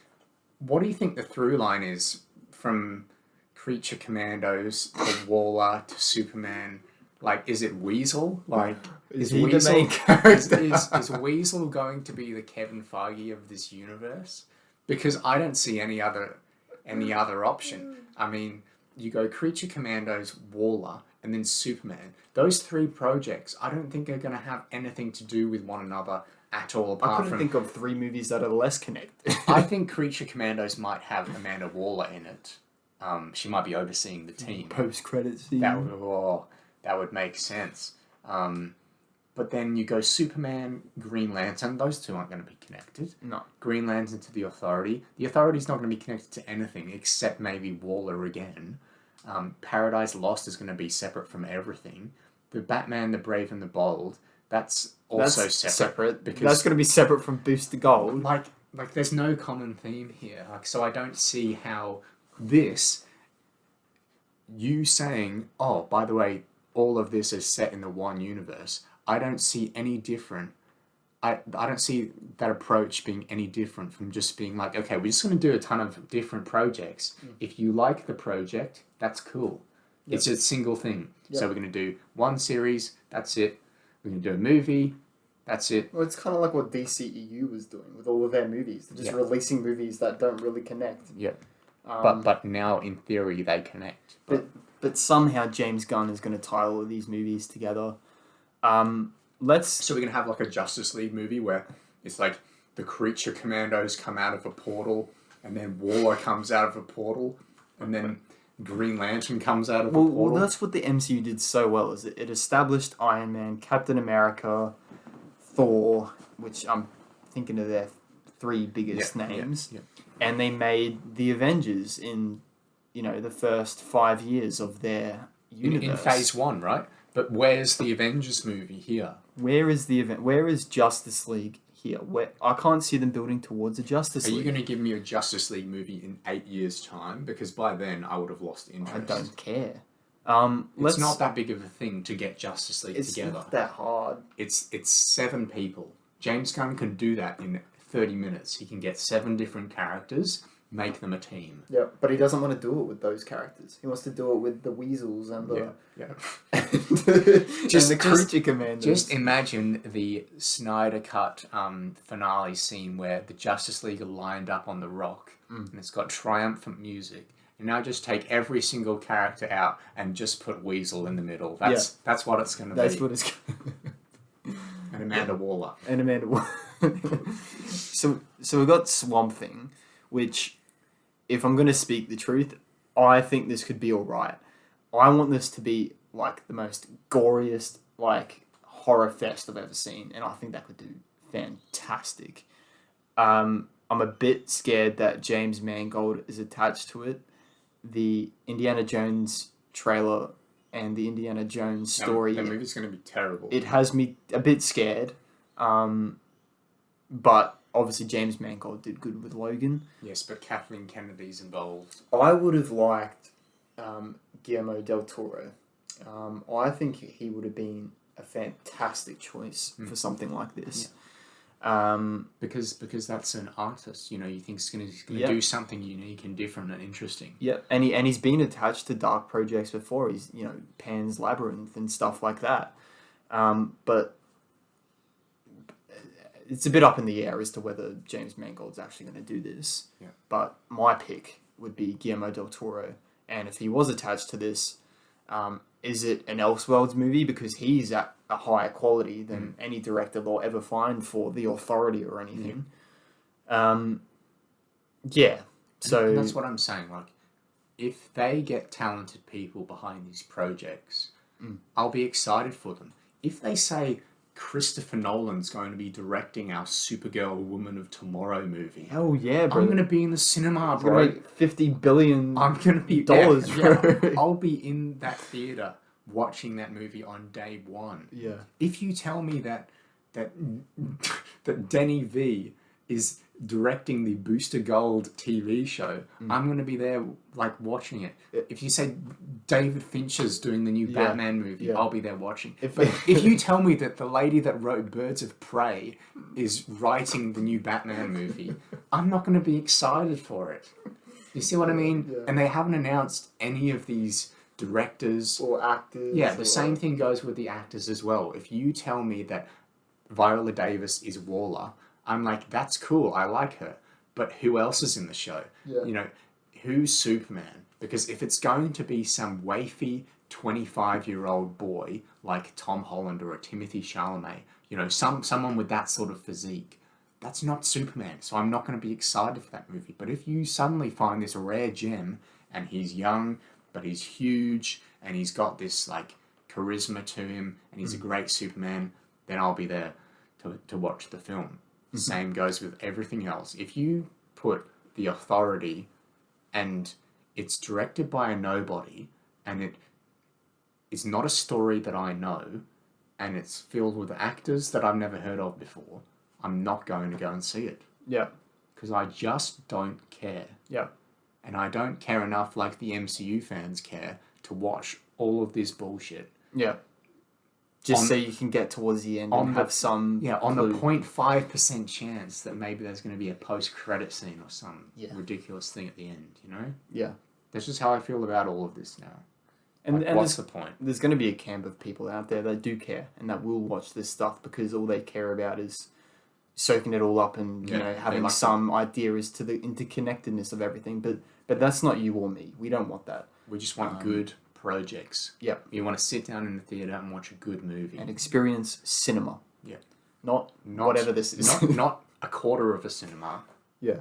S2: What do you think the through line is from Creature Commandos to Waller to Superman? Like, is it Weasel? Like,
S1: is he the main character?
S2: Is Weasel going to be the Kevin Feige of this universe? Because I don't see any other option. I mean, you go Creature Commandos, Waller, and then Superman. Those three projects, I don't think are going to have anything to do with one another at all.
S1: I couldn't think of three movies that are less connected.
S2: I think Creature Commandos might have Amanda Waller in it. She might be overseeing the team.
S1: Post-credit scene.
S2: That would make sense. But then you go Superman, Green Lantern. Those two aren't going to be connected.
S1: No.
S2: Green Lantern to the Authority. The Authority's not going to be connected to anything except maybe Waller again. Paradise Lost is going to be separate from everything. The Batman, the Brave and the Bold, that's also separate. Because
S1: that's going to be separate from Booster Gold.
S2: Like there's no common theme here. So I don't see how this, you saying, oh, by the way, all of this is set in the one universe, I don't see any different I don't see that approach being any different from just being like, okay, we're just going to do a ton of different projects. If you like the project, that's cool.
S1: Yep.
S2: It's a single thing.
S1: Yep.
S2: So we're going to do one series, that's it. We're going to do a movie, that's it.
S1: Well, it's kind of like what DCEU was doing with all of their movies. They're just releasing movies that don't really connect.
S2: Yeah. But now, in theory, they connect.
S1: But somehow James Gunn is going to tie all of these movies together.
S2: So we're going to have like a Justice League movie where it's like the Creature Commandos come out of a portal, and then Waller comes out of a portal, and then Green Lantern comes out of a portal.
S1: Well, that's what the MCU did so well, is it established Iron Man, Captain America, Thor, which I'm thinking of their three biggest names, and they made the Avengers in, the first 5 years of their universe.
S2: In phase 1, right? But where's the Avengers movie here?
S1: Where is Justice League here? I can't see them building towards a Justice League.
S2: Are you going to give me a Justice League movie in 8 years' time? Because by then I would have lost interest.
S1: I don't care.
S2: It's not that big of a thing to get Justice League together.
S1: It's not that hard.
S2: It's 7 people. James Gunn can do that in 30 minutes. He can get 7 different characters, make them a team.
S1: Yeah, but he doesn't want to do it with those characters. He wants to do it with the Weasels and the
S2: just
S1: the Creature Commandos.
S2: Just imagine the Snyder Cut finale scene where the Justice League are lined up on the rock, and it's got triumphant music. And now just take every single character out and just put Weasel in the middle. That's what it's going to be.
S1: That's what it's going to be.
S2: And Amanda Waller.
S1: So we've got Swamp Thing, which, if I'm going to speak the truth, I think this could be alright. I want this to be like the most goriest, like, horror fest I've ever seen, and I think that could do fantastic. I'm a bit scared that James Mangold is attached to it. The Indiana Jones trailer and the Indiana Jones story...
S2: That movie's going to be terrible.
S1: It has me a bit scared. But obviously James Mangold did good with Logan.
S2: Yes, but Kathleen Kennedy's involved.
S1: I would have liked Guillermo del Toro. I think he would have been a fantastic choice for something like this. Yeah.
S2: Because that's an artist, you think he's going to do something unique and different and interesting.
S1: Yeah, and he's been attached to dark projects before. He's Pan's Labyrinth and stuff like that. But it's a bit up in the air as to whether James Mangold's actually going to do this.
S2: Yeah.
S1: But my pick would be Guillermo del Toro, and if he was attached to this, is it an Elseworlds movie? Because he's at a higher quality than any director they'll ever find for The Authority or anything. Yeah. So
S2: and that's what I'm saying. Like, if they get talented people behind these projects, I'll be excited for them. If they say Christopher Nolan's going to be directing our Supergirl Woman of Tomorrow movie,
S1: hell yeah, bro!
S2: I'm going to be in the cinema, bro.
S1: $50 billion.
S2: I'm going to be
S1: dollars, bro.
S2: I'll be in that theater watching that movie on day one.
S1: Yeah.
S2: If you tell me that Denny V is directing the Booster Gold TV show, I'm going to be there, like, watching it. If you say David Fincher's doing the new Batman movie, I'll be there watching. But if you tell me that the lady that wrote Birds of Prey is writing the new Batman movie, I'm not going to be excited for it. You see what I mean?
S1: Yeah.
S2: And they haven't announced any of these directors
S1: or actors.
S2: Yeah, the same thing goes with the actors as well. If you tell me that Viola Davis is Waller, I'm like, that's cool, I like her. But who else is in the show?
S1: Yeah.
S2: Who's Superman? Because if it's going to be some wafy 25-year-old boy like Tom Holland or a Timothy Chalamet, someone with that sort of physique, that's not Superman. So I'm not going to be excited for that movie. But if you suddenly find this rare gem and he's young, but he's huge and he's got this, like, charisma to him and he's a great Superman, then I'll be there to watch the film. Same goes with everything else. If you put The Authority and it's directed by a nobody and it is not a story that I know and it's filled with actors that I've never heard of before, I'm not going to go and see it.
S1: Yeah.
S2: Because I just don't care.
S1: Yeah.
S2: And I don't care enough, like the MCU fans care, to watch all of this bullshit.
S1: Yeah. just so you can get towards the end and have some
S2: on
S1: clue.
S2: the 0.5% chance that maybe there's going to be a post-credit scene or some ridiculous thing at the end, you know?
S1: Yeah.
S2: That's just how I feel about all of this now.
S1: And
S2: what's the point?
S1: There's going to be a camp of people out there that do care and that will watch this stuff because all they care about is soaking it all up and you know having some idea as to the interconnectedness of everything. But that's not you or me. We don't want that.
S2: We just want good projects.
S1: Yeah.
S2: You want to sit down in the theatre and watch a good movie.
S1: And experience cinema.
S2: Yeah.
S1: Not whatever this is.
S2: Not a quarter of a cinema.
S1: Yeah.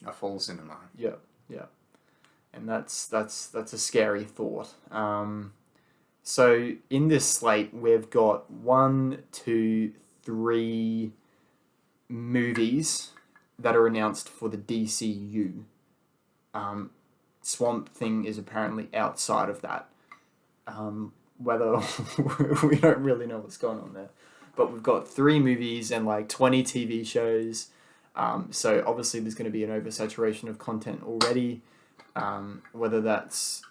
S2: A full cinema.
S1: Yeah. Yeah. And that's a scary thought. So in this slate, we've got 1, 2, 3 movies that are announced for the DCEU. Swamp Thing is apparently outside of that. Whether we don't really know what's going on there, but we've got 3 movies and like 20 TV shows. So obviously there's going to be an oversaturation of content already. Whether that's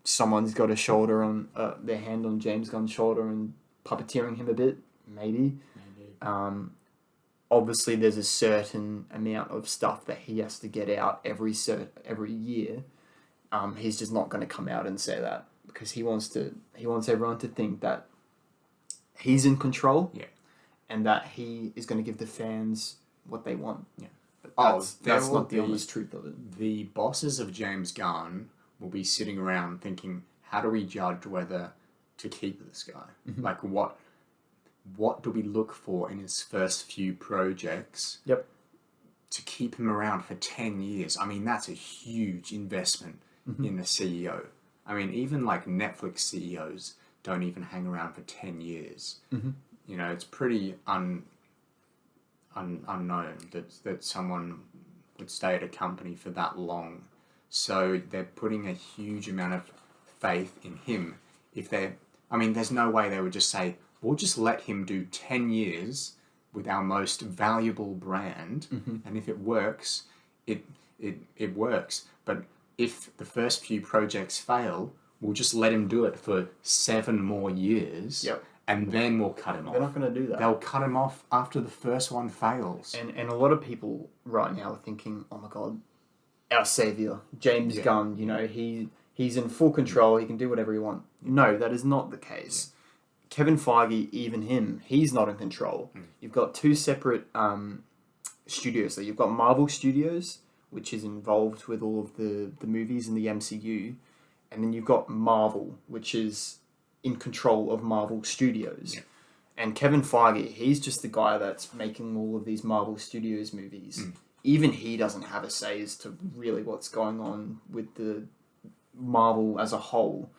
S1: someone's got a shoulder on their hand on James Gunn's shoulder and puppeteering him a bit, maybe. Obviously, there's a certain amount of stuff that he has to get out every year. He's just not going to come out and say that because he wants everyone to think that he's in control, and that he is going to give the fans what they want.
S2: Yeah.
S1: That's not the honest truth of it.
S2: The bosses of James Gunn will be sitting around thinking, how do we judge whether to keep this guy?
S1: Mm-hmm.
S2: Like, what do we look for in his first few projects to keep him around for 10 years? I mean, that's a huge investment in the CEO. I mean, even like Netflix CEOs don't even hang around for 10 years. You know, it's pretty unknown that someone would stay at a company for that long. So they're putting a huge amount of faith in him. There's no way they would just say, we'll just let him do 10 years with our most valuable brand, and if it works, it works. But if the first few projects fail, we'll just let him do it for 7 more years. And then we'll cut him off.
S1: They're not going to do that.
S2: They'll cut him off after the first one fails.
S1: And a lot of people right now are thinking, oh my God, our savior, James Gunn, you know, he's in full control, he can do whatever he wants. No, that is not the case. Kevin Feige, even him, he's not in control. You've got 2 separate studios. So you've got Marvel Studios, which is involved with all of the movies in the MCU. And then you've got Marvel, which is in control of Marvel Studios. And Kevin Feige, he's just the guy that's making all of these Marvel Studios movies. Even he doesn't have a say as to really what's going on with the Marvel as a whole.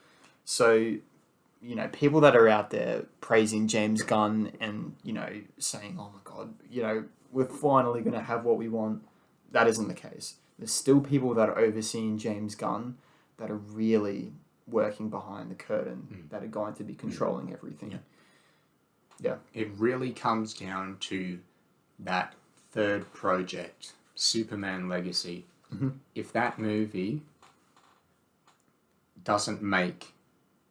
S1: So, you know, people that are out there praising James Gunn and, you know, saying, oh my God, you know, we're finally going to have what we want. That isn't the case. There's still people that are overseeing James Gunn that are really working behind the curtain, that are going to be controlling everything.
S2: It really comes down to that third project, Superman Legacy. If that movie doesn't make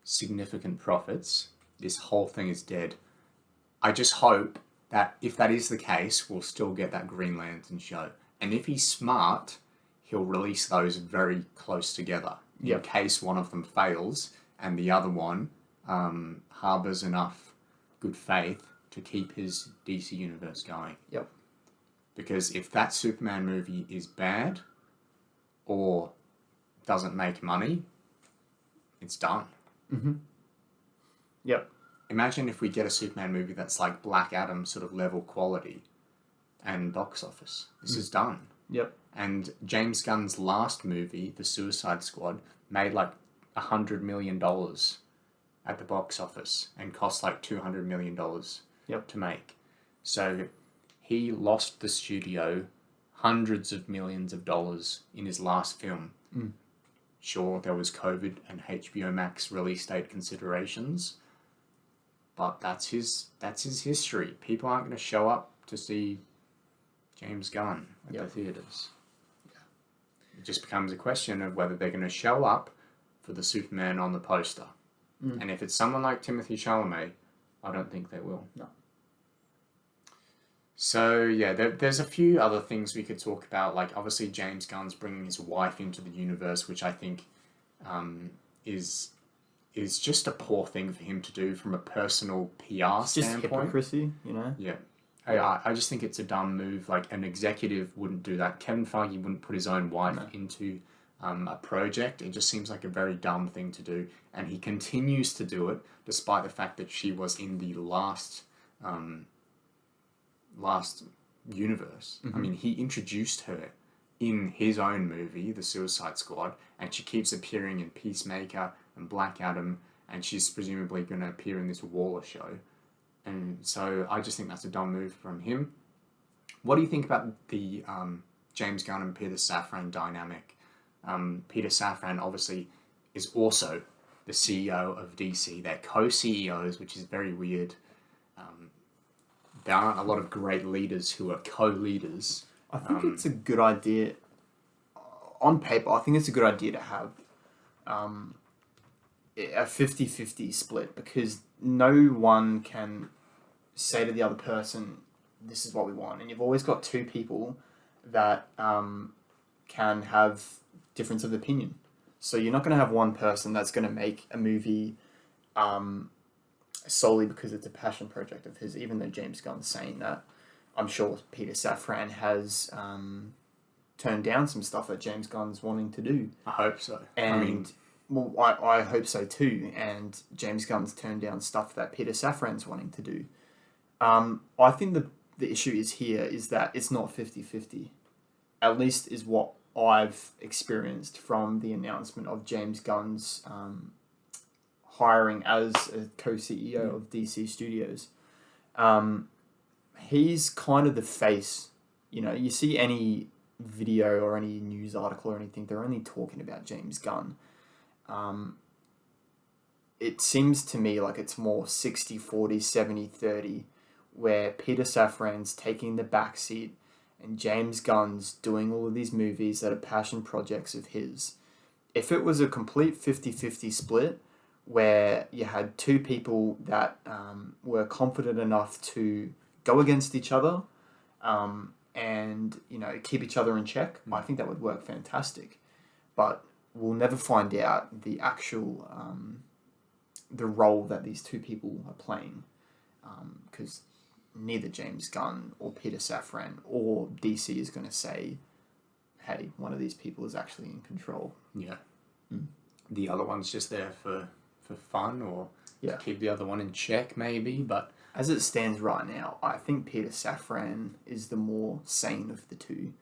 S2: significant profits, this whole thing is dead. I just hope that if that is the case, we'll still get that Green Lantern show. And if he's smart, he'll release those very close together in case one of them fails and the other one harbors enough good faith to keep his DC universe going. Because if that Superman movie is bad or doesn't make money, it's done. Imagine if we get a Superman movie that's like Black Adam sort of level quality and box office. This is done. And James Gunn's last movie, The Suicide Squad, made like $100 million at the box office and cost like $200 million to make. So he lost the studio hundreds of millions of dollars in his last film. Sure, there was COVID and HBO Max release date considerations, but that's his history. People aren't going to show up to see James Gunn at the theatres. It just becomes a question of whether they're going to show up for the Superman on the poster. And if it's someone like Timothée Chalamet, I don't think they will.
S1: No.
S2: So, yeah, there's a few other things we could talk about. Like, obviously, James Gunn's bringing his wife into the universe, which I think is just a poor thing for him to do from a personal PR
S1: It's just
S2: standpoint.
S1: hypocrisy, you know?
S2: Yeah. I just think it's a dumb move. Like, an executive wouldn't do that. Kevin Feige wouldn't put his own wife into a project. It just seems like a very dumb thing to do. And he continues to do it, despite the fact that she was in the last universe. I mean, he introduced her in his own movie, The Suicide Squad, and she keeps appearing in Peacemaker and Black Adam, and she's presumably going to appear in this Waller show. And so I just think that's a dumb move from him. What do you think about the James Gunn and Peter Safran dynamic? Peter Safran obviously is also the CEO of DC. They're co-CEOs, which is very weird. There aren't a lot of great leaders who are co-leaders.
S1: I think it's a good idea. On paper, I think it's a good idea to have a 50-50 split, because no one can say to the other person, this is what we want. And you've always got two people that can have difference of opinion. So you're not going to have one person that's going to make a movie solely because it's a passion project of his, even though James Gunn's saying that. I'm sure Peter Safran has turned down some stuff that James Gunn's wanting to do.
S2: I hope so.
S1: And I hope so too. And James Gunn's turned down stuff that Peter Safran's wanting to do. I think the issue is that it's not 50-50. At least is what I've experienced from the announcement of James Gunn's hiring as a co-CEO of DC Studios. He's kind of the face. You know, you see any video or any news article or anything, they're only talking about James Gunn. It seems to me like it's more 60-40, 70-30, where Peter Safran's taking the backseat and James Gunn's doing all of these movies that are passion projects of his. If it was a complete 50-50 split, where you had two people that were confident enough to go against each other and, you know, keep each other in check, I think that would work fantastic. But we'll never find out the actual the role that these two people are playing, because neither James Gunn or Peter Safran or DC is going to say, hey, one of these people is actually in control.
S2: Yeah. The other one's just there for fun, or to keep the other one in check maybe, but
S1: as it stands right now, I think Peter Safran is the more sane of the two.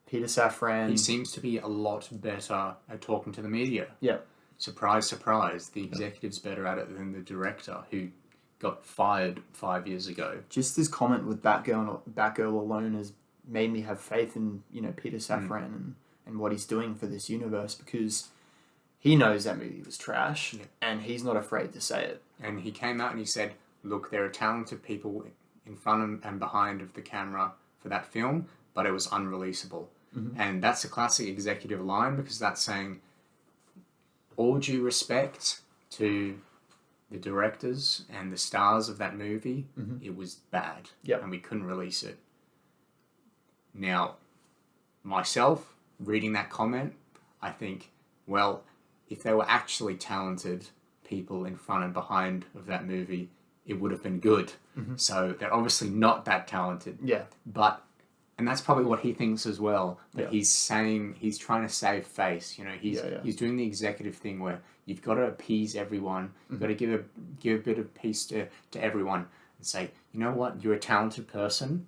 S1: Peter Safran...
S2: He seems to be a lot better at talking to the media.
S1: Yeah.
S2: Surprise, surprise. The executive's better at it than the director, who got fired 5 years ago.
S1: Just his comment with Batgirl alone has made me have faith in, you know, Peter Safran and what he's doing for this universe, because he knows that movie was trash, and he's not afraid to say it.
S2: And he came out and he said, look, there are talented people in front and behind of the camera for that film, but it was unreleasable. And that's a classic executive line, because that's saying, all due respect to the directors and the stars of that movie, it was bad, and we couldn't release it. Now, myself, reading that comment, I think, well, if they were actually talented people in front and behind of that movie, it would have been good. So they're obviously not that talented.
S1: Yeah.
S2: And that's probably what he thinks as well. But he's saying, he's trying to save face. You know, he's doing the executive thing where you've got to appease everyone. You've got to give a bit of peace to everyone and say, you know what, you're a talented person.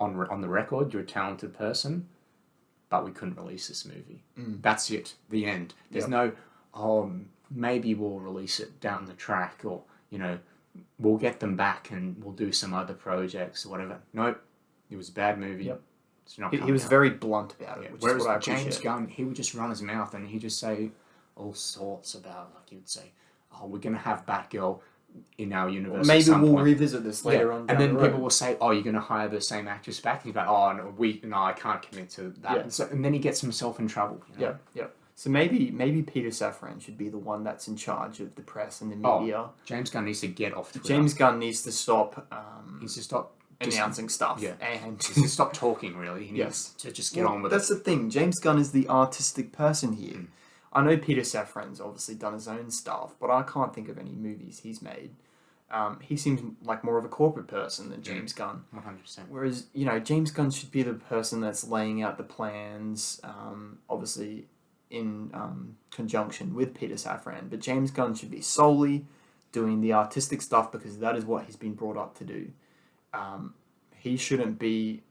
S2: On the record, you're a talented person, but we couldn't release this movie. That's it. The end. There's no, maybe we'll release it down the track, or, you know, we'll get them back and we'll do some other projects or whatever. Nope. It was a bad movie. It's not
S1: He was
S2: out.
S1: very blunt about it, which
S2: Whereas
S1: is what I
S2: James
S1: appreciate.
S2: Gunn, he would just run his mouth and he'd just say all sorts about, like, he would say, oh, we're going to have Batgirl in our universe.
S1: Maybe
S2: at some
S1: we'll
S2: point.
S1: revisit this later on.
S2: And
S1: down
S2: then
S1: the
S2: people
S1: road.
S2: will say, oh, you're going to hire the same actress back. And he's like, oh, no, I can't commit to that.
S1: Yeah.
S2: And, so, and then he gets himself in trouble. You know?
S1: Yeah. So maybe Peter Safran should be the one that's in charge of the press and the media.
S2: James Gunn needs to get off Twitter.
S1: James Gunn needs to stop.
S2: He needs to stop
S1: announcing stuff.
S2: Yeah.
S1: And
S2: he needs to stop talking. Really, he needs to just get on with
S1: that's
S2: it.
S1: That's the thing. James Gunn is the artistic person here. I know Peter Safran's obviously done his own stuff, but I can't think of any movies he's made. He seems like more of a corporate person than James Gunn.
S2: 100%.
S1: Whereas, James Gunn should be the person that's laying out the plans, obviously in conjunction with Peter Safran. But James Gunn should be solely doing the artistic stuff because that is what he's been brought up to do. He shouldn't be,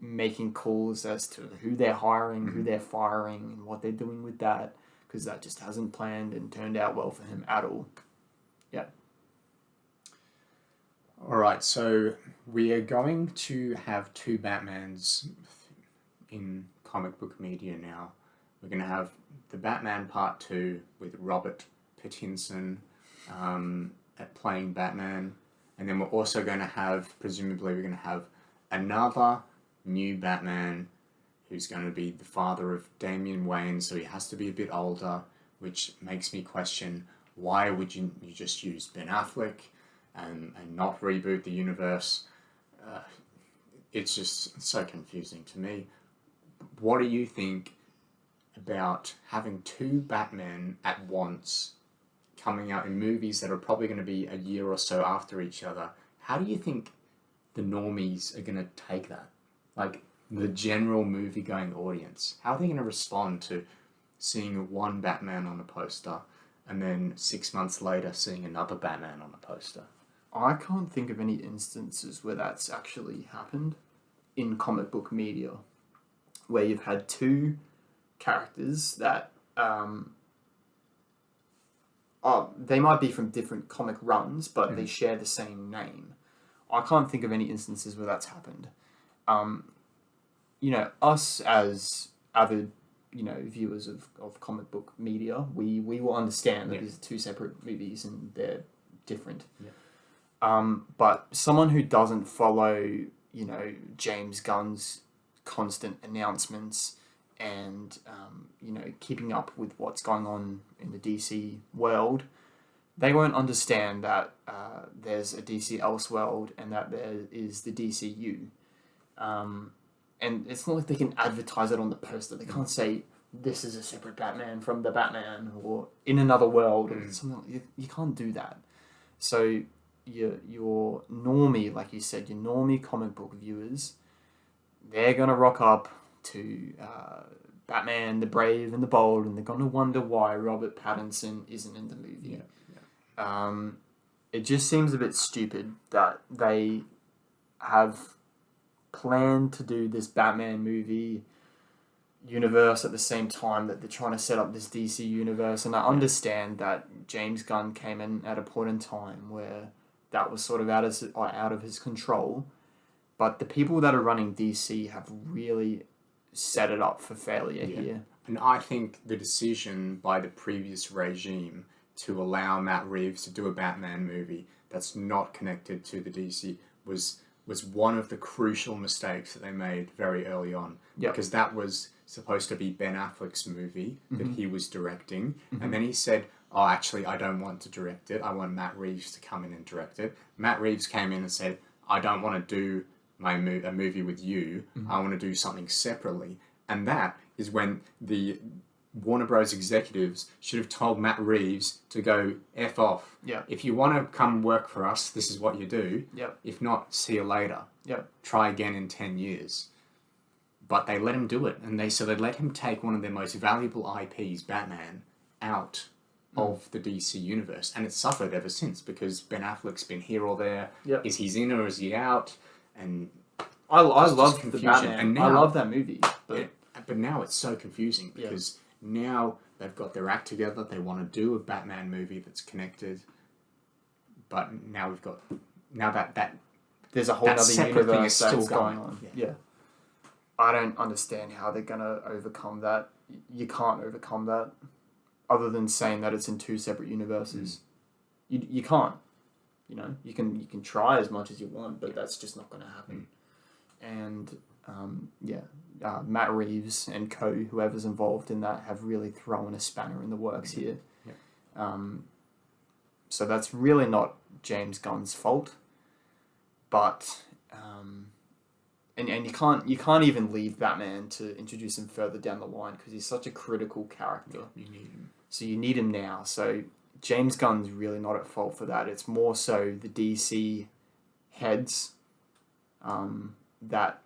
S1: making calls as to who they're hiring, who they're firing, and what they're doing with that, because that just hasn't planned and turned out well for him at all. Yeah.
S2: All right, so we are going to have two Batmans in comic book media now. We're going to have the Batman Part 2 with Robert Pattinson playing Batman. And then we're also going to have, presumably we're going to have another new Batman who's going to be the father of Damian Wayne, so he has to be a bit older, which makes me question, why would you just use Ben Affleck and not reboot the universe? It's just so confusing to me. What do you think about having two Batmen at once coming out in movies that are probably going to be a year or so after each other? How do you think the normies are going to take that? Like, the general movie-going audience. How are they going to respond to seeing one Batman on a poster and then 6 months later seeing another Batman on a poster?
S1: I can't think of any instances where that's actually happened in comic book media, where you've had two characters that they might be from different comic runs, but they share the same name. I can't think of any instances where that's happened. Us as avid, viewers of comic book media, we will understand that these are two separate movies and they're different. Yeah. But someone who doesn't follow, James Gunn's constant announcements and, keeping up with what's going on in the DC world, they won't understand that there's a DC Elseworld and that there is the DCEU. And it's not like they can advertise it on the poster. They can't say, this is a separate Batman from the Batman, or in another world, or something. You can't do that. So your normie, like you said, your normie comic book viewers, they're going to rock up to Batman, the Brave and the Bold, and they're going to wonder why Robert Pattinson isn't in the movie. It just seems a bit stupid that they have planned to do this Batman movie universe at the same time that they're trying to set up this DC universe. And I understand that James Gunn came in at a point in time where that was sort of out of his control. But the people that are running DC have really set it up for failure here.
S2: And I think the decision by the previous regime to allow Matt Reeves to do a Batman movie that's not connected to the DC was one of the crucial mistakes that they made very early on. Because that was supposed to be Ben Affleck's movie that he was directing. And then he said, oh, actually, I don't want to direct it. I want Matt Reeves to come in and direct it. Matt Reeves came in and said, I don't want to do a movie with you. I want to do something separately. And that is when the Warner Bros. Executives should have told Matt Reeves to go F off. If you want to come work for us, this is what you do. If not, see you later. Try again in 10 years. But they let him do it. And they let him take one of their most valuable IPs, Batman, out of the DC universe. And it's suffered ever since because Ben Affleck's been here or there. Is he in or is he out? And
S1: I love the Batman. And now, I love that movie.
S2: But now it's so confusing because now they've got their act together. They want to do a Batman movie that's connected. But now we've got... Now that
S1: there's a whole other universe that's
S2: still
S1: going on. I don't understand how they're going to overcome that. You can't overcome that other than saying that it's in two separate universes. You can't. You can try as much as you want, but that's just not going to happen. And Matt Reeves and whoever's involved in that, have really thrown a spanner in the works here.
S2: Yeah.
S1: So that's really not James Gunn's fault, but and you can't even leave Batman to introduce him further down the line, because he's such a critical character.
S2: You need him.
S1: So you need him now. So James Gunn's really not at fault for that. It's more so the DC heads that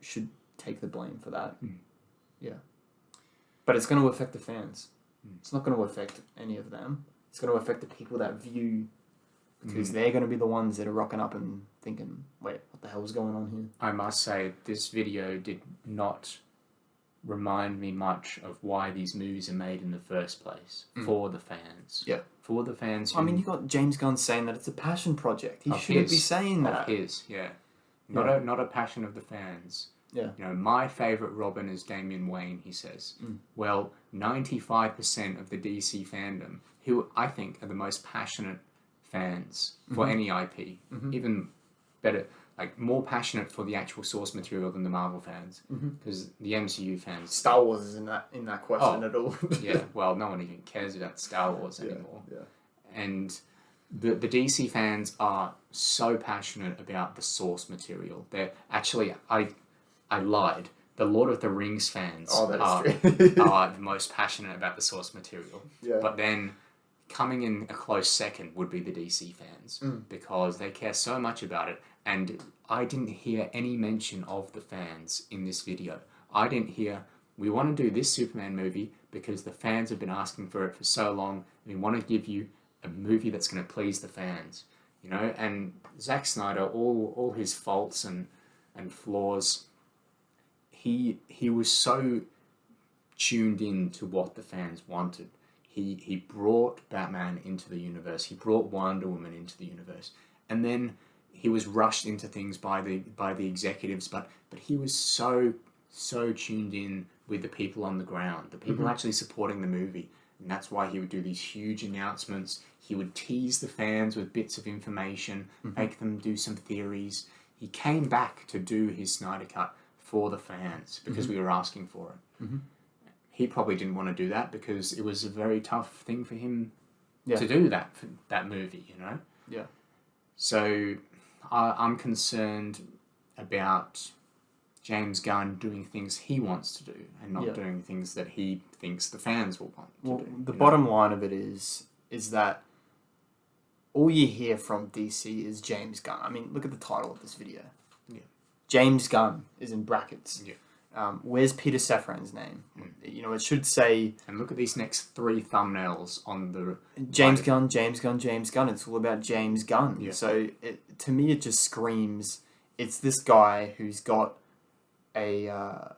S1: should take the blame for that. Yeah. But it's going to affect the fans. It's not going to affect any of them. It's going to affect the people that view, because they're going to be the ones that are rocking up and thinking, wait, what the hell's going on here?
S2: I must say, this video did not remind me much of why these movies are made in the first place. For the fans.
S1: Yeah.
S2: For the fans who...
S1: I mean, you got James Gunn saying that it's a passion project. He shouldn't be saying that.
S2: Of his, yeah. Not a passion of the fans.
S1: Yeah.
S2: You know, my favourite Robin is Damian Wayne, he says. Well, 95% of the DC fandom, who I think are the most passionate fans for any IP, even better, like more passionate for the actual source material than the Marvel fans, because the MCU fans...
S1: Star Wars is in that question at all.
S2: Yeah, well, no one even cares about Star Wars anymore.
S1: Yeah.
S2: And the DC fans are so passionate about the source material. They're actually... I lied. The Lord of the Rings fans are the most passionate about the source material.
S1: Yeah.
S2: But then coming in a close second would be the DC fans, because they care so much about it. And I didn't hear any mention of the fans in this video. I didn't hear, we want to do this Superman movie because the fans have been asking for it for so long. We want to give you a movie that's going to please the fans. You know, and Zack Snyder, all his faults and flaws... He was so tuned in to what the fans wanted. He brought Batman into the universe. He brought Wonder Woman into the universe, and then he was rushed into things by the executives. But he was so tuned in with the people on the ground, the people actually supporting the movie, and that's why he would do these huge announcements. He would tease the fans with bits of information, make them do some theories. He came back to do his Snyder Cut for the fans because we were asking for it. He probably didn't want to do that because it was a very tough thing for him to do that for that movie, you know?
S1: Yeah.
S2: So I'm concerned about James Gunn doing things he wants to do and not doing things that he thinks the fans will want to do.
S1: The bottom line of it is that all you hear from DC is James Gunn. I mean, look at the title of this video. James Gunn is in brackets. Yeah. Where's Peter Safran's name? You know, it should say...
S2: And look at these next 3 thumbnails on the...
S1: James Gunn, James Gunn, James Gunn. It's all about James Gunn. Yeah. So, to me, it just screams... It's this guy who's got a...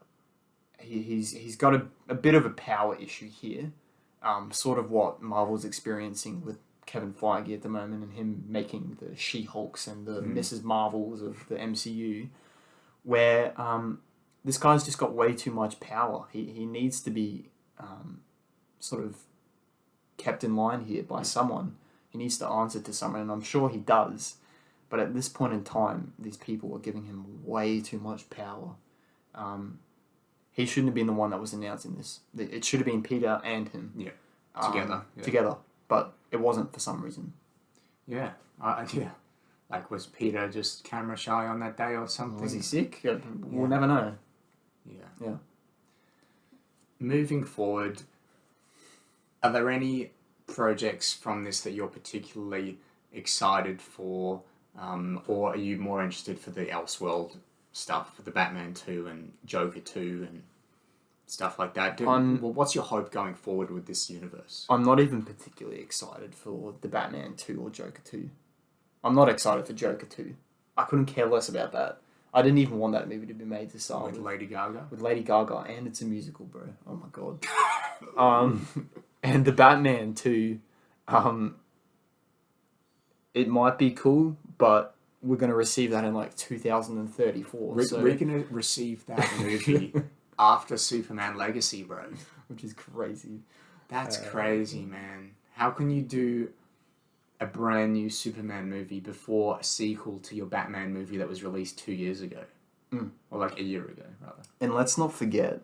S1: He's got a bit of a power issue here. Sort of what Marvel's experiencing with Kevin Feige at the moment, and him making the She-Hulks and the Mrs. Marvels of the MCU, where this guy's just got way too much power. He needs to be sort of kept in line here by someone. He needs to answer to someone, and I'm sure he does. But at this point in time, these people are giving him way too much power. He shouldn't have been the one that was announcing this. It should have been Peter and him.
S2: Yeah,
S1: together. But it wasn't for some reason.
S2: Yeah, Like, was Peter just camera shy on that day or something?
S1: Was he sick? We'll never know. Yeah.
S2: Moving forward, are there any projects from this that you're particularly excited for, or are you more interested for the Elseworld stuff, for the Batman 2 and Joker 2 and stuff like that? What's your hope going forward with this universe?
S1: I'm not even particularly excited for the Batman 2 or Joker 2. I'm not excited for Joker 2. I couldn't care less about that. I didn't even want that movie to be made to start with.
S2: With Lady Gaga?
S1: With Lady Gaga, and it's a musical, bro. Oh my god. And the Batman 2, it might be cool, but we're going to receive that in like 2034.
S2: We're going to receive that movie after Superman Legacy, bro.
S1: Which is crazy.
S2: That's crazy, man. How can you do a brand new Superman movie before a sequel to your Batman movie that was released 2 years ago? Or like a year ago, rather.
S1: And let's not forget,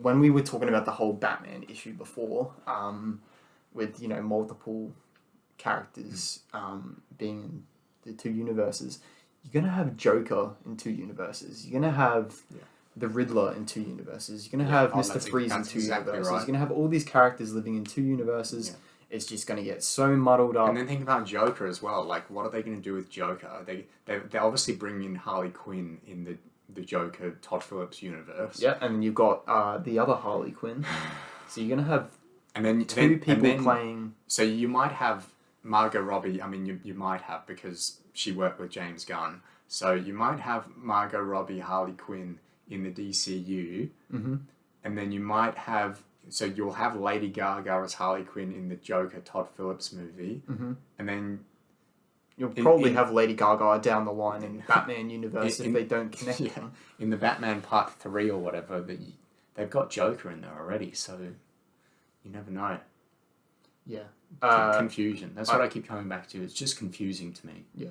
S1: when we were talking about the whole Batman issue before, with, multiple characters being in the two universes, you're going to have Joker in two universes. You're going to have the Riddler in two universes. You're going to have Mr. Freeze in two universes.
S2: Right.
S1: You're going to have all these characters living in two universes. Yeah. It's just going to get so muddled up.
S2: And then think about Joker as well. Like, what are they going to do with Joker? They're obviously bringing in Harley Quinn in the Joker Todd Phillips universe.
S1: Yeah, and you've got the other Harley Quinn. So you're going to have two people playing...
S2: So you might have Margot Robbie. I mean, you might have, because she worked with James Gunn. So you might have Margot Robbie, Harley Quinn in the DCEU.
S1: Mm-hmm.
S2: And then you might have... So you'll have Lady Gaga as Harley Quinn in the Joker Todd Phillips movie.
S1: Mm-hmm.
S2: And then...
S1: You'll probably have Lady Gaga down the line in Batman universe if they don't connect them.
S2: In the Batman Part 3 or whatever, they've got Joker in there already, so you never know.
S1: Yeah.
S2: Confusion. That's what I keep coming back to. It's just confusing to me.
S1: Yeah.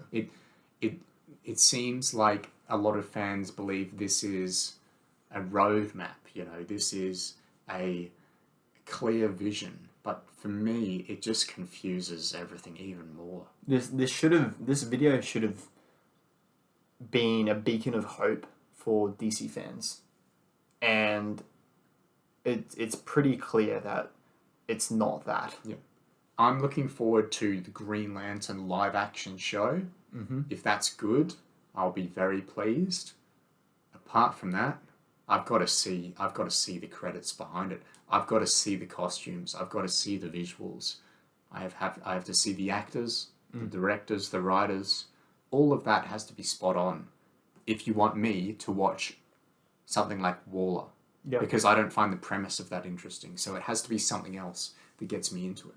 S2: It seems like a lot of fans believe this is a roadmap, this is a clear vision. But for me, it just confuses everything even more.
S1: This video should have been a beacon of hope for DC fans, and it's pretty clear that it's not that.
S2: Yeah, I'm looking forward to the Green Lantern live action show.
S1: Mm-hmm.
S2: If that's good, I'll be very pleased. Apart from that, I've got to see the credits behind it. I've got to see the costumes. I've got to see the visuals. I have to see the actors, the directors, the writers. All of that has to be spot on if you want me to watch something like Waller.
S1: Yep.
S2: Because I don't find the premise of that interesting. So it has to be something else that gets me into it.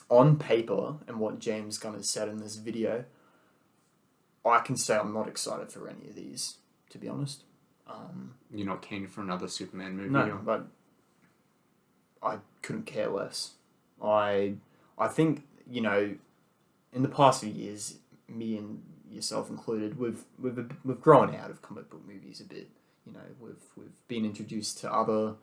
S1: On paper, and what James Gunn has said in this video, I can say I'm not excited for any of these, to be honest.
S2: You're not keen for another Superman movie?
S1: No, but I couldn't care less. I think, in the past few years, me and yourself included, we've grown out of comic book movies a bit. We've been introduced to other,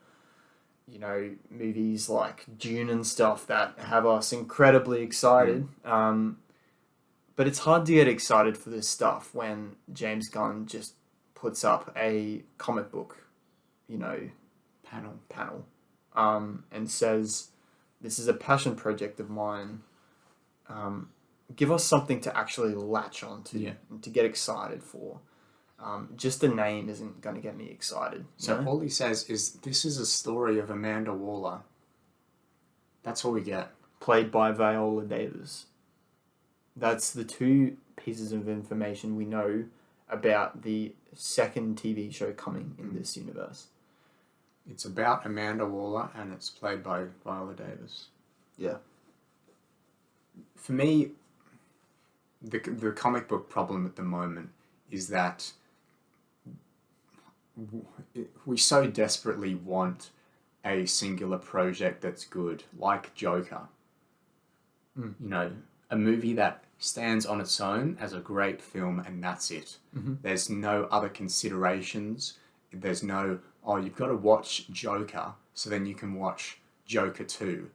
S1: movies like Dune and stuff that have us incredibly excited. But it's hard to get excited for this stuff when James Gunn just puts up a comic book, panel, and says, "This is a passion project of mine. Give us something to actually latch onto and to get excited for. Just the name isn't going to get me excited."
S2: So all he says is, "This is a story of Amanda Waller." That's all we get.
S1: Played by Viola Davis. That's the two pieces of information we know about the second TV show coming in this universe.
S2: It's about Amanda Waller and it's played by Viola Davis.
S1: Yeah.
S2: For me, the comic book problem at the moment is that we so desperately want a singular project that's good, like Joker. A movie that stands on its own as a great film and that's it.
S1: Mm-hmm.
S2: There's no other considerations. There's no, you've got to watch Joker, so then you can watch Joker 2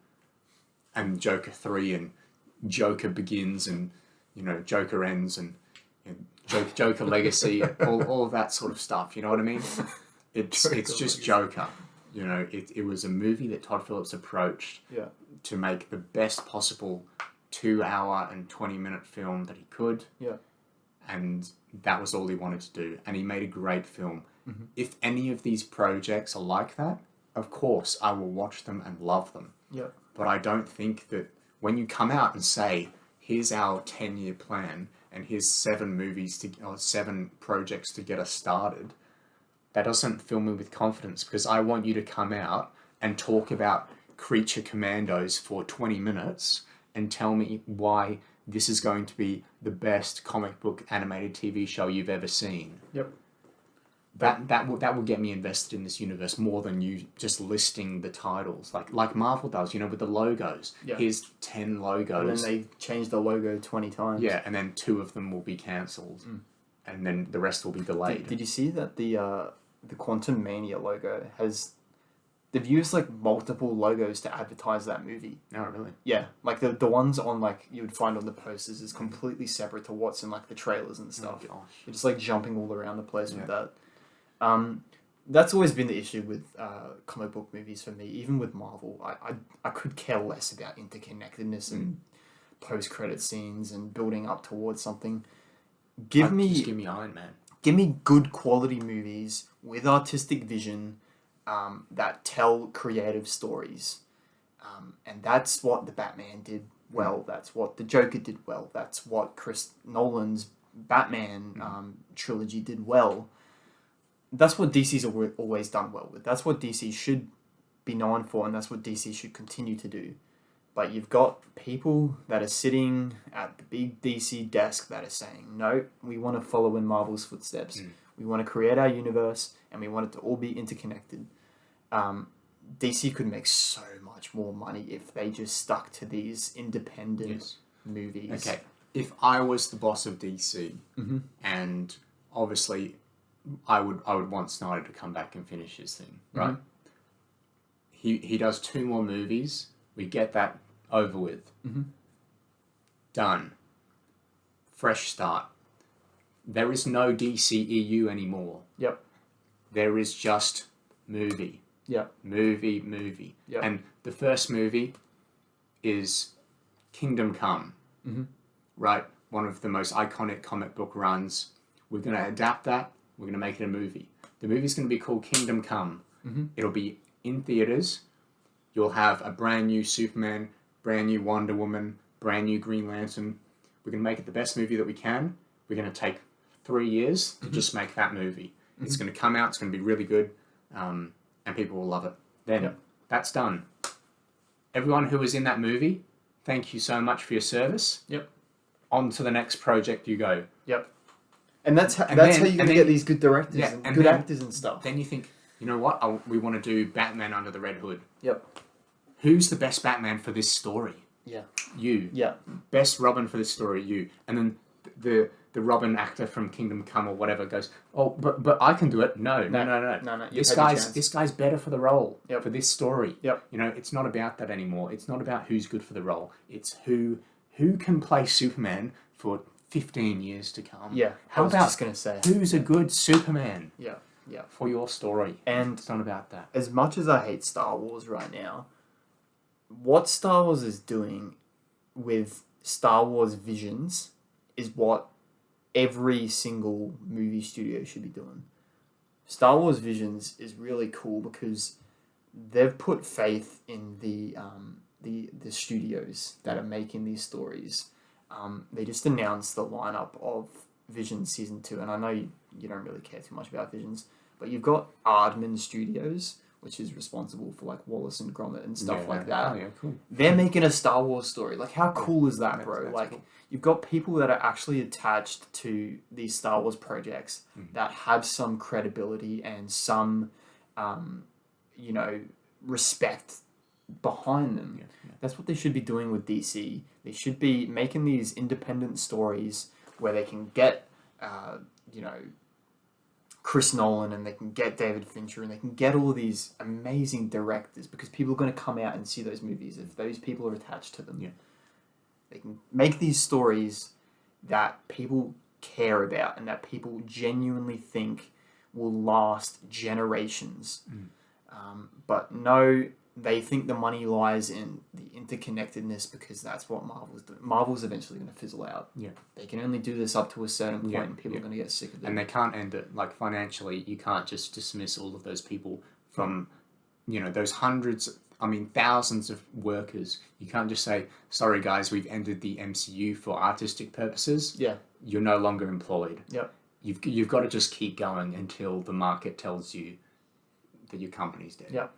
S2: and Joker 3 and Joker Begins and, Joker Ends and Joker Legacy, all of that sort of stuff. You know what I mean? It's just Joker. It was a movie that Todd Phillips approached to make the best possible 2-hour and 20-minute film that he could.
S1: Yeah.
S2: And that was all he wanted to do. And he made a great film.
S1: Mm-hmm.
S2: If any of these projects are like that, of course, I will watch them and love them.
S1: Yeah.
S2: But I don't think that when you come out and say, here's our 10-year plan and here's 7 projects to get us started, that doesn't fill me with confidence, because I want you to come out and talk about Creature Commandos for 20 minutes and tell me why this is going to be the best comic book animated TV show you've ever seen.
S1: Yep.
S2: That will get me invested in this universe more than you just listing the titles like Marvel does, with the logos.
S1: Yeah.
S2: Here's 10 logos.
S1: And then they change the logo 20 times.
S2: Yeah, and then 2 of them will be cancelled. and then the rest will be delayed.
S1: Did you see that the Quantum Mania logo they've used like multiple logos to advertise that movie?
S2: Oh, really?
S1: Yeah, like the ones on like you would find on the posters is completely separate to what's in like the trailers and stuff.
S2: Oh, gosh.
S1: You're just like jumping all around the place
S2: Yeah.
S1: with that. That's always been the issue with comic book movies for me. Even with Marvel, I could care less about interconnectedness and post-credit scenes and building up towards something.
S2: Just give me Iron Man.
S1: Give me good quality movies with artistic vision that tell creative stories. And that's what the Batman did well. That's what the Joker did well. That's what Chris Nolan's Batman trilogy did well. That's what DC's always done well with. That's what DC should be known for, and that's what DC should continue to do. But you've got people that are sitting at the big DC desk that are saying, no, we want to follow in Marvel's footsteps. We want to create our universe, and we want it to all be interconnected. DC could make so much more money if they just stuck to these independent movies.
S2: Okay, if I was the boss of DC, and obviously I would want Snyder to come back and finish his thing, right? He does 2 more movies. We get that over with. Done. Fresh start. There is no DCEU anymore.
S1: Yep.
S2: There is just movie.
S1: Yep.
S2: Movie.
S1: Yep.
S2: And the first movie is Kingdom Come. Right? One of the most iconic comic book runs. We're going to adapt that. We're going to make it a movie. The movie's going to be called Kingdom Come. It'll be in theaters. You'll have a brand new Superman, brand new Wonder Woman, brand new Green Lantern. We're going to make it the best movie that we can. We're going to take 3 years to just make that movie. It's going to come out. It's going to be really good. And people will love it. Then that's done. Everyone who was in that movie, thank you so much for your service.
S1: Yep.
S2: On to the next project you go.
S1: Yep. And that's how you're going to get these good directors and good actors and stuff.
S2: Then you think, you know what? We want to do Batman Under the Red Hood.
S1: Yep.
S2: Who's the best Batman for this story?
S1: Yeah.
S2: You.
S1: Yeah.
S2: Best Robin for this story, you. And then the Robin actor from Kingdom Come or whatever goes, oh, but I can do it. No. This guy's better for the role, for this story.
S1: Yep.
S2: You know, it's not about that anymore. It's not about who's good for the role. It's who can play Superman for 15 years to come.
S1: Yeah.
S2: How about
S1: just gonna say
S2: who's a good Superman?
S1: Yeah. Yeah.
S2: For your story.
S1: And
S2: it's not about that.
S1: As much as I hate Star Wars right now, what Star Wars is doing with Star Wars Visions is what every single movie studio should be doing. Star Wars Visions is really cool because they've put faith in the studios that are making these stories. They just announced the lineup of Visions Season 2, and I know you don't really care too much about Visions, but you've got Aardman Studios, which is responsible for like Wallace and Gromit and stuff like that.
S2: Oh, yeah, cool.
S1: They're making a Star Wars story. Like, how cool is that, bro?
S2: That's
S1: like,
S2: cool.
S1: You've got people that are actually attached to these Star Wars projects that have some credibility and some, respect behind them.
S2: Yeah.
S1: That's what they should be doing with DC. They should be making these independent stories where they can get, Chris Nolan and they can get David Fincher and they can get all of these amazing directors because people are going to come out and see those movies if those people are attached to them.
S2: Yeah.
S1: They can make these stories that people care about and that people genuinely think will last generations. But no, they think the money lies in the interconnectedness because that's what Marvel's doing. Marvel's eventually going to fizzle out.
S2: Yeah.
S1: They can only do this up to a certain point and people are going to get sick of it.
S2: And they can't end it. Like, financially, you can't just dismiss all of those people from, those thousands of workers. You can't just say, sorry guys, we've ended the MCU for artistic purposes.
S1: Yeah.
S2: You're no longer employed.
S1: Yep.
S2: You've got to just keep going until the market tells you that your company's dead.
S1: Yep.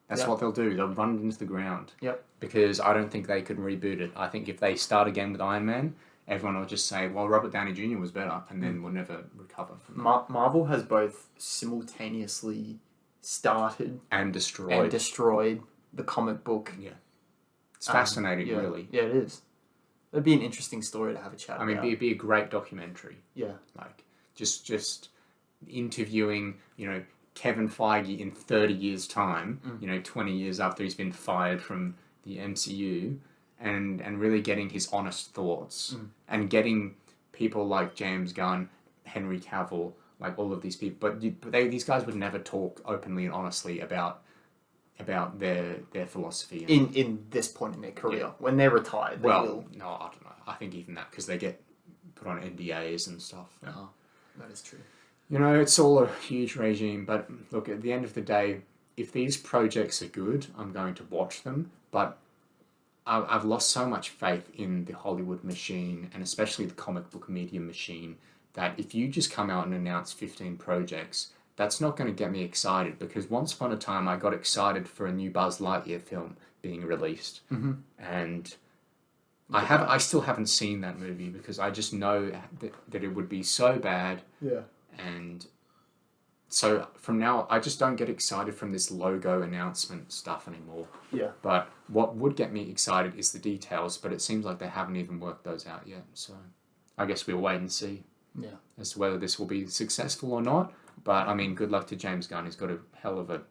S2: That's what they'll do. They'll run it into the ground.
S1: Yep.
S2: Because I don't think they could reboot it. I think if they start again with Iron Man, everyone will just say, well, Robert Downey Jr. was better, and then we'll never recover from that.
S1: Marvel has both simultaneously started
S2: and destroyed
S1: the comic book.
S2: Yeah. It's fascinating, really.
S1: Yeah, it is. It'd be an interesting story to have a chat about.
S2: It'd be a great documentary.
S1: Yeah.
S2: Like, just interviewing, Kevin Feige in 30 years' time, 20 years after he's been fired from the MCU, and really getting his honest thoughts, and getting people like James Gunn, Henry Cavill, like all of these people, but these guys would never talk openly and honestly about their philosophy.
S1: In this point in their career, when they're retired, they will.
S2: No, I don't know. I think even that, because they get put on NDAs and stuff.
S1: That is true.
S2: It's all a huge regime, but look, at the end of the day, if these projects are good, I'm going to watch them, but I've lost so much faith in the Hollywood machine, and especially the comic book media machine, that if you just come out and announce 15 projects, that's not going to get me excited, because once upon a time I got excited for a new Buzz Lightyear film being released, and I still haven't seen that movie, because I just know that it would be so bad.
S1: Yeah.
S2: And so from now, I just don't get excited from this logo announcement stuff anymore.
S1: Yeah.
S2: But what would get me excited is the details, but it seems like they haven't even worked those out yet. So I guess we'll wait and see as to whether this will be successful or not. But I mean, good luck to James Gunn. He's got a hell of a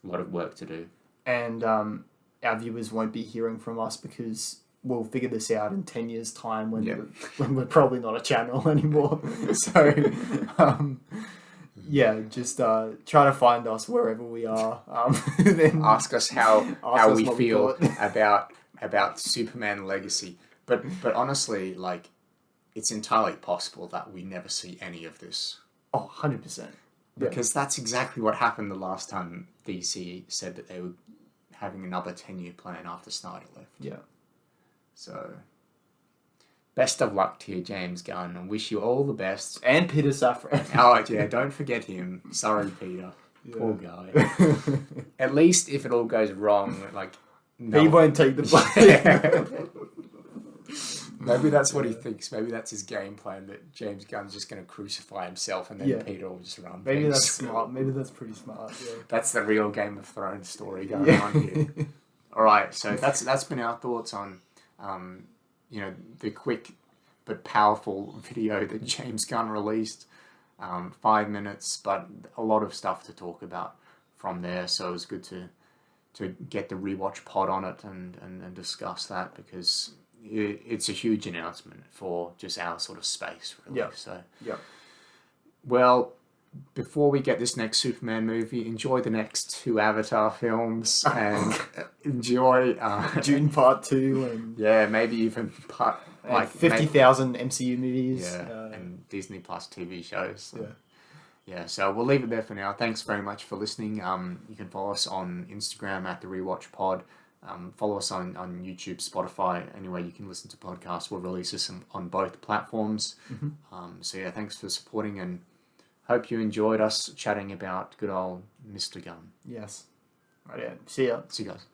S2: lot of work to do.
S1: And our viewers won't be hearing from us, because we'll figure this out in 10 years' time when we're probably not a channel anymore. So, just try to find us wherever we are. Then
S2: ask us how we feel about Superman Legacy. But honestly, like, it's entirely possible that we never see any of this.
S1: Oh, 100%.
S2: Because that's exactly what happened the last time DC said that they were having another 10-year plan after Snyder left.
S1: Yeah.
S2: So, best of luck to you, James Gunn, and wish you all the best.
S1: And Peter Safran.
S2: Oh, yeah, don't forget him. Sorry, Peter. Yeah. Poor guy. At least if it all goes wrong, like...
S1: He won't take the blame.
S2: Maybe that's what he thinks. Maybe that's his game plan, that James Gunn's just going to crucify himself, and then Peter will just run
S1: Maybe
S2: things.
S1: That's smart. Maybe that's pretty smart, yeah.
S2: That's the real Game of Thrones story going on here. All right, so that's been our thoughts on, the quick but powerful video that James Gunn released. 5 minutes, but a lot of stuff to talk about from there. So it was good to get the Rewatch pod on it and discuss that, because it's a huge announcement for just our sort of space, really.
S1: Yeah.
S2: So,
S1: well,
S2: before we get this next Superman movie, enjoy the next 2 Avatar films, and enjoy
S1: Dune Part 2, and
S2: maybe even part
S1: like 50,000 MCU movies,
S2: and Disney Plus TV shows. So. So we'll leave it there for now. Thanks very much for listening. You can follow us on Instagram at the Rewatch Pod. Follow us on YouTube, Spotify, anywhere you can listen to podcasts. We'll release this on both platforms. Thanks for supporting, and hope you enjoyed us chatting about good old Mr. Gunn.
S1: Yes. Right, yeah. See ya.
S2: See you guys.